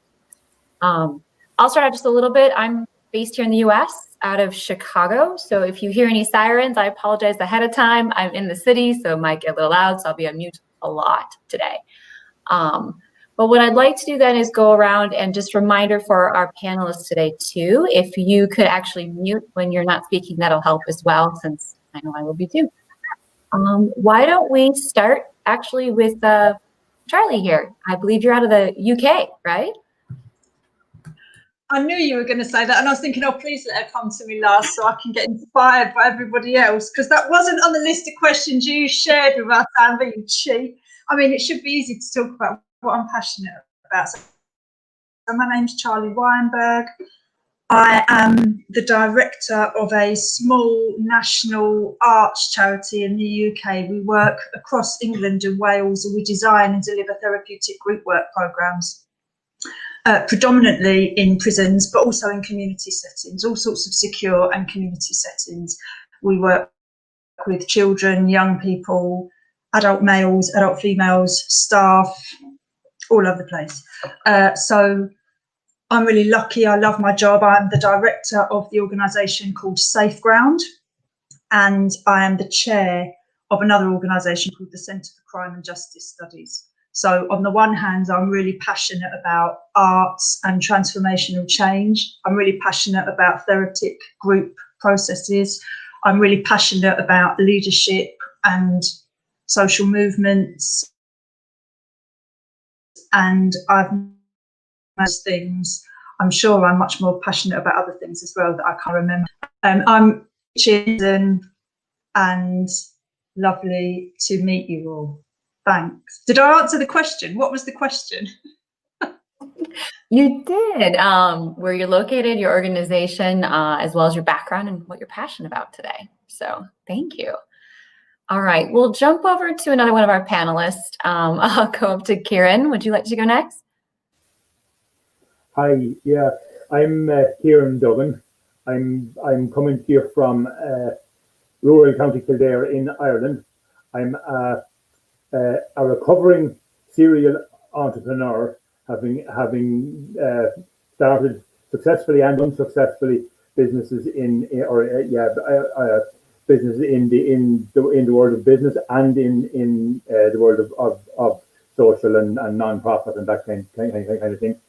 Speaker 12: I'll start out just a little bit. I'm based here in the US, out of Chicago. So if you hear any sirens, I apologize ahead of time. I'm in the city, so it might get a little loud, so I'll be on mute a lot today. But what I'd like to do then is go around and just reminder for our panelists today too, if you could actually mute when you're not speaking, that'll help as well, since I know I will be too. Why don't we start actually with Charlie here? I believe you're out of the UK, right?
Speaker 6: I knew you were going to say that, and I was thinking, oh, please let her come to me last so I can get inspired by everybody else, because that wasn't on the list of questions you shared with us, Amber, you cheat. I mean, it should be easy to talk about what I'm passionate about. So my name's Charlie Weinberg. I am the director of a small national arts charity in the UK. We work across England and Wales, and we design and deliver therapeutic group work programmes, predominantly in prisons, but also in community settings, all sorts of secure and community settings. We work with children, young people, adult males, adult females, staff, all over the place. So I'm really lucky. I love my job. I'm the director of the organisation called Safe Ground, and I am the chair of another organisation called the Centre for Crime and Justice Studies. So on the one hand, I'm really passionate about arts and transformational change. I'm really passionate about therapeutic group processes. I'm really passionate about leadership and social movements. And I've most things. I'm sure I'm much more passionate about other things as well that I can't remember. I'm chosen and lovely to meet you all. Thanks. Did I answer the question? What was the question?
Speaker 12: You did. Where you're located, your organization, as well as your background and what you're passionate about today. So thank you. All right, we'll jump over to another one of our panelists. I'll go up to Kieran. Would you like to go next?
Speaker 13: Hi, yeah, I'm Kieran Duggan. I'm coming to you from rural County Kildare in Ireland. I'm a recovering serial entrepreneur, having started successfully and unsuccessfully businesses business in the world of business and in the world of social and non-profit and that kind of thing.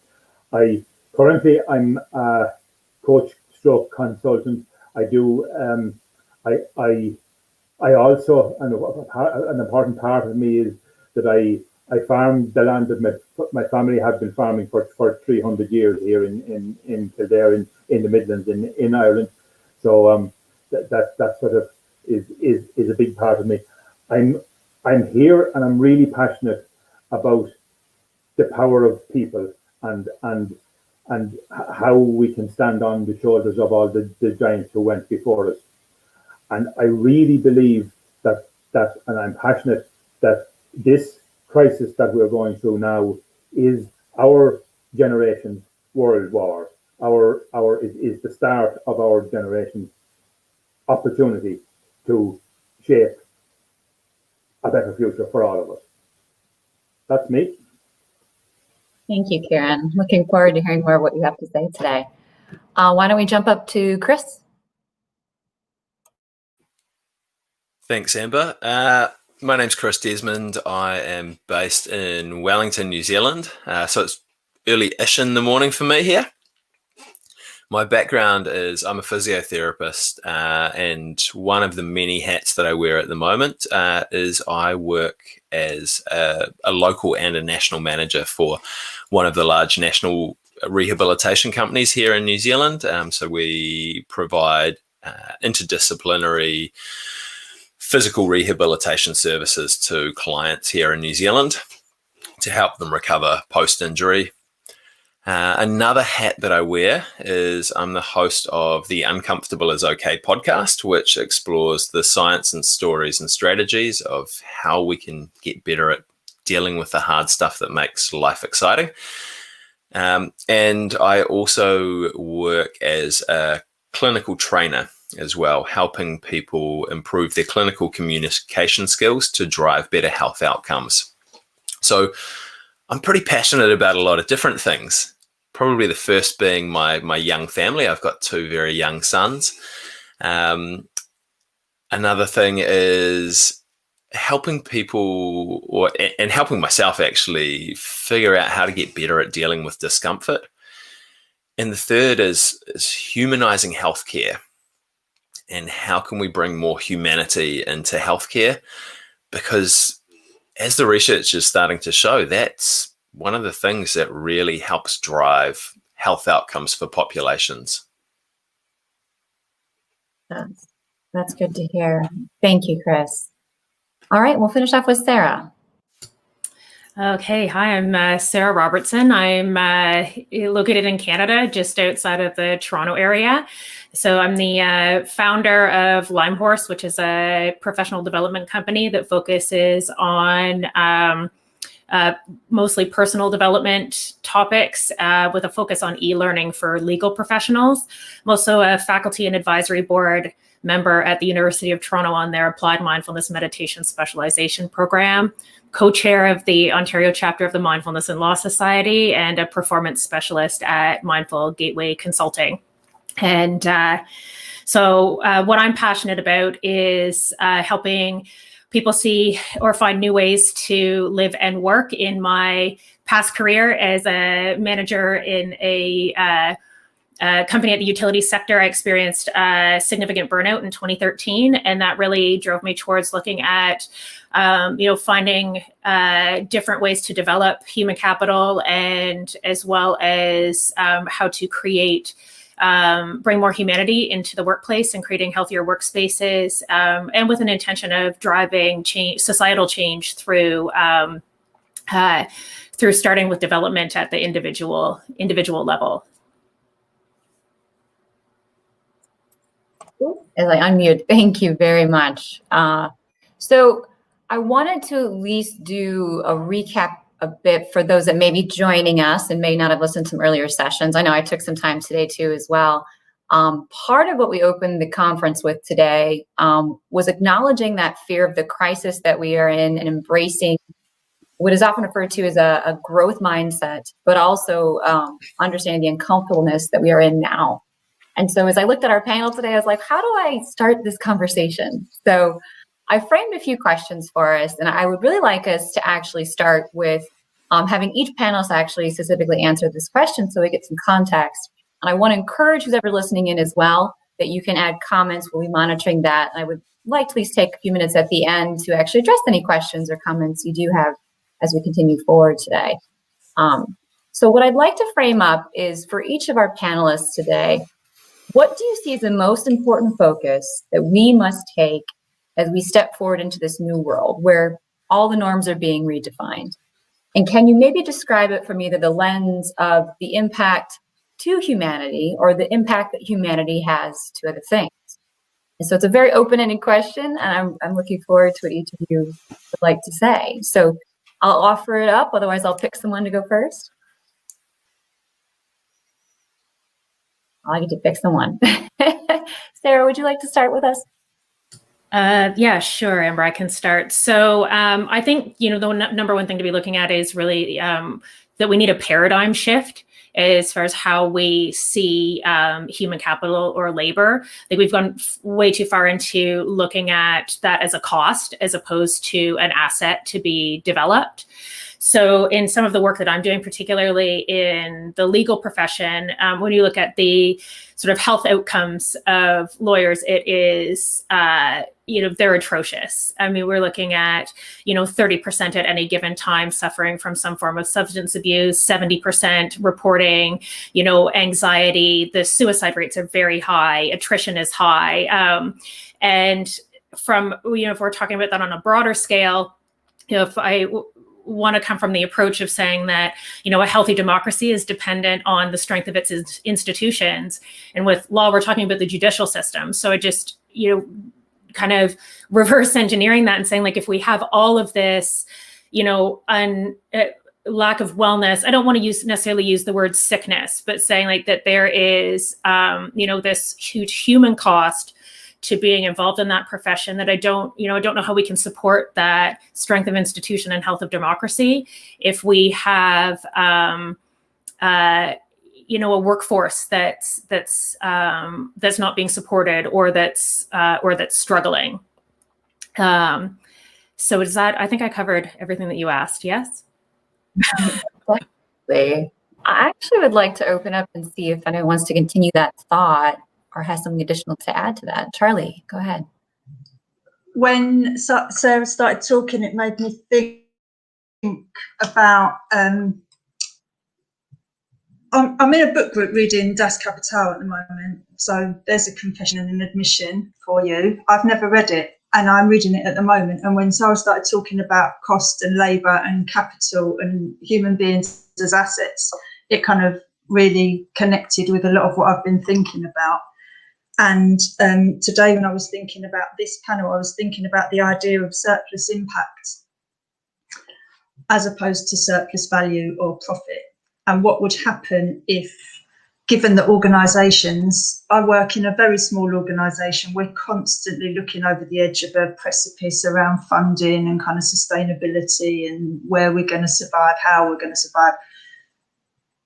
Speaker 13: I'm a coach stroke consultant. I do I also, an important part of me is that I farm the land that my family have been farming for 300 years here in Kildare in the Midlands in Ireland. So that sort of is a big part of me. I'm here and I'm really passionate about the power of people and how we can stand on the shoulders of all the giants who went before us. And I really believe that and I'm passionate that this crisis that we're going through now is our generation's world war. Is the start of our generation's opportunity to shape a better future for all of us. That's me.
Speaker 12: Thank you, Kieran. Looking forward to hearing more of what you have to say today. Why don't we jump up to Chris?
Speaker 14: Thanks, Amber. My name's Chris Desmond. I am based in Wellington, New Zealand. So it's early-ish in the morning for me here. My background is I'm a physiotherapist, and one of the many hats that I wear at the moment is I work as a local and a national manager for one of the large national rehabilitation companies here in New Zealand. So we provide interdisciplinary physical rehabilitation services to clients here in New Zealand to help them recover post-injury. Another hat that I wear is I'm the host of the Uncomfortable is Okay podcast, which explores the science and stories and strategies of how we can get better at dealing with the hard stuff that makes life exciting. And I also work as a clinical trainer as well, helping people improve their clinical communication skills to drive better health outcomes. So I'm pretty passionate about a lot of different things. Probably the first being my young family. I've got 2 very young sons. Another thing is helping people and helping myself actually figure out how to get better at dealing with discomfort. And the third is humanizing healthcare, and how can we bring more humanity into healthcare? Because as the research is starting to show, that's one of the things that really helps drive health outcomes for populations.
Speaker 12: That's good to hear. Thank you, Chris. All right, we'll finish off with Sarah.
Speaker 15: Okay, hi, I'm Sarah Robertson. I'm located in Canada, just outside of the Toronto area. So I'm the founder of Limehorse, which is a professional development company that focuses on mostly personal development topics with a focus on e-learning for legal professionals. I'm also a faculty and advisory board member at the University of Toronto on their Applied Mindfulness Meditation Specialization Program, co-chair of the Ontario chapter of the Mindfulness and Law Society, and a performance specialist at Mindful Gateway Consulting. And so what I'm passionate about is helping people see or find new ways to live and work. In my past career as a manager in a company at the utility sector, I experienced significant burnout in 2013, and that really drove me towards looking at, finding different ways to develop human capital, and as well as how to bring more humanity into the workplace and creating healthier workspaces, and with an intention of driving societal change through starting with development at the individual level.
Speaker 12: As I unmute, thank you very much. So I wanted to at least do a recap a bit for those that may be joining us and may not have listened to some earlier sessions. I know I took some time today too as well. Part of what we opened the conference with today was acknowledging that fear of the crisis that we are in and embracing what is often referred to as a growth mindset, but also understanding the uncomfortableness that we are in now. And so as I looked at our panel today, I was like, how do I start this conversation? So I framed a few questions for us, and I would really like us to actually start with having each panelist actually specifically answer this question so we get some context. And I want to encourage who's ever listening in as well, that you can add comments. We'll be monitoring that. And I would like to at least take a few minutes at the end to actually address any questions or comments you do have as we continue forward today. So what I'd like to frame up is for each of our panelists today, what do you see as the most important focus that we must take as we step forward into this new world where all the norms are being redefined? And can you maybe describe it from either the lens of the impact to humanity or the impact that humanity has to other things? And so it's a very open-ended question, and I'm looking forward to what each of you would like to say. So I'll offer it up, otherwise I'll pick someone to go first. I get to pick someone. Sarah, would you like to start with us?
Speaker 15: Yeah, sure, Amber, I can start. So I think, the number one thing to be looking at is really that we need a paradigm shift as far as how we see human capital or labor. I think we've gone way too far into looking at that as a cost as opposed to an asset to be developed. So in some of the work that I'm doing, particularly in the legal profession, when you look at the sort of health outcomes of lawyers, it is, they're atrocious. I mean, we're looking at, 30% at any given time suffering from some form of substance abuse, 70% reporting, anxiety. The suicide rates are very high. Attrition is high. And from, if we're talking about that on a broader scale, if I want to come from the approach of saying that, a healthy democracy is dependent on the strength of its institutions. And with law, we're talking about the judicial system. So I just, kind of reverse engineering that and saying, like, if we have all of this, lack of wellness, I don't want to necessarily use the word sickness, but saying like that there is, this huge human cost to being involved in that profession, that I don't know how we can support that strength of institution and health of democracy if we have, a workforce that's not being supported or that's struggling. So is that? I think I covered everything that you asked. Yes.
Speaker 12: Definitely. I actually would like to open up and see if anyone wants to continue that thought or has something additional to add to that. Charlie, go ahead.
Speaker 6: When Sarah started talking, it made me think about, I'm in a book group reading Das Kapital at the moment. So there's a confession and an admission for you. I've never read it and I'm reading it at the moment. And when Sarah started talking about cost and labour and capital and human beings as assets, it kind of really connected with a lot of what I've been thinking about. And today, when I was thinking about this panel, I was thinking about the idea of surplus impact as opposed to surplus value or profit. And what would happen if, given that organisations, I work in a very small organisation, we're constantly looking over the edge of a precipice around funding and kind of sustainability and where we're going to survive, how we're going to survive.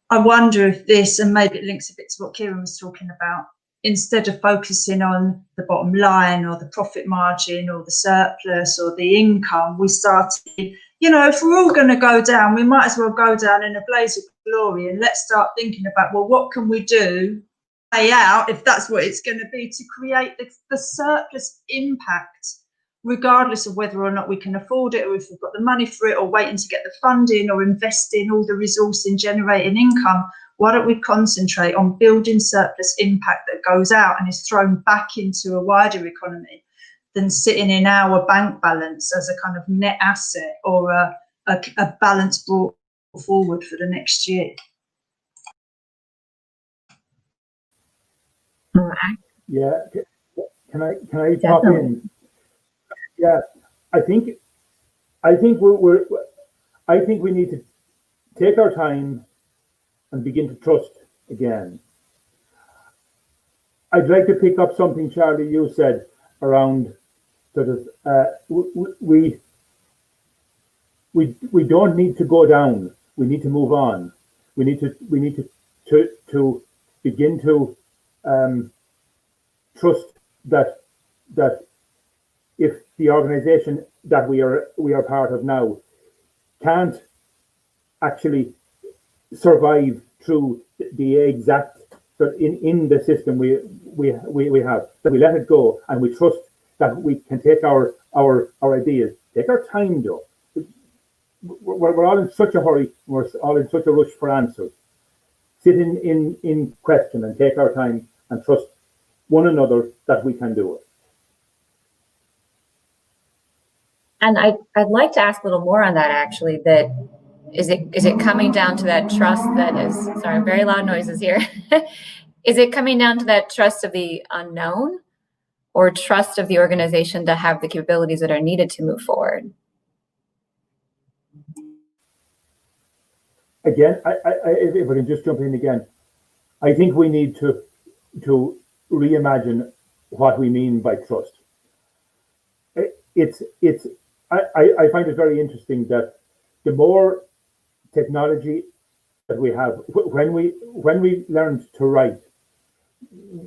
Speaker 6: I wonder if this, and maybe it links a bit to what Kieran was talking about, instead of focusing on the bottom line or the profit margin or the surplus or the income, we started, if we're all going to go down, we might as well go down in a blaze of glory, and let's start thinking about, well, what can we do, pay out, if that's what it's going to be, to create the surplus impact, regardless of whether or not we can afford it or if we've got the money for it or waiting to get the funding or investing all the resource in generating income. Why don't we concentrate on building surplus impact that goes out and is thrown back into a wider economy than sitting in our bank balance as a kind of net asset or a balance brought forward for the next year?
Speaker 13: Yeah, can I pop in? Yeah, I think we need to take our time and begin to trust again. I'd like to pick up something, Charlie, you said around sort of we don't need to go down. We need to move on. We need to begin to trust that if the organization that we are part of now can't actually survive through the exact in the system we have, that we let it go and we trust that we can take our ideas, take our time though. We're all in such a hurry, we're all in such a rush for answers. Sit in question and take our time and trust one another that we can do it.
Speaker 12: And I'd like to ask a little more on that, actually, that is it coming down to that trust that is, sorry, very loud noises here. Is it coming down to that trust of the unknown or trust of the organization to have the capabilities that are needed to move forward?
Speaker 13: Again, if I can just jump in again, I think we need to reimagine what we mean by trust. I find it very interesting that the more technology that we have, when we learned to write,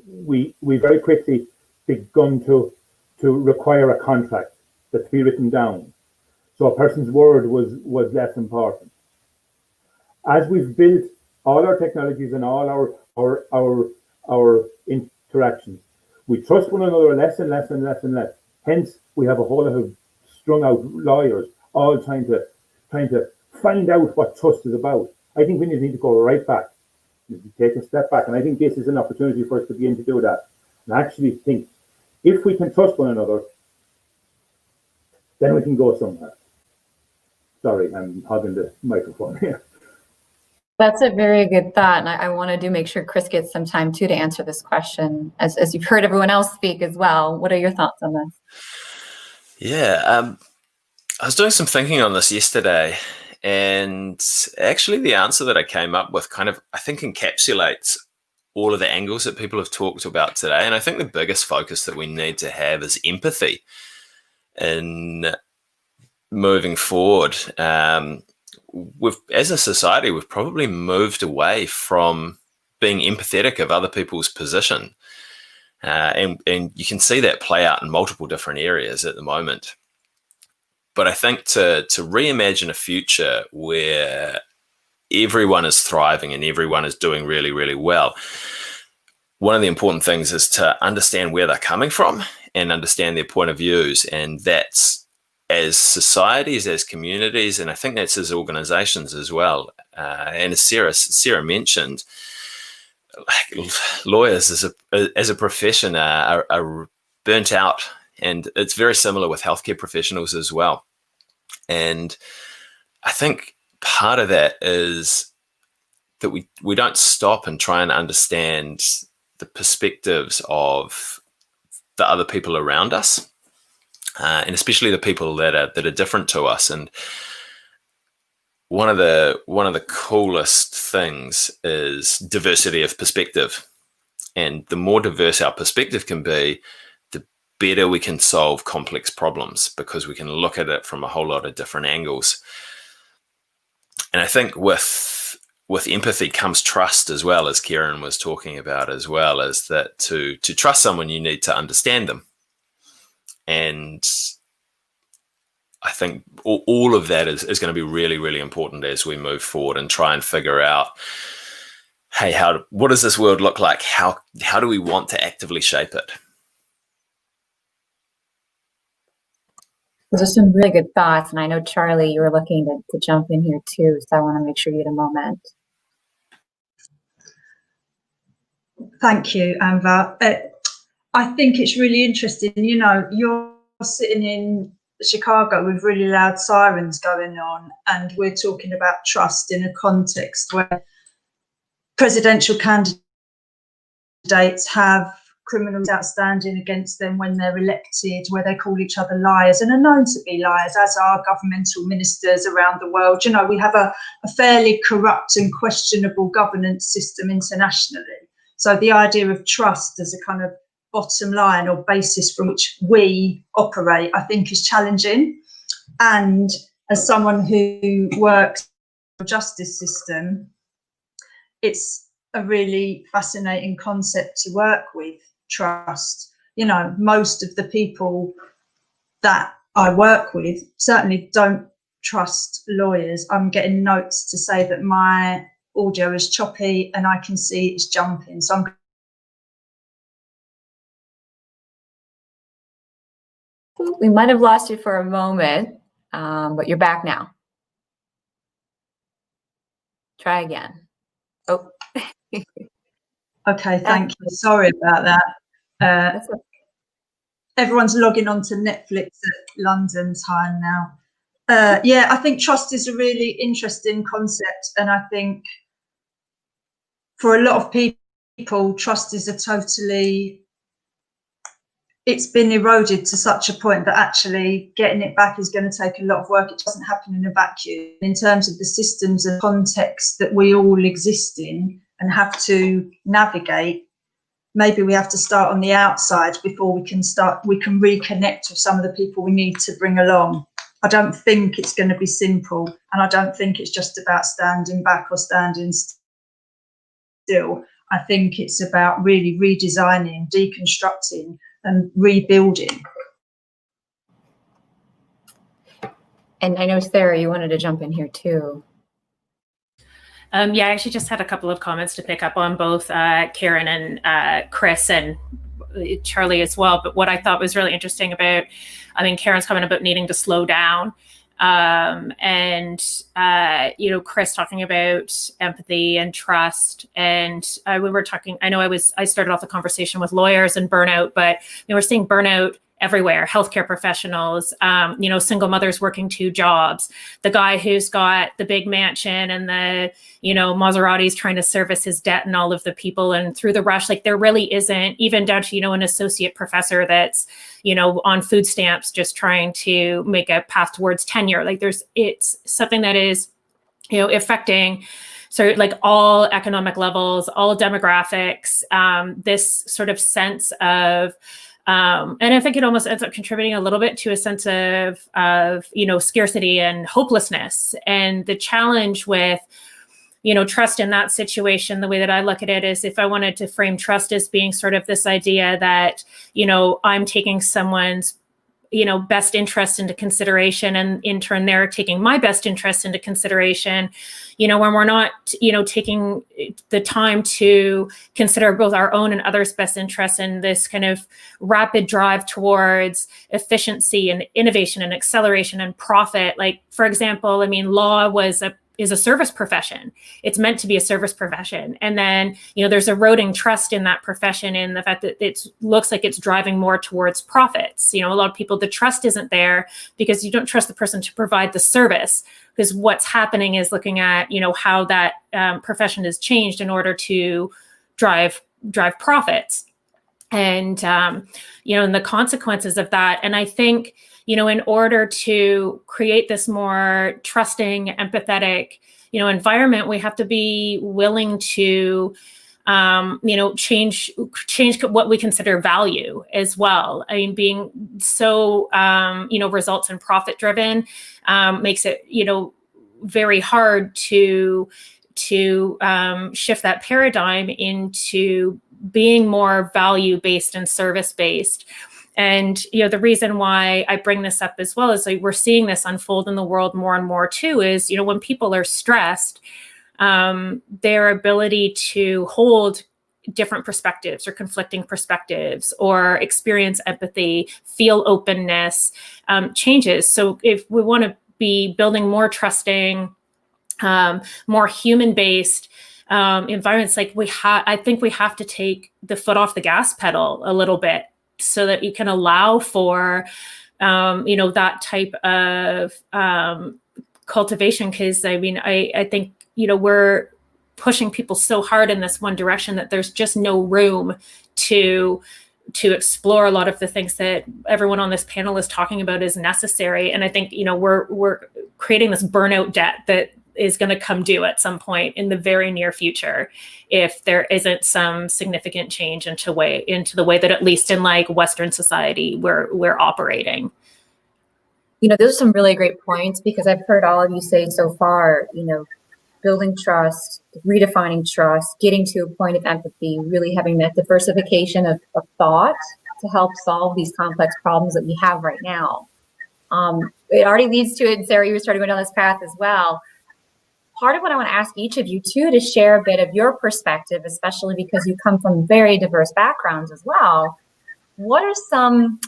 Speaker 13: we very quickly begun to require a contract that's be written down. So a person's word was less important. As we've built all our technologies and all our interactions, we trust one another less and less and less and less. Hence, we have a whole lot of strung out lawyers all trying to find out what trust is about. I think we need to go right back. We need to take a step back, and I think this is an opportunity for us to begin to do that. And actually think, if we can trust one another, then we can go somewhere. Sorry, I'm hogging the microphone here.
Speaker 12: That's a very good thought, and I want to make sure Chris gets some time too to answer this question, as you've heard everyone else speak as well. What are your thoughts on this?
Speaker 14: Yeah, I was doing some thinking on this yesterday, and actually the answer that I came up with kind of, I think, encapsulates all of the angles that people have talked about today. And I think the biggest focus that we need to have is empathy in moving forward. As a society, we've probably moved away from being empathetic of other people's position. And you can see that play out in multiple different areas at the moment. But I think to reimagine a future where everyone is thriving and everyone is doing really, really well, one of the important things is to understand where they're coming from and understand their point of views. And that's as societies, as communities, and I think that's as organizations as well. And as Sarah mentioned, lawyers as a profession are burnt out, and it's very similar with healthcare professionals as well. And I think part of that is that we don't stop and try and understand the perspectives of the other people around us, and especially the people that are different to us. And one of the coolest things is diversity of perspective. And the more diverse our perspective can be, the better we can solve complex problems, because we can look at it from a whole lot of different angles. And I think with empathy comes trust as well, as Kieran was talking about as well, is that to trust someone, you need to understand them. And I think all of that is going to be really, really important as we move forward and try and figure out, hey, what does this world look like? How do we want to actively shape it?
Speaker 12: Those are some really good thoughts, and I know, Charlie, you were looking to jump in here too, so I want to make sure you get a moment.
Speaker 6: Thank you, Anva. I think it's really interesting. You know, you're sitting in Chicago with really loud sirens going on, and we're talking about trust in a context where presidential candidates have criminals outstanding against them when they're elected, where they call each other liars and are known to be liars, as are governmental ministers around the world. You know, we have a fairly corrupt and questionable governance system internationally. So the idea of trust as a kind of bottom line or basis from which we operate, I think, is challenging. And as someone who works in the justice system, it's a really fascinating concept to work with, trust. You know, most of the people that I work with certainly don't trust lawyers. I'm getting notes to say that my audio is choppy and I can see it's jumping. So
Speaker 12: we might have lost you for a moment, but you're back now. Try again. Oh.
Speaker 6: Okay, thank you. Sorry about that. Everyone's logging on to Netflix at London time now. Yeah, I think trust is a really interesting concept, and I think for a lot of people, trust is it's been eroded to such a point that actually getting it back is going to take a lot of work. It doesn't happen in a vacuum. In terms of the systems and context that we all exist in and have to navigate, maybe we have to start on the outside before we can reconnect with some of the people we need to bring along. I don't think it's going to be simple, and I don't think it's just about standing back or standing still. I think it's about really redesigning, deconstructing, and rebuilding.
Speaker 12: And I know, Sarah, you wanted to jump in here too.
Speaker 15: Yeah, I actually just had a couple of comments to pick up on, both Karen and Chris and Charlie as well. But what I thought was really interesting about, I mean, Karen's comment about needing to slow down, and you know, Chris talking about empathy and trust. And we were talking, I know I started off the conversation with lawyers and burnout, but you know, we're seeing burnout everywhere. Healthcare professionals, you know, single mothers working 2 jobs, the guy who's got the big mansion and the, you know, Maseratis trying to service his debt and all of the people, and through the rush, like there really isn't, even down to, you know, an associate professor that's, you know, on food stamps, just trying to make a path towards tenure. Like it's something that is, you know, affecting so like all economic levels, all demographics, this sort of sense of, and I think it almost ends up contributing a little bit to a sense of you know, scarcity and hopelessness. And the challenge with, you know, trust in that situation, the way that I look at it is, if I wanted to frame trust as being sort of this idea that, you know, I'm taking someone's, you know, best interest into consideration, and in turn they're taking my best interest into consideration, you know, when we're not, you know, taking the time to consider both our own and others' best interests in this kind of rapid drive towards efficiency and innovation and acceleration and profit. Like, for example, I mean, law is a service profession. It's meant to be a service profession. And then, you know, there's eroding trust in that profession, in the fact that it looks like it's driving more towards profits. You know, a lot of people, the trust isn't there because you don't trust the person to provide the service, because what's happening is looking at, you know, how that profession has changed in order to drive profits. And, you know, and the consequences of that. And I think, you know, in order to create this more trusting, empathetic, you know, environment, we have to be willing to, you know, change what we consider value as well. I mean, being so, you know, results and profit driven makes it, you know, very hard to shift that paradigm into being more value-based and service-based. And, you know, the reason why I bring this up as well is, like, we're seeing this unfold in the world more and more too, is, you know, when people are stressed, their ability to hold different perspectives or conflicting perspectives or experience empathy, feel openness, changes. So if we want to be building more trusting, more human-based environments, like I think we have to take the foot off the gas pedal a little bit, so that you can allow for, you know, that type of cultivation. Because I mean, I think, you know, we're pushing people so hard in this one direction that there's just no room to explore a lot of the things that everyone on this panel is talking about is necessary. And I think, you know, we're creating this burnout debt that is going to come due at some point in the very near future, if there isn't some significant change into the way that, at least in like Western society, we're operating.
Speaker 12: You know, those are some really great points, because I've heard all of you say so far, you know, building trust, redefining trust, getting to a point of empathy, really having that diversification of thought to help solve these complex problems that we have right now. It already leads to it, and Sarah, you were starting to go down this path as well. Part of what I want to ask each of you too, to share a bit of your perspective, especially because you come from very diverse backgrounds as well. What are some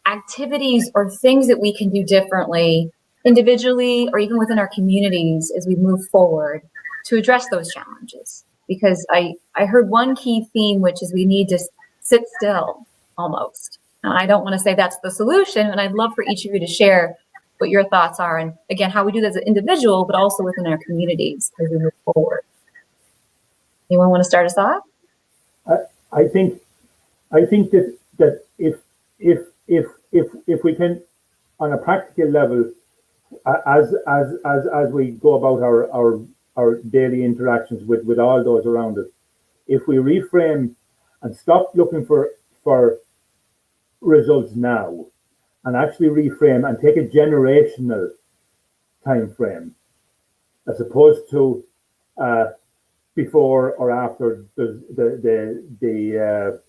Speaker 12: activities or things that we can do differently, individually or even within our communities, as we move forward to address those challenges? Because I heard one key theme, which is we need to sit still almost. And I don't want to say that's the solution, and I'd love for each of you to share what your thoughts are, and again, how we do that as an individual, but also within our communities as we move forward. Anyone want to start us off?
Speaker 13: I think that if we can, on a practical level, as we go about our daily interactions with all those around us, if we reframe and stop looking for results now, and actually reframe and take a generational time frame, as opposed to before or after the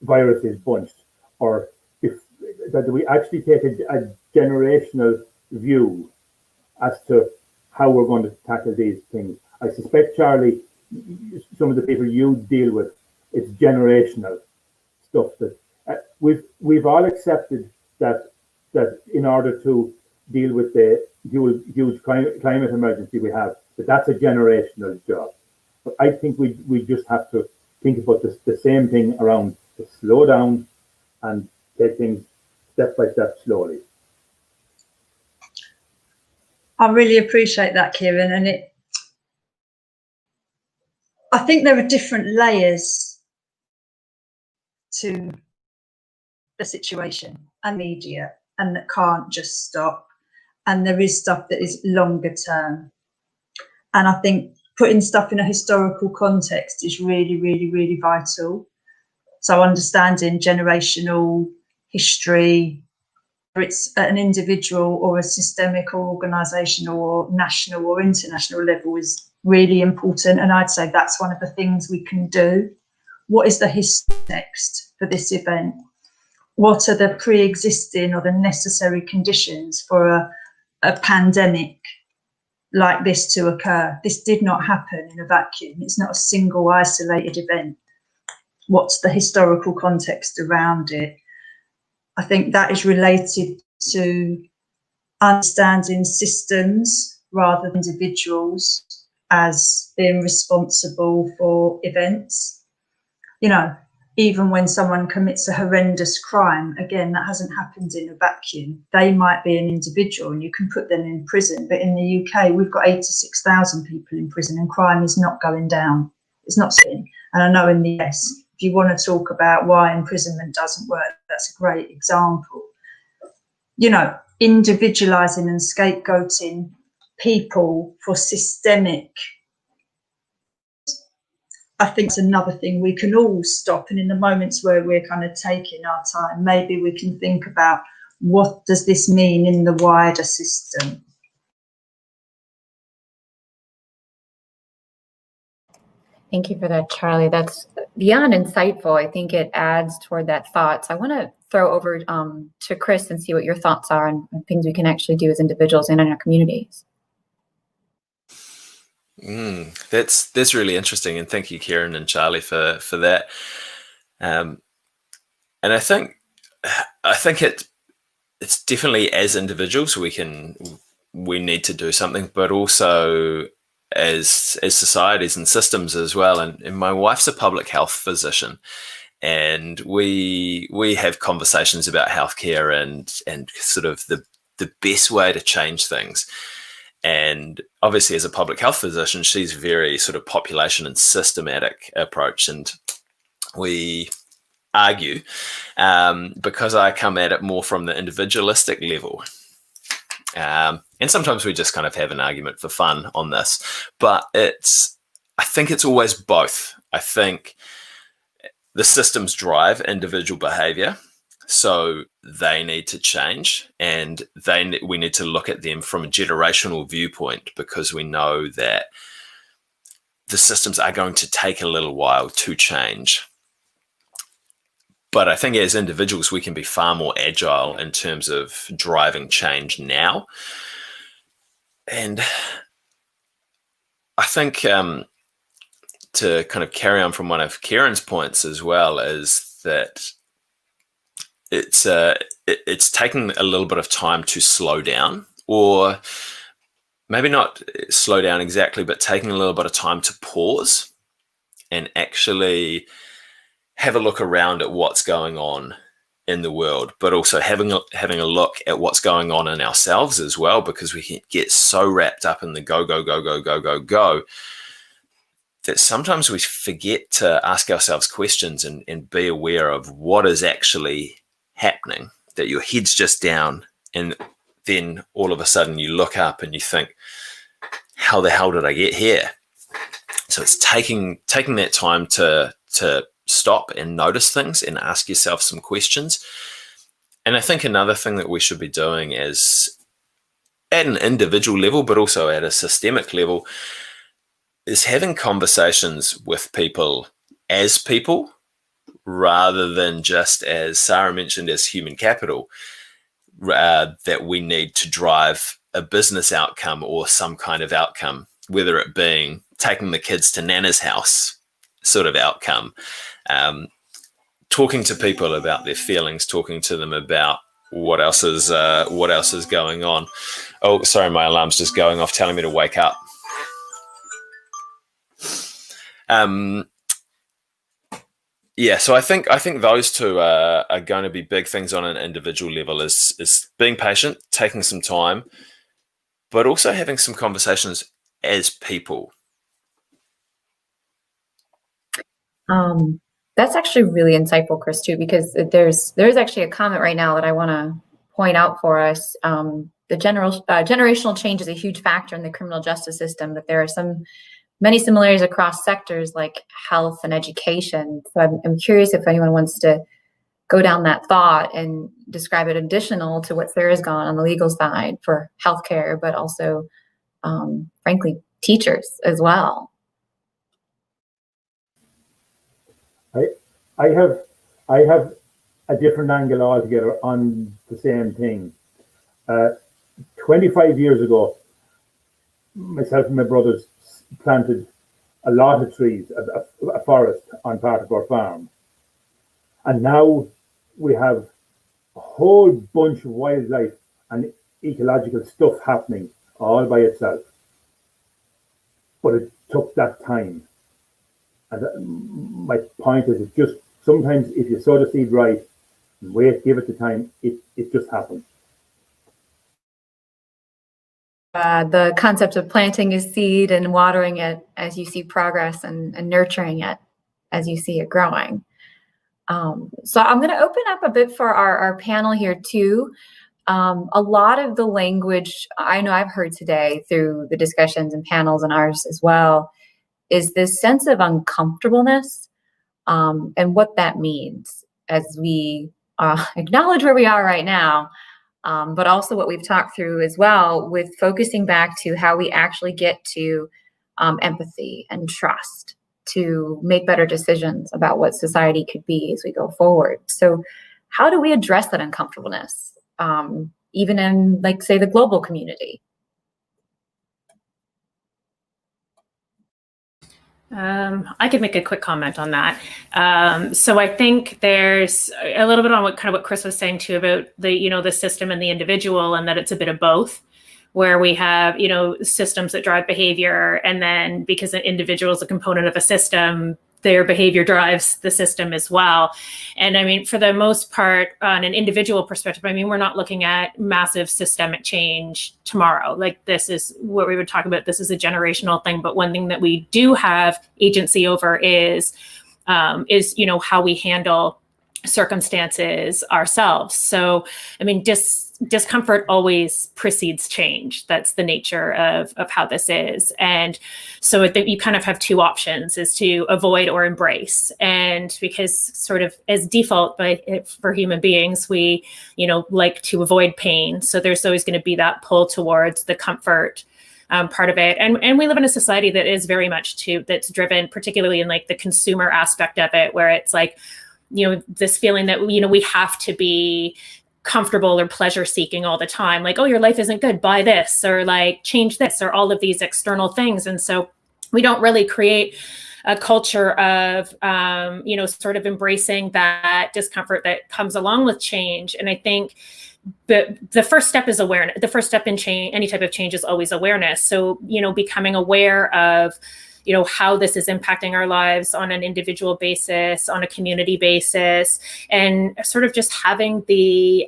Speaker 13: virus is bunched, or that we actually take a generational view as to how we're going to tackle these things. I suspect, Charlie, some of the people you deal with, it's generational stuff that we've all accepted that in order to deal with the huge climate emergency we have, that's a generational job. But I think we just have to think about the same thing around to slow down and take things step by step slowly.
Speaker 6: I really appreciate that, Kieran, and I think there are different layers to the situation and media, and that can't just stop. And there is stuff that is longer term. And I think putting stuff in a historical context is really, really, really vital. So understanding generational history, whether it's at an individual or a systemic or organisational or national or international level, is really important. And I'd say that's one of the things we can do. What is the context for this event? What are the pre-existing or the necessary conditions for a pandemic like this to occur? This did not happen in a vacuum. It's not a single isolated event. What's the historical context around it? I think that is related to understanding systems rather than individuals as being responsible for events. You know, even when someone commits a horrendous crime, again, that hasn't happened in a vacuum. They might be an individual and you can put them in prison. But in the UK, we've got 86,000 people in prison and crime is not going down. It's not sitting. And I know in the US, if you want to talk about why imprisonment doesn't work, that's a great example. You know, individualising and scapegoating people for systemic, I think it's another thing we can all stop. And in the moments where we're kind of taking our time, maybe we can think about what does this mean in the wider system?
Speaker 12: Thank you for that, Charlie. That's beyond insightful. I think it adds toward that thought. So I want to throw over to Chris and see what your thoughts are on things we can actually do as individuals and in our communities.
Speaker 14: That's really interesting, and thank you, Kieran and Charlie, for that. And I think it's definitely as individuals we need to do something, but also as societies and systems as well. And my wife's a public health physician, and we have conversations about healthcare and sort of the best way to change things. And obviously, as a public health physician, she's very sort of population and systematic approach. And we argue because I come at it more from the individualistic level. And sometimes we just kind of have an argument for fun on this. But I think it's always both. I think the systems drive individual behavior. So they need to change, and we need to look at them from a generational viewpoint, because we know that the systems are going to take a little while to change. But I think as individuals, we can be far more agile in terms of driving change now. And I think to kind of carry on from one of Kieran's points as well, is that it's taking a little bit of time to slow down, or maybe not slow down exactly, but taking a little bit of time to pause and actually have a look around at what's going on in the world, but also having a look at what's going on in ourselves as well, because we can get so wrapped up in the go that sometimes we forget to ask ourselves questions and be aware of what is actually happening, that your head's just down, and then all of a sudden you look up and you think, how the hell did I get here? So it's taking that time to stop and notice things and ask yourself some questions. And I think another thing that we should be doing is, at an individual level, but also at a systemic level, is having conversations with people as people, rather than just, as Sarah mentioned, as human capital, that we need to drive a business outcome or some kind of outcome, whether it being taking the kids to Nana's house sort of outcome, talking to people about their feelings, talking to them about what else is going on. Oh, sorry, my alarm's just going off telling me to wake up. Yeah, so I think those two are going to be big things on an individual level, is being patient, taking some time, but also having some conversations as people.
Speaker 12: That's actually really insightful, Chris, too, because there's actually a comment right now that I want to point out for us. The generational change is a huge factor in the criminal justice system, that there are many similarities across sectors like health and education. So I'm curious if anyone wants to go down that thought and describe it additional to what Sarah's gone on the legal side for healthcare, but also, frankly, teachers as well.
Speaker 13: I have a different angle altogether on the same thing. 25 years ago, myself and my brothers planted a lot of trees, a forest on part of our farm. And now we have a whole bunch of wildlife and ecological stuff happening all by itself. But it took that time. And my point is, it's just sometimes if you sow the seed right and wait, give it the time, it just happens.
Speaker 12: The concept of planting a seed and watering it as you see progress and nurturing it as you see it growing. So I'm going to open up a bit for our panel here too. A lot of the language I know I've heard today through the discussions and panels and ours as well is this sense of uncomfortableness, and what that means as we acknowledge where we are right now. But also what we've talked through as well with focusing back to how we actually get to empathy and trust to make better decisions about what society could be as we go forward. So how do we address that uncomfortableness, even in, like, say, the global community?
Speaker 15: I could make a quick comment on that. So I think there's a little bit on what Chris was saying too about the system and the individual, and that it's a bit of both, where we have, systems that drive behavior, and then because an individual is a component of a system, their behavior drives the system as well. And I mean, for the most part, on an individual perspective, I mean, we're not looking at massive systemic change tomorrow. Like, this is what we would talk about. This is a generational thing. But one thing that we do have agency over is how we handle circumstances ourselves. So, I mean, discomfort always precedes change. That's the nature of how this is. And so you kind of have two options, is to avoid or embrace. And because sort of as default for human beings, we, like to avoid pain. So there's always going to be that pull towards the comfort part of it. And we live in a society that is very much that's driven, particularly in like the consumer aspect of it, where it's like, this feeling that, we have to be comfortable or pleasure seeking all the time. Like, oh, your life isn't good, buy this, or like change this, or all of these external things. And so we don't really create a culture of, sort of embracing that discomfort that comes along with change. And I think the first step is awareness. The first step in change, any type of change, is always awareness. So, becoming aware of, how this is impacting our lives on an individual basis, on a community basis, and sort of just having the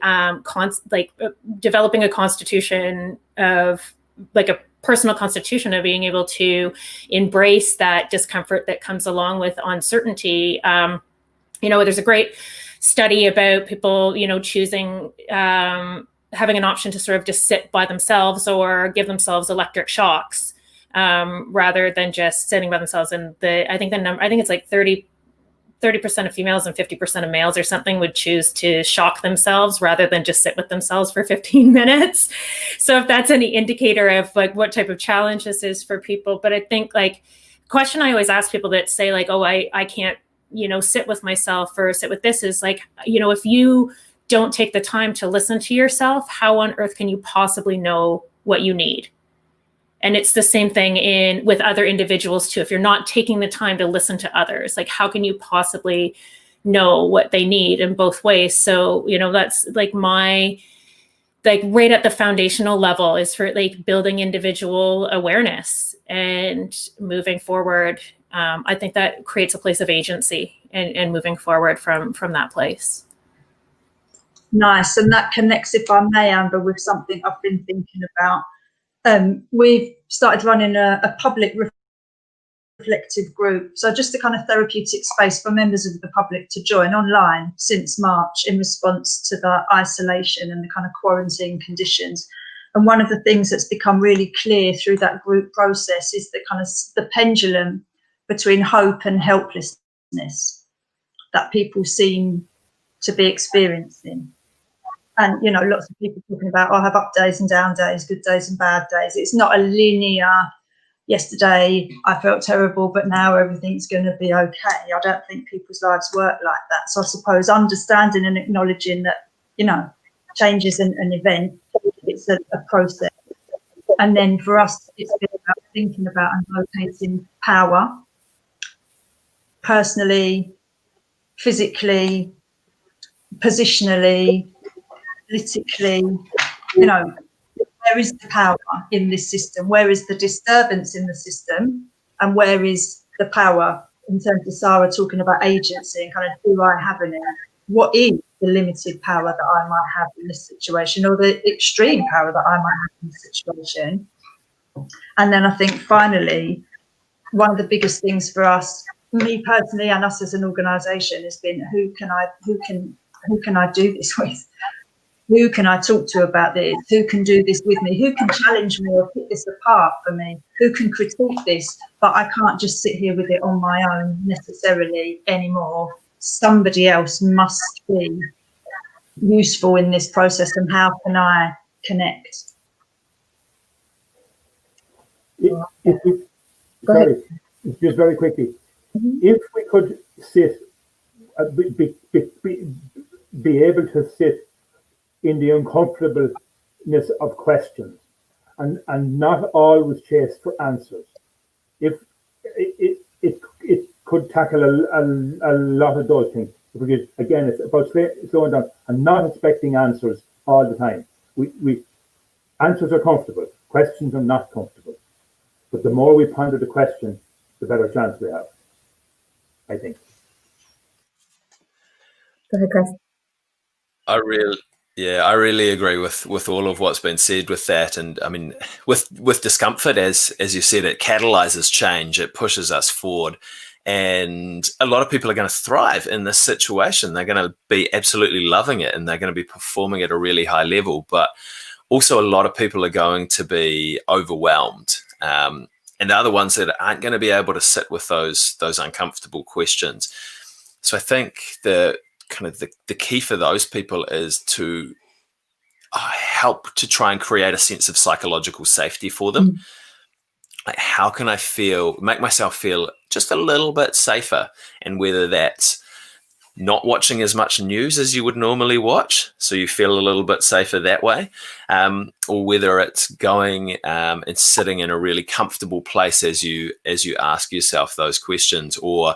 Speaker 15: developing a constitution of, like, a personal constitution of being able to embrace that discomfort that comes along with uncertainty. There's a great study about people, choosing having an option to sort of just sit by themselves or give themselves electric shocks. Rather than just sitting by themselves. And I think it's like 30% of females and 50% of males or something would choose to shock themselves rather than just sit with themselves for 15 minutes. So if that's any indicator of like what type of challenge this is for people. But I think, like, question I always ask people that say like, oh, I can't, sit with myself or sit with this, is like, if you don't take the time to listen to yourself, how on earth can you possibly know what you need. And it's the same thing with other individuals too. If you're not taking the time to listen to others, like how can you possibly know what they need in both ways? So, that's like right at the foundational level is for like building individual awareness and moving forward. I think that creates a place of agency and moving forward from that place.
Speaker 6: Nice. And that connects, if I may, Amber, with something I've been thinking about. We've started running a public reflective group. So just a kind of therapeutic space for members of the public to join online since March in response to the isolation and the kind of quarantine conditions. And one of the things that's become really clear through that group process is the kind of the pendulum between hope and helplessness that people seem to be experiencing. And, lots of people talking about, I have up days and down days, good days and bad days. It's not a linear, yesterday I felt terrible, but now everything's going to be okay. I don't think people's lives work like that. So I suppose understanding and acknowledging that, change is an event, it's a process. And then for us, it's been about thinking about and locating power, personally, physically, positionally, politically, where is the power in this system? Where is the disturbance in the system? And where is the power in terms of Sarah talking about agency and kind of do I have in it? What is the limited power that I might have in this situation, or the extreme power that I might have in this situation? And then I think finally, one of the biggest things for us, me personally and us as an organisation, has been who can I do this with? Who can I talk to about this? Who can do this with me? Who can challenge me or pick this apart for me? Who can critique this? But I can't just sit here with it on my own necessarily anymore. Somebody else must be useful in this process, and how can I connect?
Speaker 13: Just very quickly, if we could sit, be able to sit in the uncomfortableness of questions and not always chase for answers. If it could tackle a lot of those things. Because again, it's about slowing down and not expecting answers all the time. We answers are comfortable, questions are not comfortable. But the more we ponder the question, the better chance we have, I think.
Speaker 12: Go ahead, Chris.
Speaker 14: I really agree with all of what's been said with that. And I mean, with discomfort, as you said, it catalyzes change, it pushes us forward. And a lot of people are going to thrive in this situation. They're going to be absolutely loving it and they're going to be performing at a really high level. But also a lot of people are going to be overwhelmed. And they're the ones that aren't going to be able to sit with those uncomfortable questions. So I think the key for those people is to help to try and create a sense of psychological safety for them. Mm-hmm. Like, how can I make myself feel just a little bit safer? And whether that's not watching as much news as you would normally watch, so you feel a little bit safer that way, or whether it's going and sitting in a really comfortable place as you ask yourself those questions, or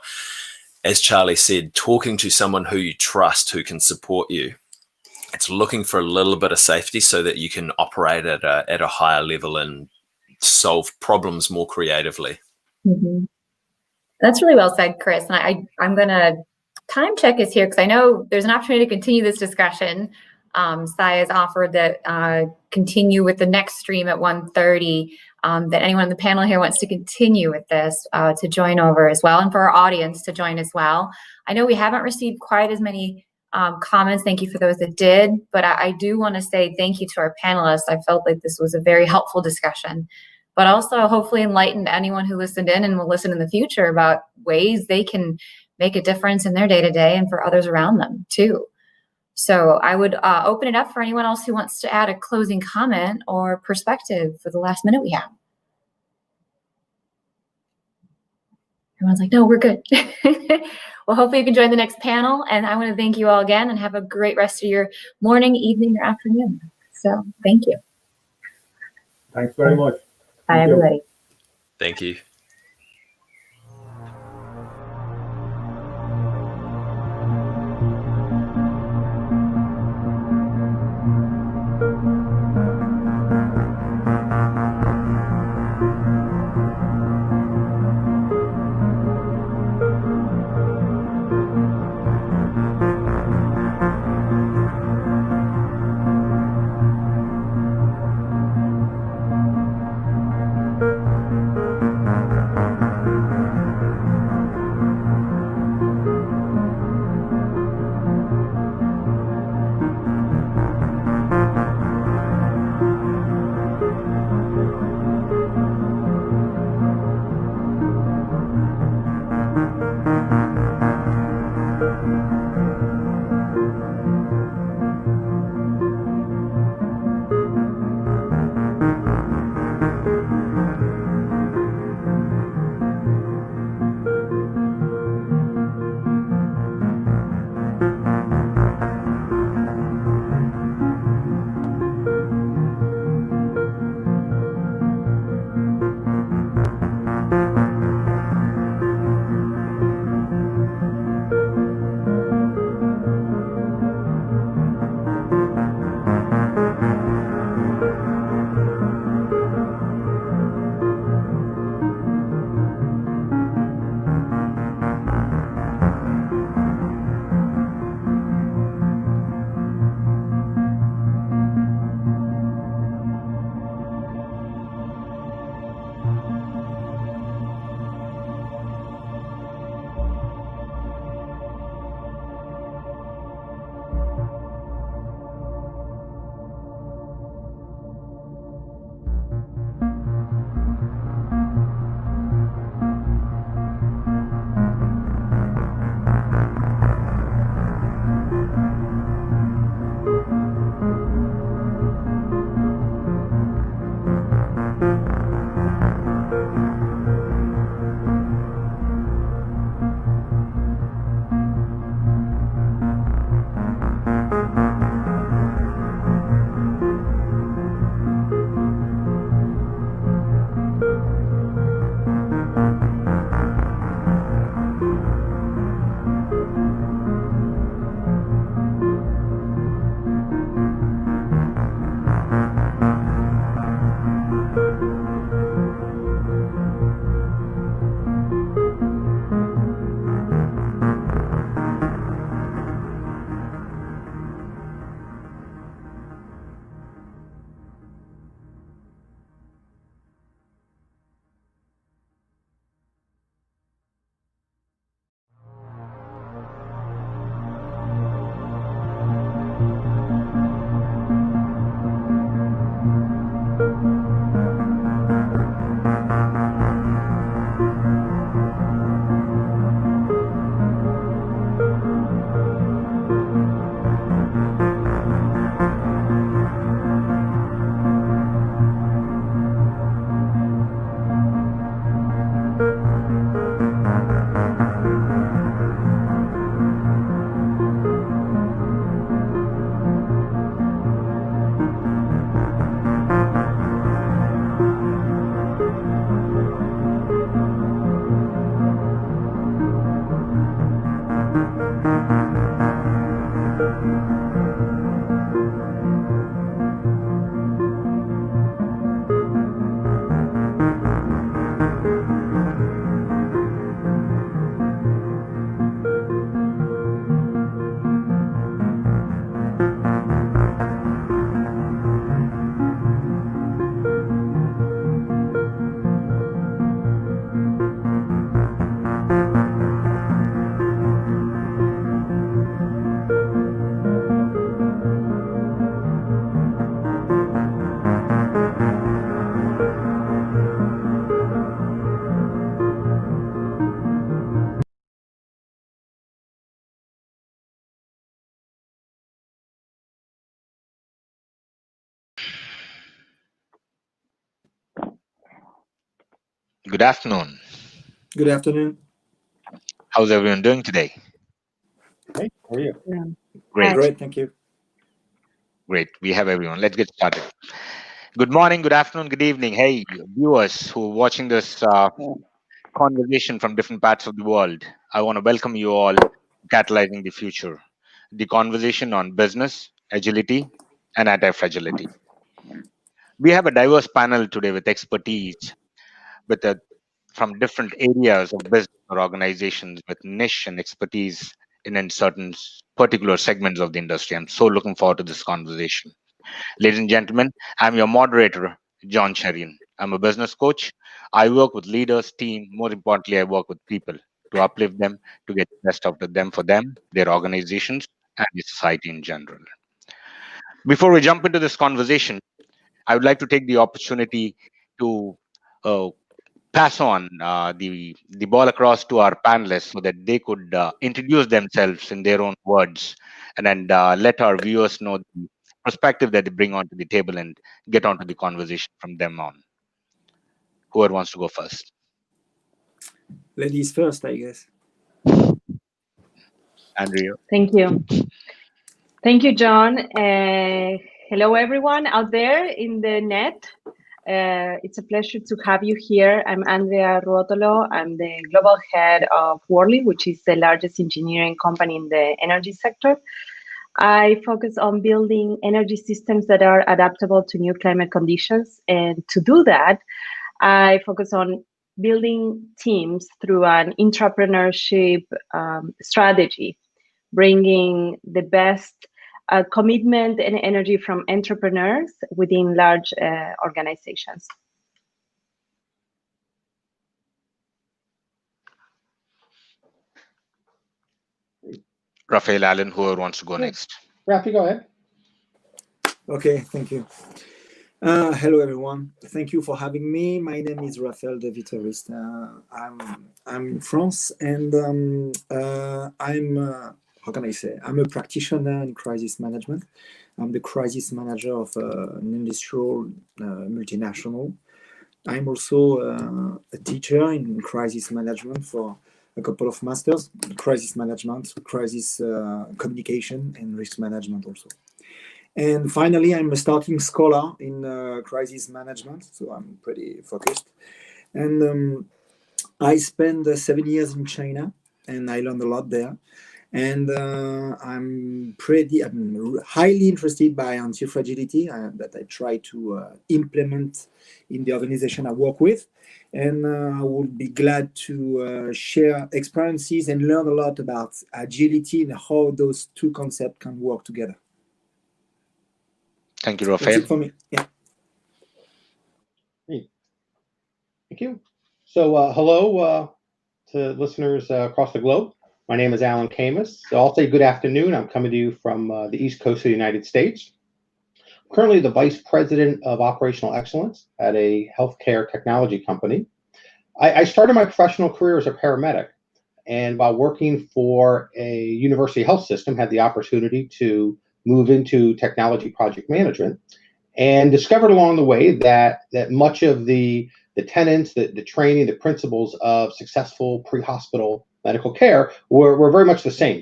Speaker 14: as Charlie said, talking to someone who you trust, who can support you. It's looking for a little bit of safety so that you can operate at a higher level and solve problems more creatively.
Speaker 12: Mm-hmm. That's really well said, Chris. And I'm going to time check us here because I know there's an opportunity to continue this discussion. Sai has offered that continue with the next stream at 1:30. That anyone on the panel here wants to continue with this to join over as well, and for our audience to join as well. I know we haven't received quite as many comments. Thank you for those that did, but I do want to say thank you to our panelists. I felt like this was a very helpful discussion, but also hopefully enlightened anyone who listened in and will listen in the future about ways they can make a difference in their day-to-day and for others around them too. So I would open it up for anyone else who wants to add a closing comment or perspective for the last minute we have. Everyone's like, no, we're good. Well, hopefully you can join the next panel. And I want to thank you all again and have a great rest of your morning, evening, or afternoon. So thank you.
Speaker 13: Thanks very much.
Speaker 12: Bye, everybody.
Speaker 14: Thank you.
Speaker 16: Good afternoon.
Speaker 2: Good afternoon.
Speaker 16: How's everyone doing today?
Speaker 13: Hey, how are you?
Speaker 16: Great.
Speaker 2: Great, thank you.
Speaker 16: Great. We have everyone. Let's get started. Good morning, good afternoon, good evening. Hey, viewers who are watching this conversation from different parts of the world. I want to welcome you all to Catalyzing the Future, the conversation on business, agility, and anti-fragility. We have a diverse panel today with expertise with from different areas of business or organizations with niche and expertise in certain particular segments of the industry. I'm so looking forward to this conversation. Ladies and gentlemen, I'm your moderator, John Cherian. I'm a business coach. I work with leaders, team. More importantly, I work with people to uplift them, to get the best out of them for them, their organizations, and the society in general. Before we jump into this conversation, I would like to take the opportunity to pass on the ball across to our panelists so that they could introduce themselves in their own words and then let our viewers know the perspective that they bring onto the table and get onto the conversation from them on. Whoever wants to go first.
Speaker 17: Ladies first, I guess.
Speaker 16: Andrea.
Speaker 18: Thank you. Thank you, John. Hello, everyone out there in the net. It's a pleasure to have you here. I'm Andrea Ruotolo. I'm the global head of Worley, which is the largest engineering company in the energy sector. I focus on building energy systems that are adaptable to new climate conditions. And to do that, I focus on building teams through an entrepreneurship strategy, bringing the best commitment and energy from entrepreneurs within large organizations.
Speaker 16: Rafael Allen, whoever wants to go next.
Speaker 17: Rafi, go ahead. Okay, thank you. Hello, everyone. Thank you for having me. My name is Raphaël de Vitoris. I'm in France, and how can I say? I'm a practitioner in crisis management. I'm the crisis manager of an industrial multinational. I'm also a teacher in crisis management for a couple of masters, crisis management, crisis communication, and risk management also. And finally, I'm a starting scholar in crisis management, so I'm pretty focused. And I spent 7 years in China, and I learned a lot there. And I'm highly interested by anti-fragility that I try to implement in the organization I work with. And I would be glad to share experiences and learn a lot about agility and how those two concepts can work together.
Speaker 16: Thank you, Rafael.
Speaker 17: That's it for me. Yeah.
Speaker 19: Thank you. So hello to listeners across the globe. My name is Alan Camus. So I'll say good afternoon. I'm coming to you from the East Coast of the United States. I'm currently the Vice President of Operational Excellence at a healthcare technology company. I started my professional career as a paramedic, and while working for a university health system, had the opportunity to move into technology project management, and discovered along the way that much of the tenets, the training, the principles of successful pre-hospital medical care were very much the same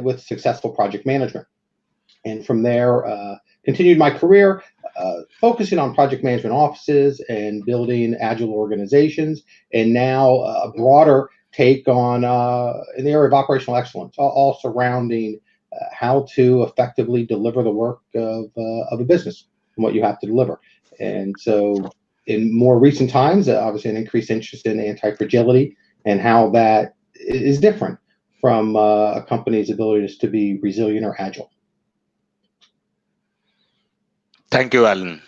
Speaker 19: with successful project management. And from there, continued my career focusing on project management offices and building agile organizations, and now a broader take on in the area of operational excellence, all surrounding how to effectively deliver the work of a business and what you have to deliver. And so in more recent times, obviously an increased interest in anti-fragility and how that is different from a company's ability to be resilient or agile.
Speaker 16: Thank you, Alan.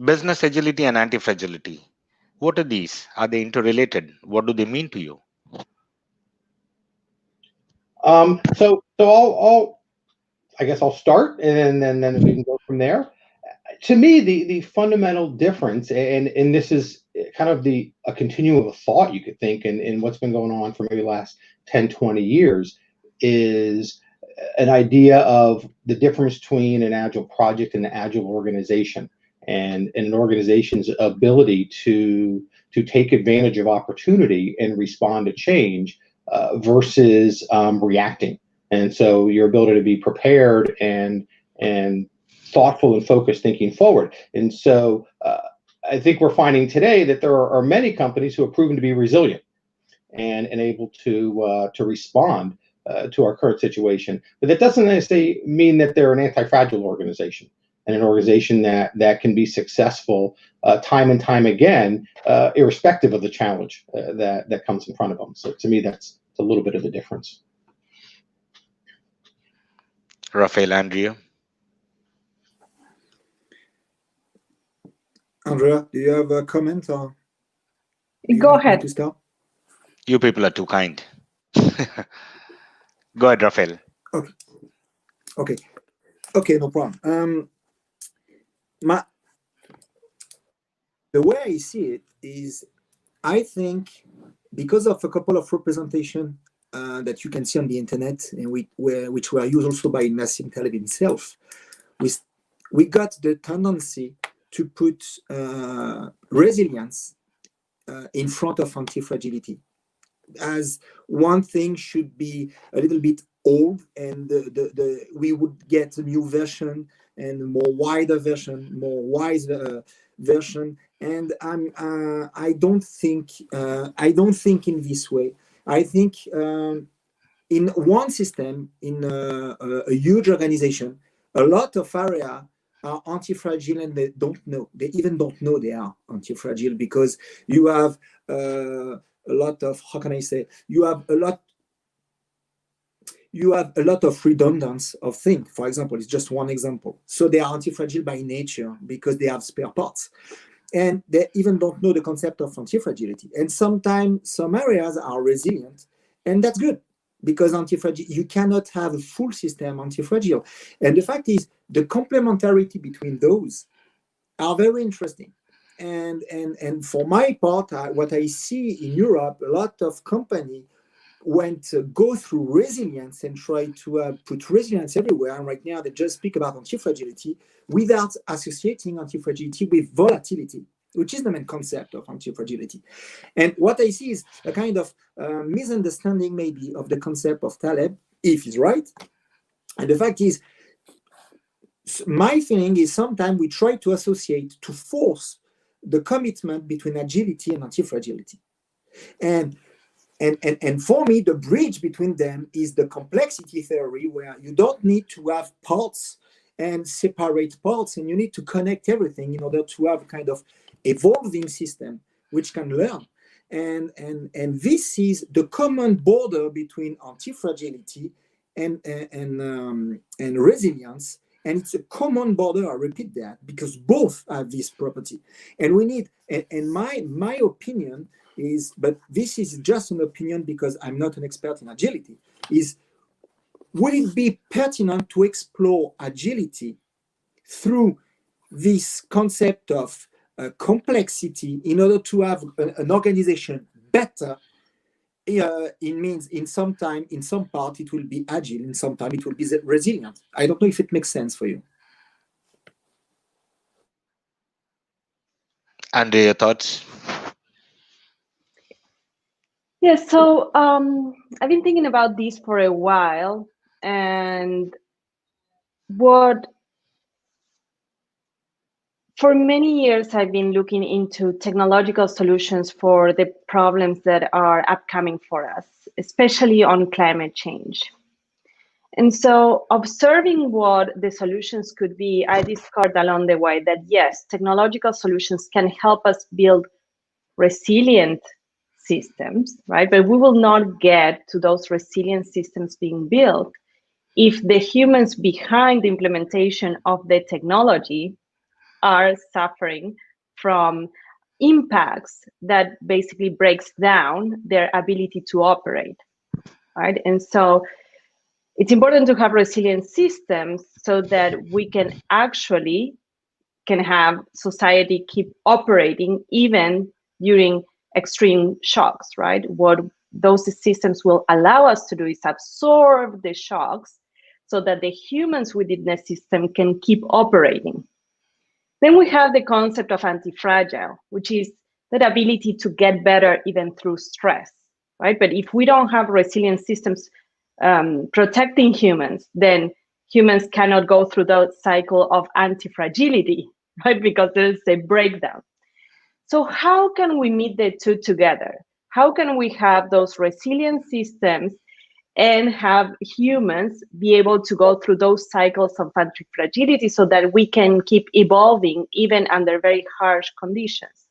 Speaker 16: Business agility and anti-fragility. What are these? Are they interrelated? What do they mean to you?
Speaker 19: So I guess I'll start, and then we can go from there. To me, the fundamental difference, and this is kind of a continuum of thought you could think in what's been going on for maybe the last 10, 20 years, is an idea of the difference between an agile project and an agile organization, and an organization's ability to take advantage of opportunity and respond to change versus reacting. And so your ability to be prepared and thoughtful and focused thinking forward. And so I think we're finding today that there are many companies who have proven to be resilient and able to respond to our current situation. But that doesn't necessarily mean that they're an anti-fragile organization and an organization that can be successful time and time again, irrespective of the challenge that comes in front of them. So to me, that's a little bit of a difference.
Speaker 16: Rafael, Andrea.
Speaker 17: Andrea, do you have a comment or?
Speaker 18: Go ahead.
Speaker 17: To start?
Speaker 16: You people are too kind. Go ahead, Rafael.
Speaker 17: Okay, no problem. The way I see it is, I think because of a couple of representation that you can see on the internet, and which were used also by Nassim Taleb himself, we got the tendency to put resilience in front of anti-fragility, as one thing should be a little bit old, and we would get a new version and more wider version, more wise version. And I don't think in this way. I think in one system, in a huge organization, a lot of area are anti-fragile, and they don't know. They even don't know they are anti-fragile, because you have a lot of, how can I say, you have a lot of redundance of things. For example, it's just one example. So they are anti-fragile by nature because they have spare parts. And they even don't know the concept of anti-fragility. And sometimes some areas are resilient, and that's good, because anti-fragile, you cannot have a full system anti-fragile. And the fact is, the complementarity between those are very interesting. And for my part, what I see in Europe, a lot of companies go through resilience and try to put resilience everywhere. And right now they just speak about anti-fragility without associating anti-fragility with volatility, which is the main concept of anti-fragility. And what I see is a kind of misunderstanding maybe of the concept of Taleb, if he's right. And the fact is, my feeling is sometimes we try to associate, to force the commitment between agility and anti-fragility. And for me, the bridge between them is the complexity theory, where you don't need to have parts and separate parts, and you need to connect everything in order to have a kind of evolving system which can learn. And this is the common border between anti-fragility and resilience. And it's a common border, I repeat that, because both have this property. And we need, and my opinion is, but this is just an opinion because I'm not an expert in agility, is would it be pertinent to explore agility through this concept of complexity in order to have an organization better? It means in some part it will be agile, in some time it will be resilient. I don't know if it makes sense for you.
Speaker 16: And your thoughts?
Speaker 18: Yeah, so I've been thinking about this for a while, and for many years I've been looking into technological solutions for the problems that are upcoming for us, especially on climate change. And so observing what the solutions could be, I discovered along the way that yes, technological solutions can help us build resilient systems, right? But we will not get to those resilient systems being built if the humans behind the implementation of the technology are suffering from impacts that basically breaks down their ability to operate, right? And so it's important to have resilient systems so that we can have society keep operating even during extreme shocks, right? What those systems will allow us to do is absorb the shocks so that the humans within the system can keep operating. Then we have the concept of anti-fragile, which is that ability to get better even through stress, right? But if we don't have resilient systems protecting humans, then humans cannot go through the cycle of anti-fragility, right? Because there's a breakdown. So how can we meet the two together? How can we have those resilient systems and have humans be able to go through those cycles of anti-fragility so that we can keep evolving even under very harsh conditions?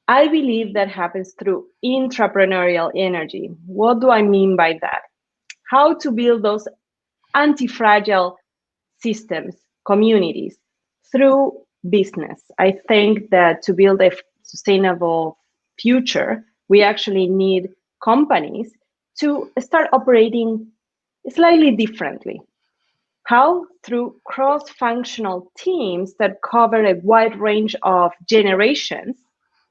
Speaker 18: I believe that happens through intrapreneurial energy. What do I mean by that? How to build those anti-fragile systems, communities, through business. I think that to build a sustainable future, we actually need companies to start operating slightly differently. How? Through cross-functional teams that cover a wide range of generations.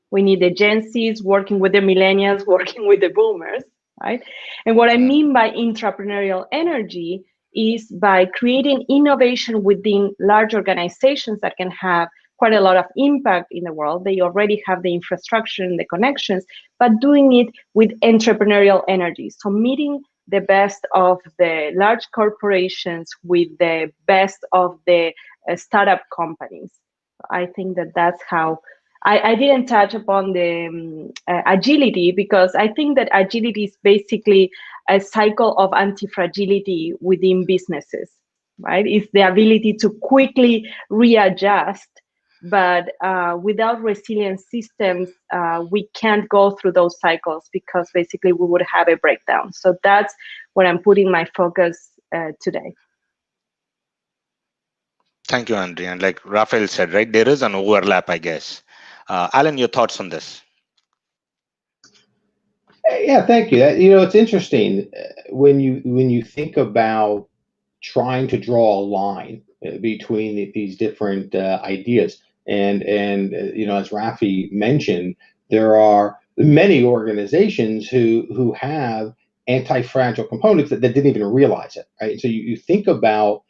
Speaker 18: We need the Gen Zs working with the millennials, working with the boomers, right? And what I mean by intrapreneurial energy is by creating innovation within large organizations that can have quite a lot of impact in the world. They already have the infrastructure and the connections, but doing it with entrepreneurial energy. So meeting the best of the large corporations with the best of the startup companies. I think that that's how I didn't touch upon the agility, because I think that agility is basically a cycle of anti-fragility within businesses, right? It's the ability to quickly readjust, but without resilient systems, we can't go through those cycles because basically we would have a breakdown. So that's what I'm putting my focus today.
Speaker 16: Thank you, Andrea. And like Raphael said, right, there is an overlap, I guess. Alan, your thoughts on this?
Speaker 19: Yeah, thank you. It's interesting when you think about trying to draw a line between these different ideas, and as Rafi mentioned, there are many organizations who have anti-fragile components that didn't even realize it, right? So you think about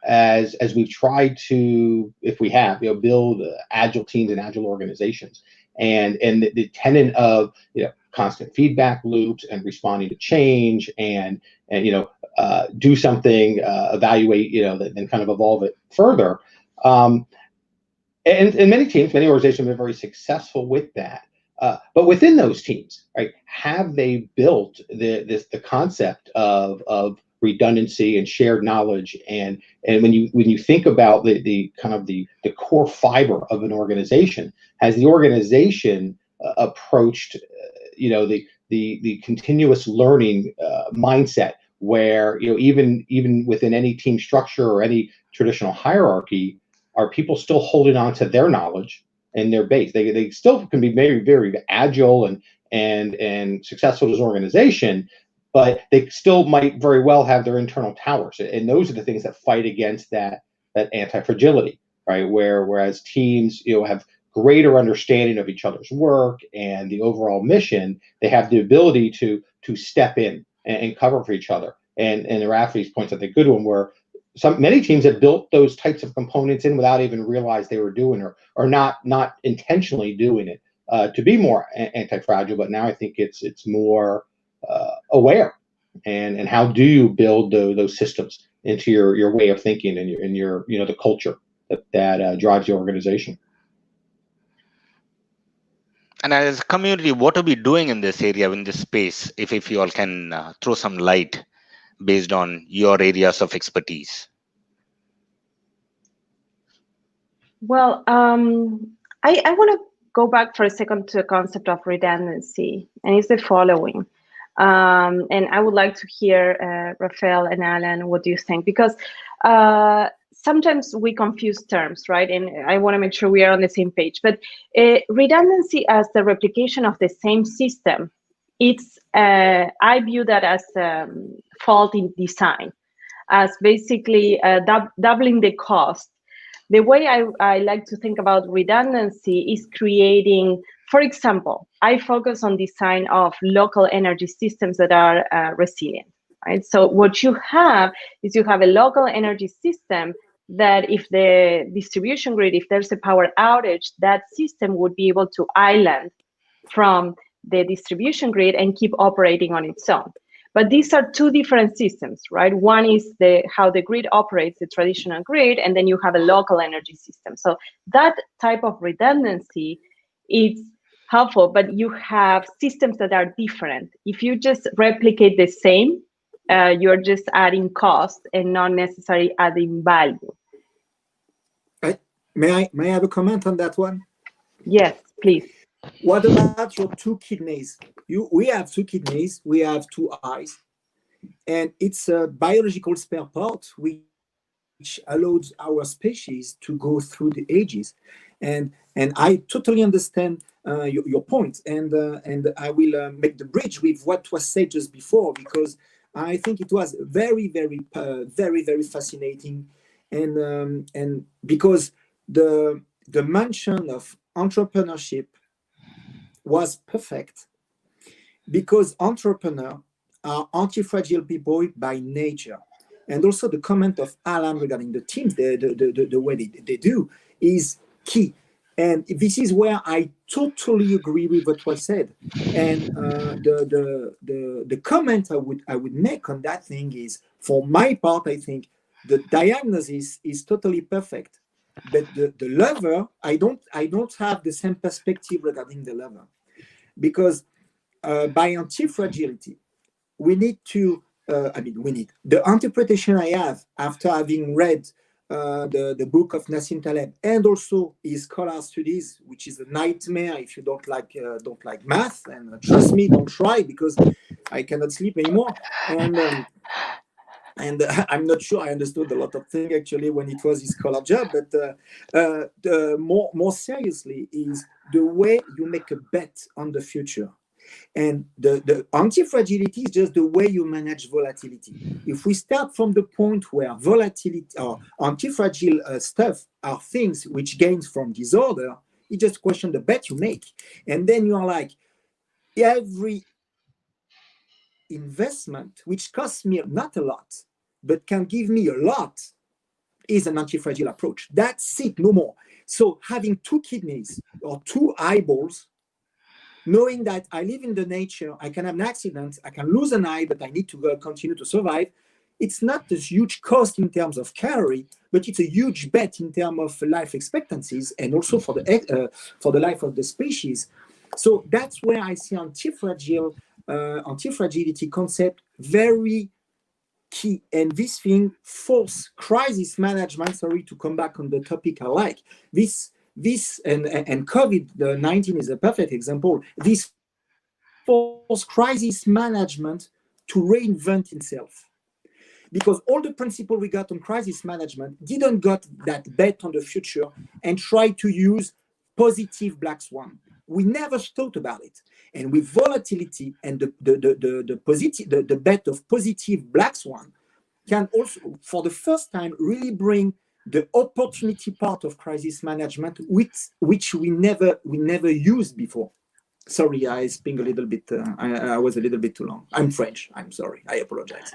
Speaker 19: as we've tried to, if we have, build agile teams and agile organizations, and the tenet of constant feedback loops and responding to change and do something, evaluate, then kind of evolve it further. And many teams, many organizations have been very successful with that. But within those teams, right, have they built the concept of redundancy and shared knowledge? And when you think about the kind of the core fiber of an organization, has the organization approached the continuous learning mindset, where even within any team structure or any traditional hierarchy, are people still holding on to their knowledge and their base? They still can be very, very agile and successful as an organization, but they still might very well have their internal towers, and those are the things that fight against that anti-fragility, right? Whereas teams have greater understanding of each other's work and the overall mission, they have the ability to step in and cover for each other. And Rafi's points out the good one, where many teams have built those types of components in without even realize they were doing or not intentionally doing it to be more anti-fragile. But now I think it's more aware. And how do you build those systems into your way of thinking and your the culture that drives your organization?
Speaker 16: And as a community, what are we doing in this area, in this space, if you all can throw some light based on your areas of expertise?
Speaker 18: Well, I want to go back for a second to the concept of redundancy, and it's the following. And I would like to hear Raphael and Alan, what do you think? Because sometimes we confuse terms, right? And I want to make sure we are on the same page. But redundancy as the replication of the same system, I view that as fault in design, as basically doubling the cost. The way I like to think about redundancy is creating, for example, I focus on design of local energy systems that are resilient, right? So what you have is you have a local energy system that if the distribution grid, if there's a power outage, that system would be able to island from the distribution grid and keep operating on its own. But these are two different systems, right? One is how the grid operates, the traditional grid, and then you have a local energy system. So that type of redundancy is helpful, but you have systems that are different. If you just replicate the same, you're just adding cost and not necessarily adding value.
Speaker 17: May I have a comment on that one?
Speaker 18: Yes, please.
Speaker 17: What about your two kidneys? We have two kidneys, we have two eyes, and it's a biological spare part which allows our species to go through the ages. And I totally understand your point, and I will make the bridge with what was said just before, because I think it was very, very, very fascinating, and because the mention of entrepreneurship was perfect, because entrepreneurs are anti-fragile people by nature. And also the comment of Alan regarding the teams, the way they do is key. And this is where I totally agree with what was said. And the comment I would make on that thing is, for my part, I think the diagnosis is totally perfect. But the lever, I don't have the same perspective regarding the lever. Because by anti-fragility, we need to, the interpretation I have after having read the book of Nassim Taleb and also his scholar studies, which is a nightmare if you don't like math, and trust me, don't try, because I cannot sleep anymore. And I'm not sure I understood a lot of things actually when it was his scholar job, but more seriously is the way you make a bet on the future. And the anti-fragility is just the way you manage volatility. If we start from the point where volatility or anti-fragile stuff are things which gains from disorder, you just question the bet you make. And then you're like, every investment which costs me not a lot, but can give me a lot, is an anti-fragile approach. That's it, no more. So having two kidneys or two eyeballs, knowing that I live in the nature, I can have an accident, I can lose an eye, but I need to continue to survive. It's not a huge cost in terms of calorie, but it's a huge bet in terms of life expectancies and also for the life of the species. So that's where I see anti-fragility concept very key. And this thing force crisis management, sorry to come back on the topic I like, this and COVID-19 is a perfect example. This force crisis management to reinvent itself. Because all the principle we got on crisis management didn't got that bet on the future and try to use positive black swan. We never thought about it. And with volatility and the bet of positive black swan can also, for the first time, really bring the opportunity part of crisis management, which we never used before. Sorry, I speak a little bit. I was a little bit too long. I'm French. I'm sorry. I apologize.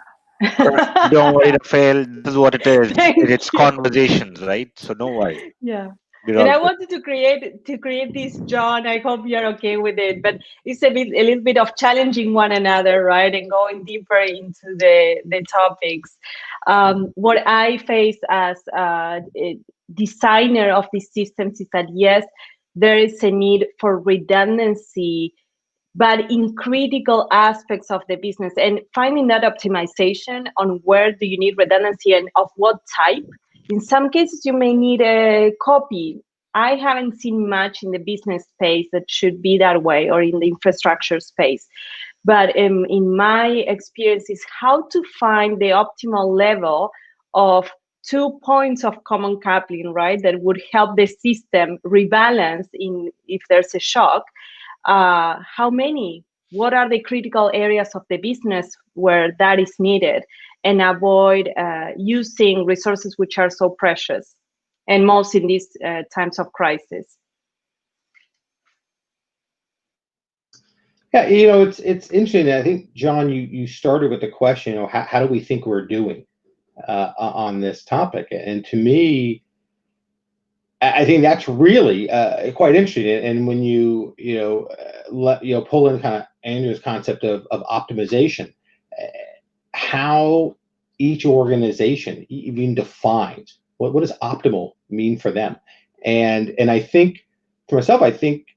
Speaker 16: Don't worry, Rafael. This is what it is. It's conversations, right? So don't worry.
Speaker 18: Yeah. And I wanted to create this, John. I hope you're okay with it. But it's a little bit of challenging one another, right? And going deeper into the topics. What I face as a designer of these systems is that, yes, there is a need for redundancy, but in critical aspects of the business, and finding that optimization on where do you need redundancy and of what type. In some cases, you may need a copy. I haven't seen much in the business space that should be that way, or in the infrastructure space. But in my experience is how to find the optimal level of 2 points of common coupling, right? That would help the system rebalance if there's a shock. How many? What are the critical areas of the business where that is needed? And avoid using resources which are so precious, and most in these times of crisis.
Speaker 19: Yeah, it's interesting. I think, John, you started with the question, how do we think we're doing on this topic? And to me, I think that's really quite interesting. And when you pull in kind of Andrew's concept of optimization, how each organization even defines what does optimal mean for them. And I think for myself, I think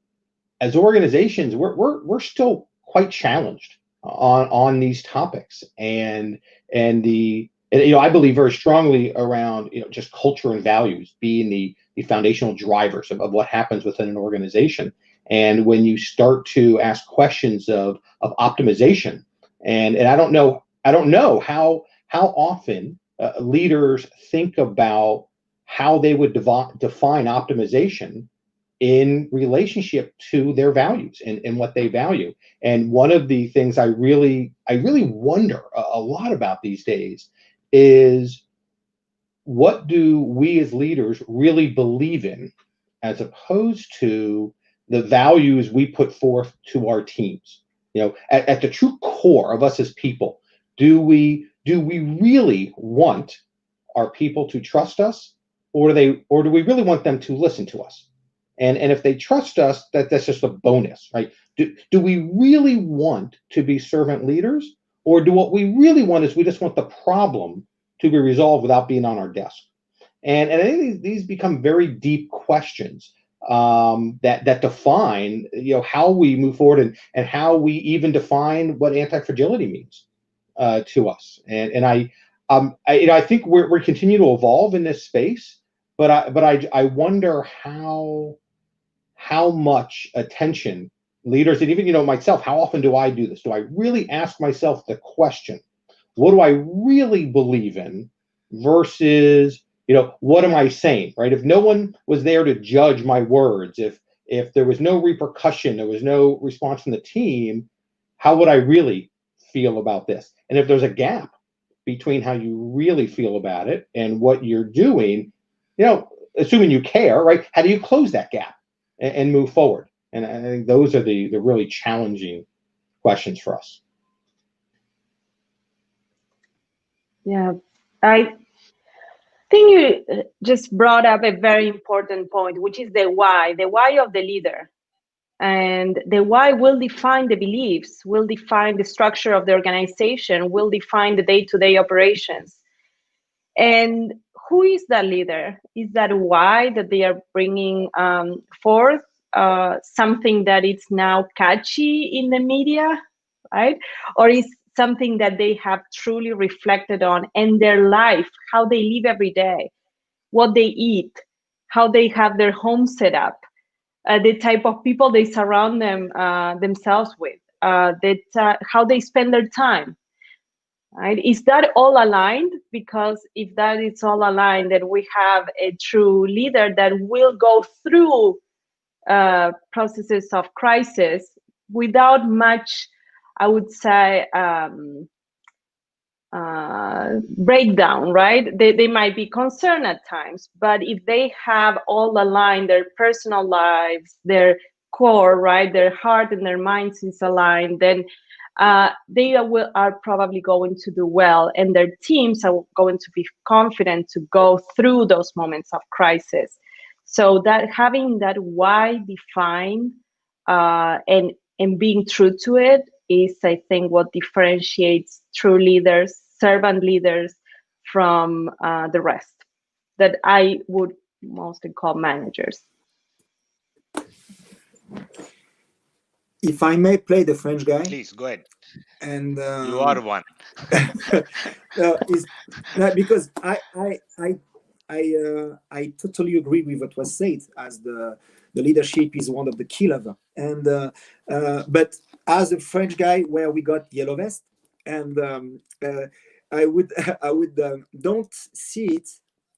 Speaker 19: as organizations, we're still quite challenged on these topics, and I believe very strongly around just culture and values being the foundational drivers of what happens within an organization. And when you start to ask questions of optimization, and I don't know how often leaders think about how they would define optimization in relationship to their values and what they value. And one of the things I really wonder a lot about these days is, what do we as leaders really believe in, as opposed to the values we put forth to our teams? At the true core of us as people, do we really want our people to trust us, or do we really want them to listen to us? And if they trust us, that's just a bonus, right? Do we really want to be servant leaders, or do what we really want is we just want the problem to be resolved without being on our desk? And I think these become very deep questions that define how we move forward and how we even define what anti-fragility means to us. And I think we're continue to evolve in this space, but I wonder how much attention leaders, and even myself, how often do I do this? Do I really ask myself the question, what do I really believe in, versus what am I saying, right? If no one was there to judge my words, if there was no repercussion, there was no response from the team, how would I really feel about this? And if there's a gap between how you really feel about it and what you're doing, assuming you care, right? How do you close that gap and move forward? And I think those are the really challenging questions for us.
Speaker 18: Yeah, I think you just brought up a very important point, which is the why of the leader. And the why will define the beliefs, will define the structure of the organization, will define the day-to-day operations. And who is that leader? Is that why that they are bringing forth something that is now catchy in the media, right? Or is something that they have truly reflected on in their life, how they live every day, what they eat, how they have their home set up, the type of people they surround themselves with, how they spend their time, right? Is that all aligned? Because if that is all aligned, then we have a true leader that will go through processes of crisis without much, I would say, breakdown, right? They might be concerned at times, but if they have all aligned, their personal lives, their core, right, their heart and their minds is aligned, then they are probably going to do well, and their teams are going to be confident to go through those moments of crisis. So that having that why defined and being true to it is, I think, what differentiates true leaders, servant leaders, from the rest that I would mostly call managers.
Speaker 17: If I may play the French guy.
Speaker 16: Please go ahead.
Speaker 17: And
Speaker 16: you are one.
Speaker 17: Because I totally agree with what was said, as the leadership is one of the key levers. And but as a French guy, where we got yellow vest, and I would don't see it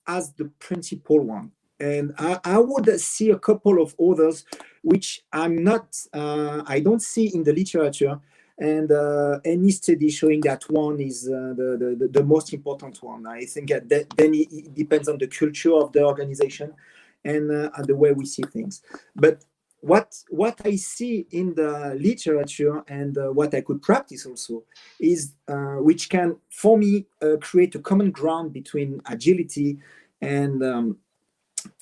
Speaker 17: as the principal one. And I would see a couple of others which I'm not, I don't see in the literature, and any study showing that one is the most important one. I think that then it depends on the culture of the organization and the way we see things. But what I see in the literature, and what I could practice also, is which can, for me, create a common ground between agility and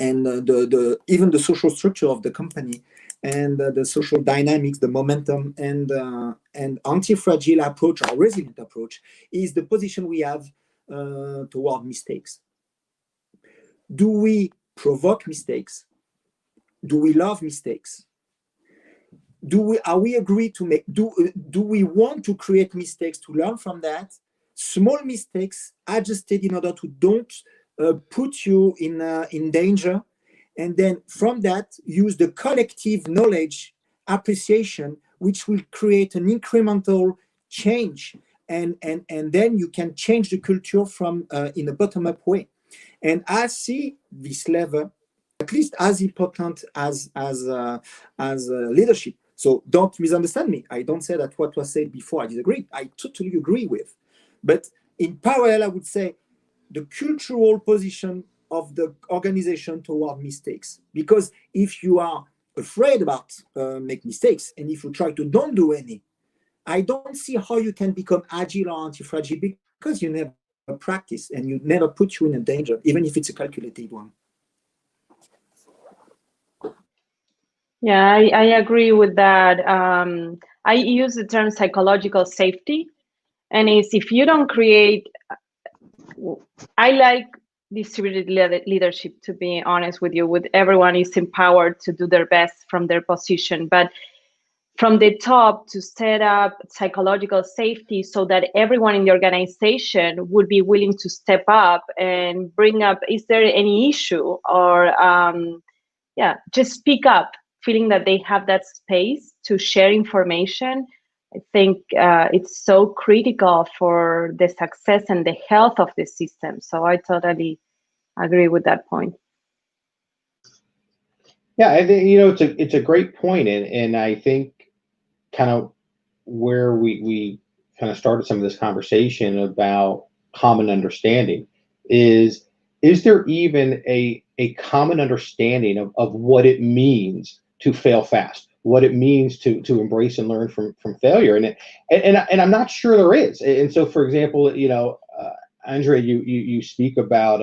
Speaker 17: even the social structure of the company, and the social dynamics, the momentum, and anti-fragile approach or resilient approach is the position we have toward mistakes. Do we provoke mistakes? Do we love mistakes? Are we agreed to make? Do we want to create mistakes to learn from that? Small mistakes adjusted in order to don't put you in danger, and then from that use the collective knowledge appreciation, which will create an incremental change, and then you can change the culture from in a bottom-up way. And I see this level at least as important as leadership. So don't misunderstand me. I don't say that what was said before I disagree. I totally agree with. But in parallel, I would say the cultural position of the organization toward mistakes. Because if you are afraid about make mistakes, and if you try to don't do any, I don't see how you can become agile or anti-fragile, because you never practice and you never put you in a danger, even if it's a calculated one.
Speaker 18: Yeah, I agree with that. I use the term psychological safety, and it's if you don't create, I like distributed leadership, to be honest with you, with everyone is empowered to do their best from their position, but from the top to set up psychological safety so that everyone in the organization would be willing to step up and bring up, is there any issue, or just speak up, feeling that they have that space to share information. I think it's so critical for the success and the health of the system. So I totally agree with that point.
Speaker 19: Yeah, I think, it's a great point, and I think kind of where we kind of started some of this conversation about common understanding is there even a common understanding of what it means to fail fast, what it means to embrace and learn from failure, and I'm not sure there is. And so, for example, Andrea, you speak about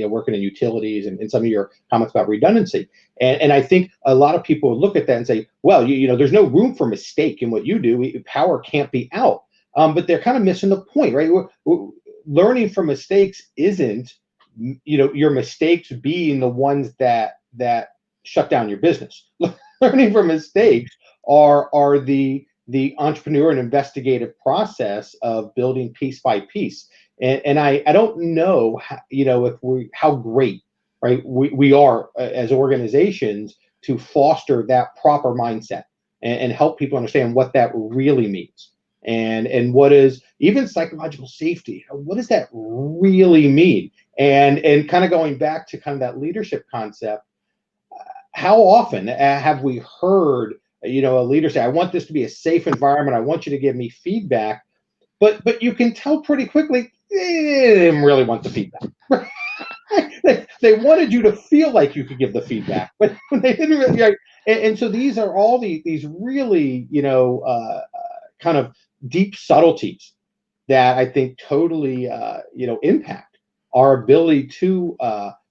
Speaker 19: working in utilities and some of your comments about redundancy, and I think a lot of people look at that and say, well, there's no room for mistake in what you do. Power can't be out, but they're kind of missing the point, right? Learning from mistakes isn't your mistakes being the ones that shut down your business. Learning from mistakes are the entrepreneur and investigative process of building piece by piece. And I don't know, how great, right, we are as organizations to foster that proper mindset and help people understand what that really means. And what is even psychological safety? What does that really mean? And kind of going back to kind of that leadership concept, how often have we heard, a leader say, I want this to be a safe environment. I want you to give me feedback. But you can tell pretty quickly, they didn't really want the feedback. They wanted you to feel like you could give the feedback, but they didn't really. And so these are all these really, kind of deep subtleties that I think totally, impact our ability to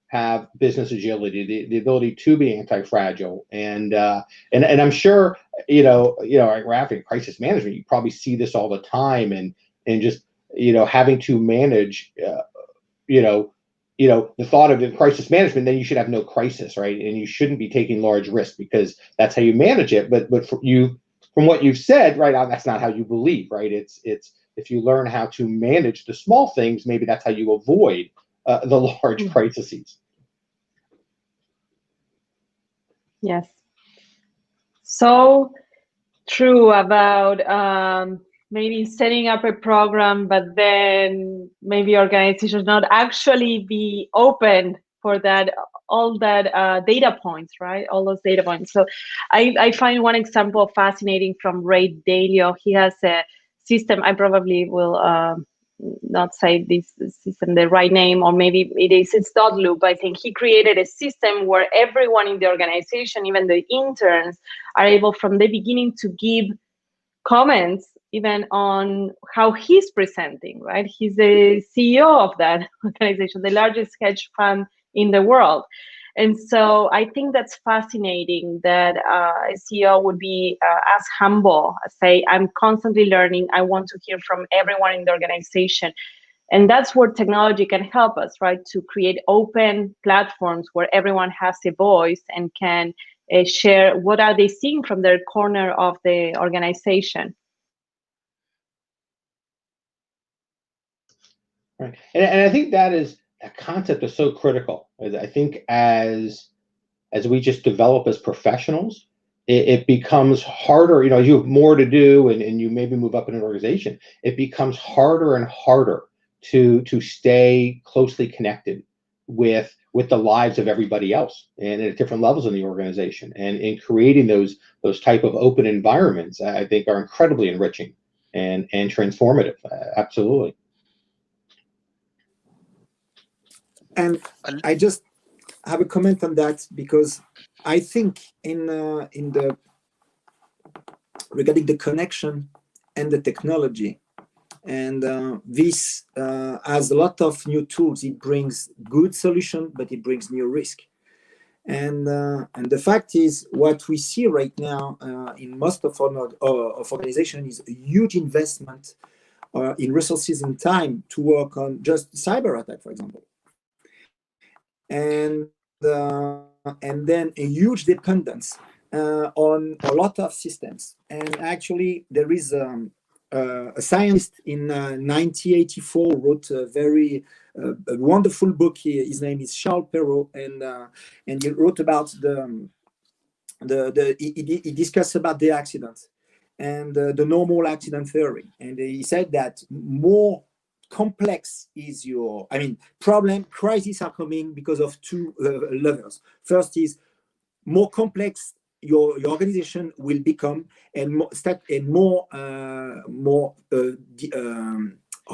Speaker 19: have business agility, the ability to be anti-fragile, and I'm sure we're having crisis management. You probably see this all the time, and just having to manage, the thought of it, crisis management. Then you should have no crisis, right? And you shouldn't be taking large risks because that's how you manage it. But from what you've said, right, that's not how you believe, right? It's if you learn how to manage the small things, maybe that's how you avoid the large crises.
Speaker 18: Yes. So true about maybe setting up a program, but then maybe organizations not actually be open for that, all that data points, right? All those data points. So I find one example fascinating from Ray Dalio. He has a system, I probably will not say this system the right name, or maybe it's dot loop. I think he created a system where everyone in the organization, even the interns, are able from the beginning to give comments even on how he's presenting, right? He's the CEO of that organization, the largest hedge fund in the world. And so I think that's fascinating that a CEO would be as humble, say, I'm constantly learning. I want to hear from everyone in the organization. And that's where technology can help us, right? To create open platforms where everyone has a voice and can share what are they seeing from their corner of the organization.
Speaker 19: Right. And I think that concept is so critical. I think as we just develop as professionals, it becomes harder. You know, you have more to do, and you maybe move up in an organization. It becomes harder and harder to stay closely connected with the lives of everybody else, and at different levels in the organization. And in creating those type of open environments, I think are incredibly enriching and transformative. Absolutely.
Speaker 17: And I just have a comment on that, because I think regarding the connection and the technology, and this has a lot of new tools. It brings good solution, but it brings new risk. And the fact is, what we see right now in most of organizations is a huge investment in resources and time to work on just cyber attack, for example. And then a huge dependence on a lot of systems. And actually, there is a scientist in 1984 wrote a very wonderful book. His name is Charles Perrault, and he wrote about he discussed about the accidents and the normal accident theory. And he said that more complex is your, crises are coming because of two levels. First is more complex your organization will become, and more how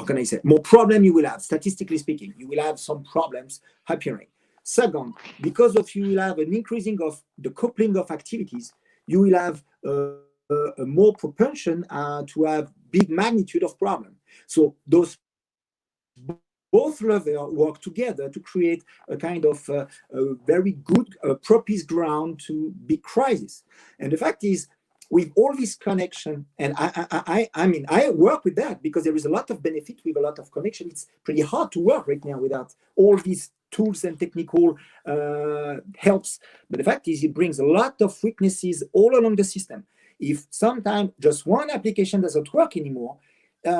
Speaker 17: can I say, more problem you will have. Statistically speaking, you will have some problems appearing. Second, because of you will have an increasing of the coupling of activities, you will have a more propension to have big magnitude of problem. So those both levels work together to create a kind of a very good propice ground to big crisis. And the fact is, with all this connection, and I work with that because there is a lot of benefit with a lot of connection. It's pretty hard to work right now without all these tools and technical helps. But the fact is, it brings a lot of weaknesses all along the system. If sometimes just one application doesn't work anymore,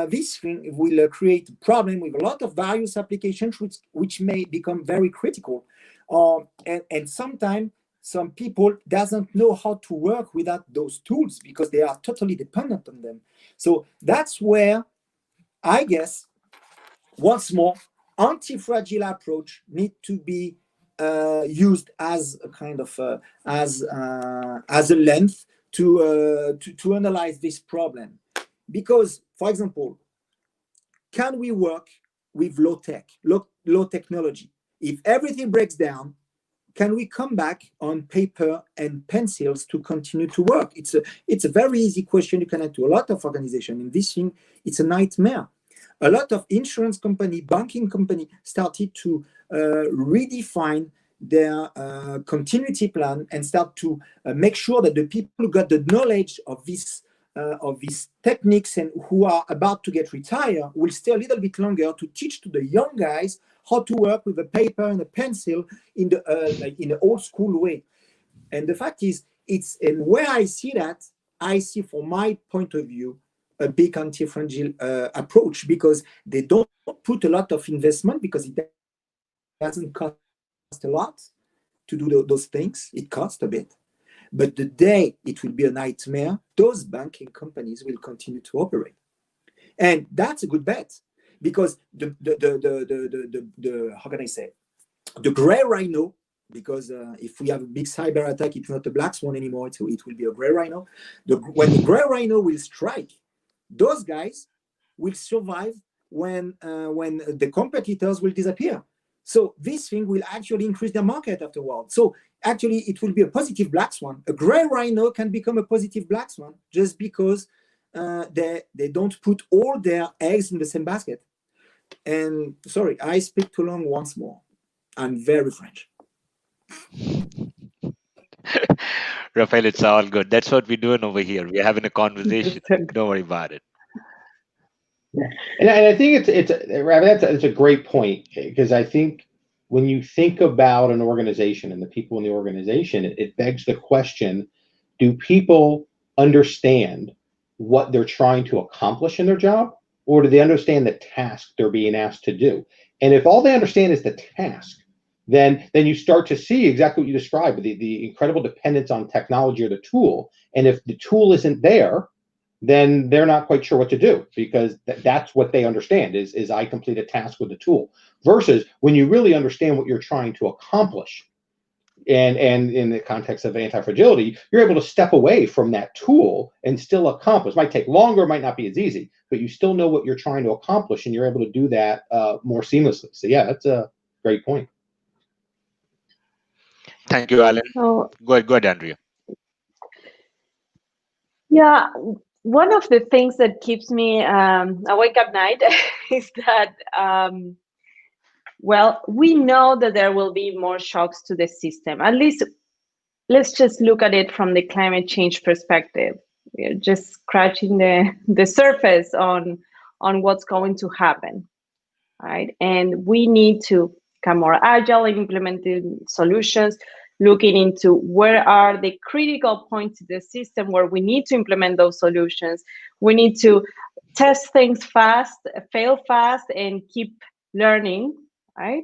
Speaker 17: this thing will create a problem with a lot of various applications which may become very critical. And sometimes some people doesn't know how to work without those tools because they are totally dependent on them. So that's where I guess, once more, anti-fragile approach need to be used as a kind of as a lens to analyze this problem. Because, for example, can we work with low tech, low technology? If everything breaks down, can we come back on paper and pencils to continue to work? It's a very easy question you can add to a lot of organizations. In this thing, it's a nightmare. A lot of insurance company, banking company started to redefine their continuity plan and start to make sure that the people who got the knowledge of these techniques and who are about to get retired will stay a little bit longer to teach to the young guys how to work with a paper and a pencil in the old school way. And the fact is, and where I see that, I see from my point of view a big anti-fragile approach, because they don't put a lot of investment because it doesn't cost a lot to do those things. It costs a bit. But the day it will be a nightmare, those banking companies will continue to operate. And that's a good bet, because the how can I say, the gray rhino, because if we have a big cyber attack, it's not a black swan anymore, so it will be a gray rhino. When the gray rhino will strike, those guys will survive when the competitors will disappear. So this thing will actually increase their market afterwards. So actually, it will be a positive black swan. A gray rhino can become a positive black swan just because they don't put all their eggs in the same basket. And sorry, I speak too long once more. I'm very French.
Speaker 16: Rafael, it's all good. That's what we're doing over here. We're having a conversation. Don't worry about it.
Speaker 19: And I think it's a great point, because I think when you think about an organization and the people in the organization, it begs the question, do people understand what they're trying to accomplish in their job, or do they understand the task they're being asked to do? And if all they understand is the task, then you start to see exactly what you described, the incredible dependence on technology or the tool. And if the tool isn't there, then they're not quite sure what to do, because that's what they understand is I complete a task with the tool. Versus when you really understand what you're trying to accomplish, and in the context of anti-fragility, you're able to step away from that tool and still accomplish. It might take longer, might not be as easy, but you still know what you're trying to accomplish, and you're able to do that more seamlessly. So yeah, that's a great point.
Speaker 16: Thank you, Alan.
Speaker 18: So,
Speaker 16: Go ahead, Andrea.
Speaker 18: yeah, one of the things that keeps me awake at night is that, well, we know that there will be more shocks to the system. At least, let's just look at it from the climate change perspective. We're just scratching the surface on what's going to happen, right? And we need to become more agile in implementing solutions, looking into where are the critical points in the system where we need to implement those solutions. We need to test things fast, fail fast, and keep learning, right?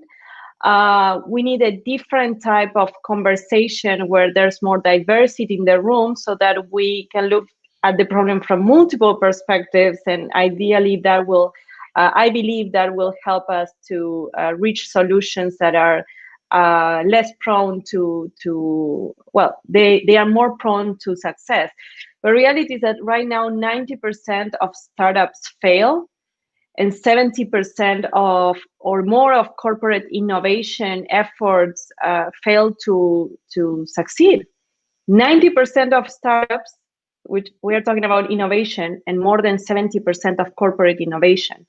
Speaker 18: We need a different type of conversation where there's more diversity in the room, so that we can look at the problem from multiple perspectives, and ideally that will, I believe that will help us to reach solutions that are less prone to well, they are more prone to success. The reality is that right now 90% of startups fail, and 70% of or more of corporate innovation efforts fail to succeed. 90% of startups, which we are talking about innovation, and more than 70% of corporate innovation.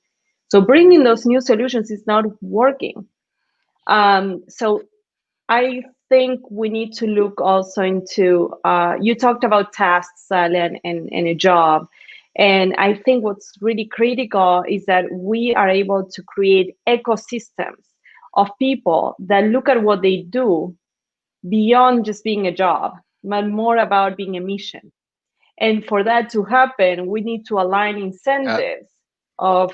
Speaker 18: So bringing those new solutions is not working. So I think we need to look also into, you talked about tasks, Alan, and a job. And I think what's really critical is that we are able to create ecosystems of people that look at what they do beyond just being a job, but more about being a mission. And for that to happen, we need to align incentives of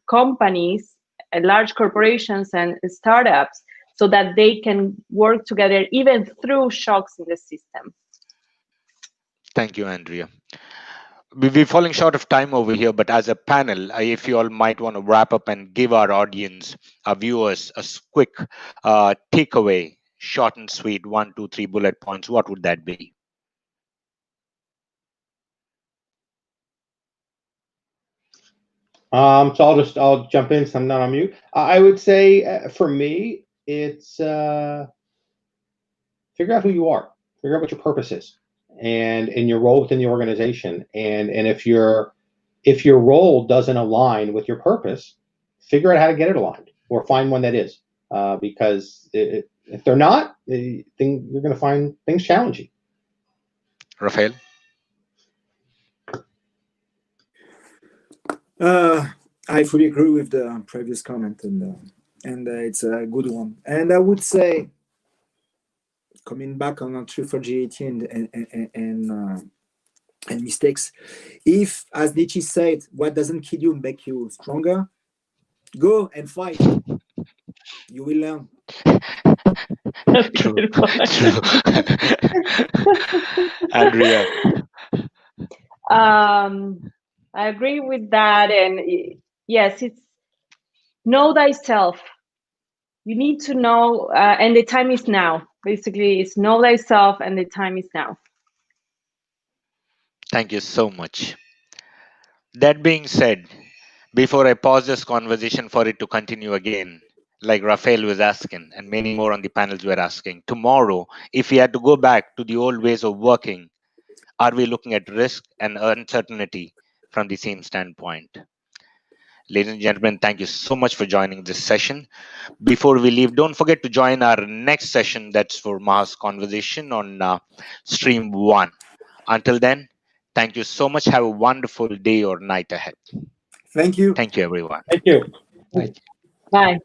Speaker 18: companies, large corporations and startups, so that they can work together even through shocks in the system.
Speaker 16: Thank you, Andrea. We're falling short of time over here, but as a panel, if you all might want to wrap up and give our audience, our viewers, a quick takeaway, short and sweet, 1, 2, 3 bullet points, what would that be?
Speaker 19: So I'll jump in, so I'm not on mute. I would say for me, it's figure out who you are, figure out what your purpose is, and your role within the organization. And if your role doesn't align with your purpose, figure out how to get it aligned, or find one that is. Because if they're not, you're going to find things challenging.
Speaker 16: Rafael?
Speaker 17: I fully agree with the previous comment, and it's a good one. And I would say, coming back on true fragility and mistakes, if, as Nietzsche said, what doesn't kill you make you stronger, go and fight. You will learn.
Speaker 16: True. True. Andrea?
Speaker 18: I agree with that. And yes, it's know thyself. You need to know, and the time is now. Basically, it's know thyself, and the time is now.
Speaker 16: Thank you so much. That being said, before I pause this conversation for it to continue again, like Rafael was asking, and many more on the panels were asking, tomorrow, if we had to go back to the old ways of working, are we looking at risk and uncertainty from the same standpoint? Ladies and gentlemen, thank you so much for joining this session. Before we leave, don't forget to join our next session. That's for Maha's conversation on stream 1. Until then, thank you so much. Have a wonderful day or night ahead.
Speaker 17: Thank you.
Speaker 16: Thank you, everyone.
Speaker 19: Thank you.
Speaker 18: Bye.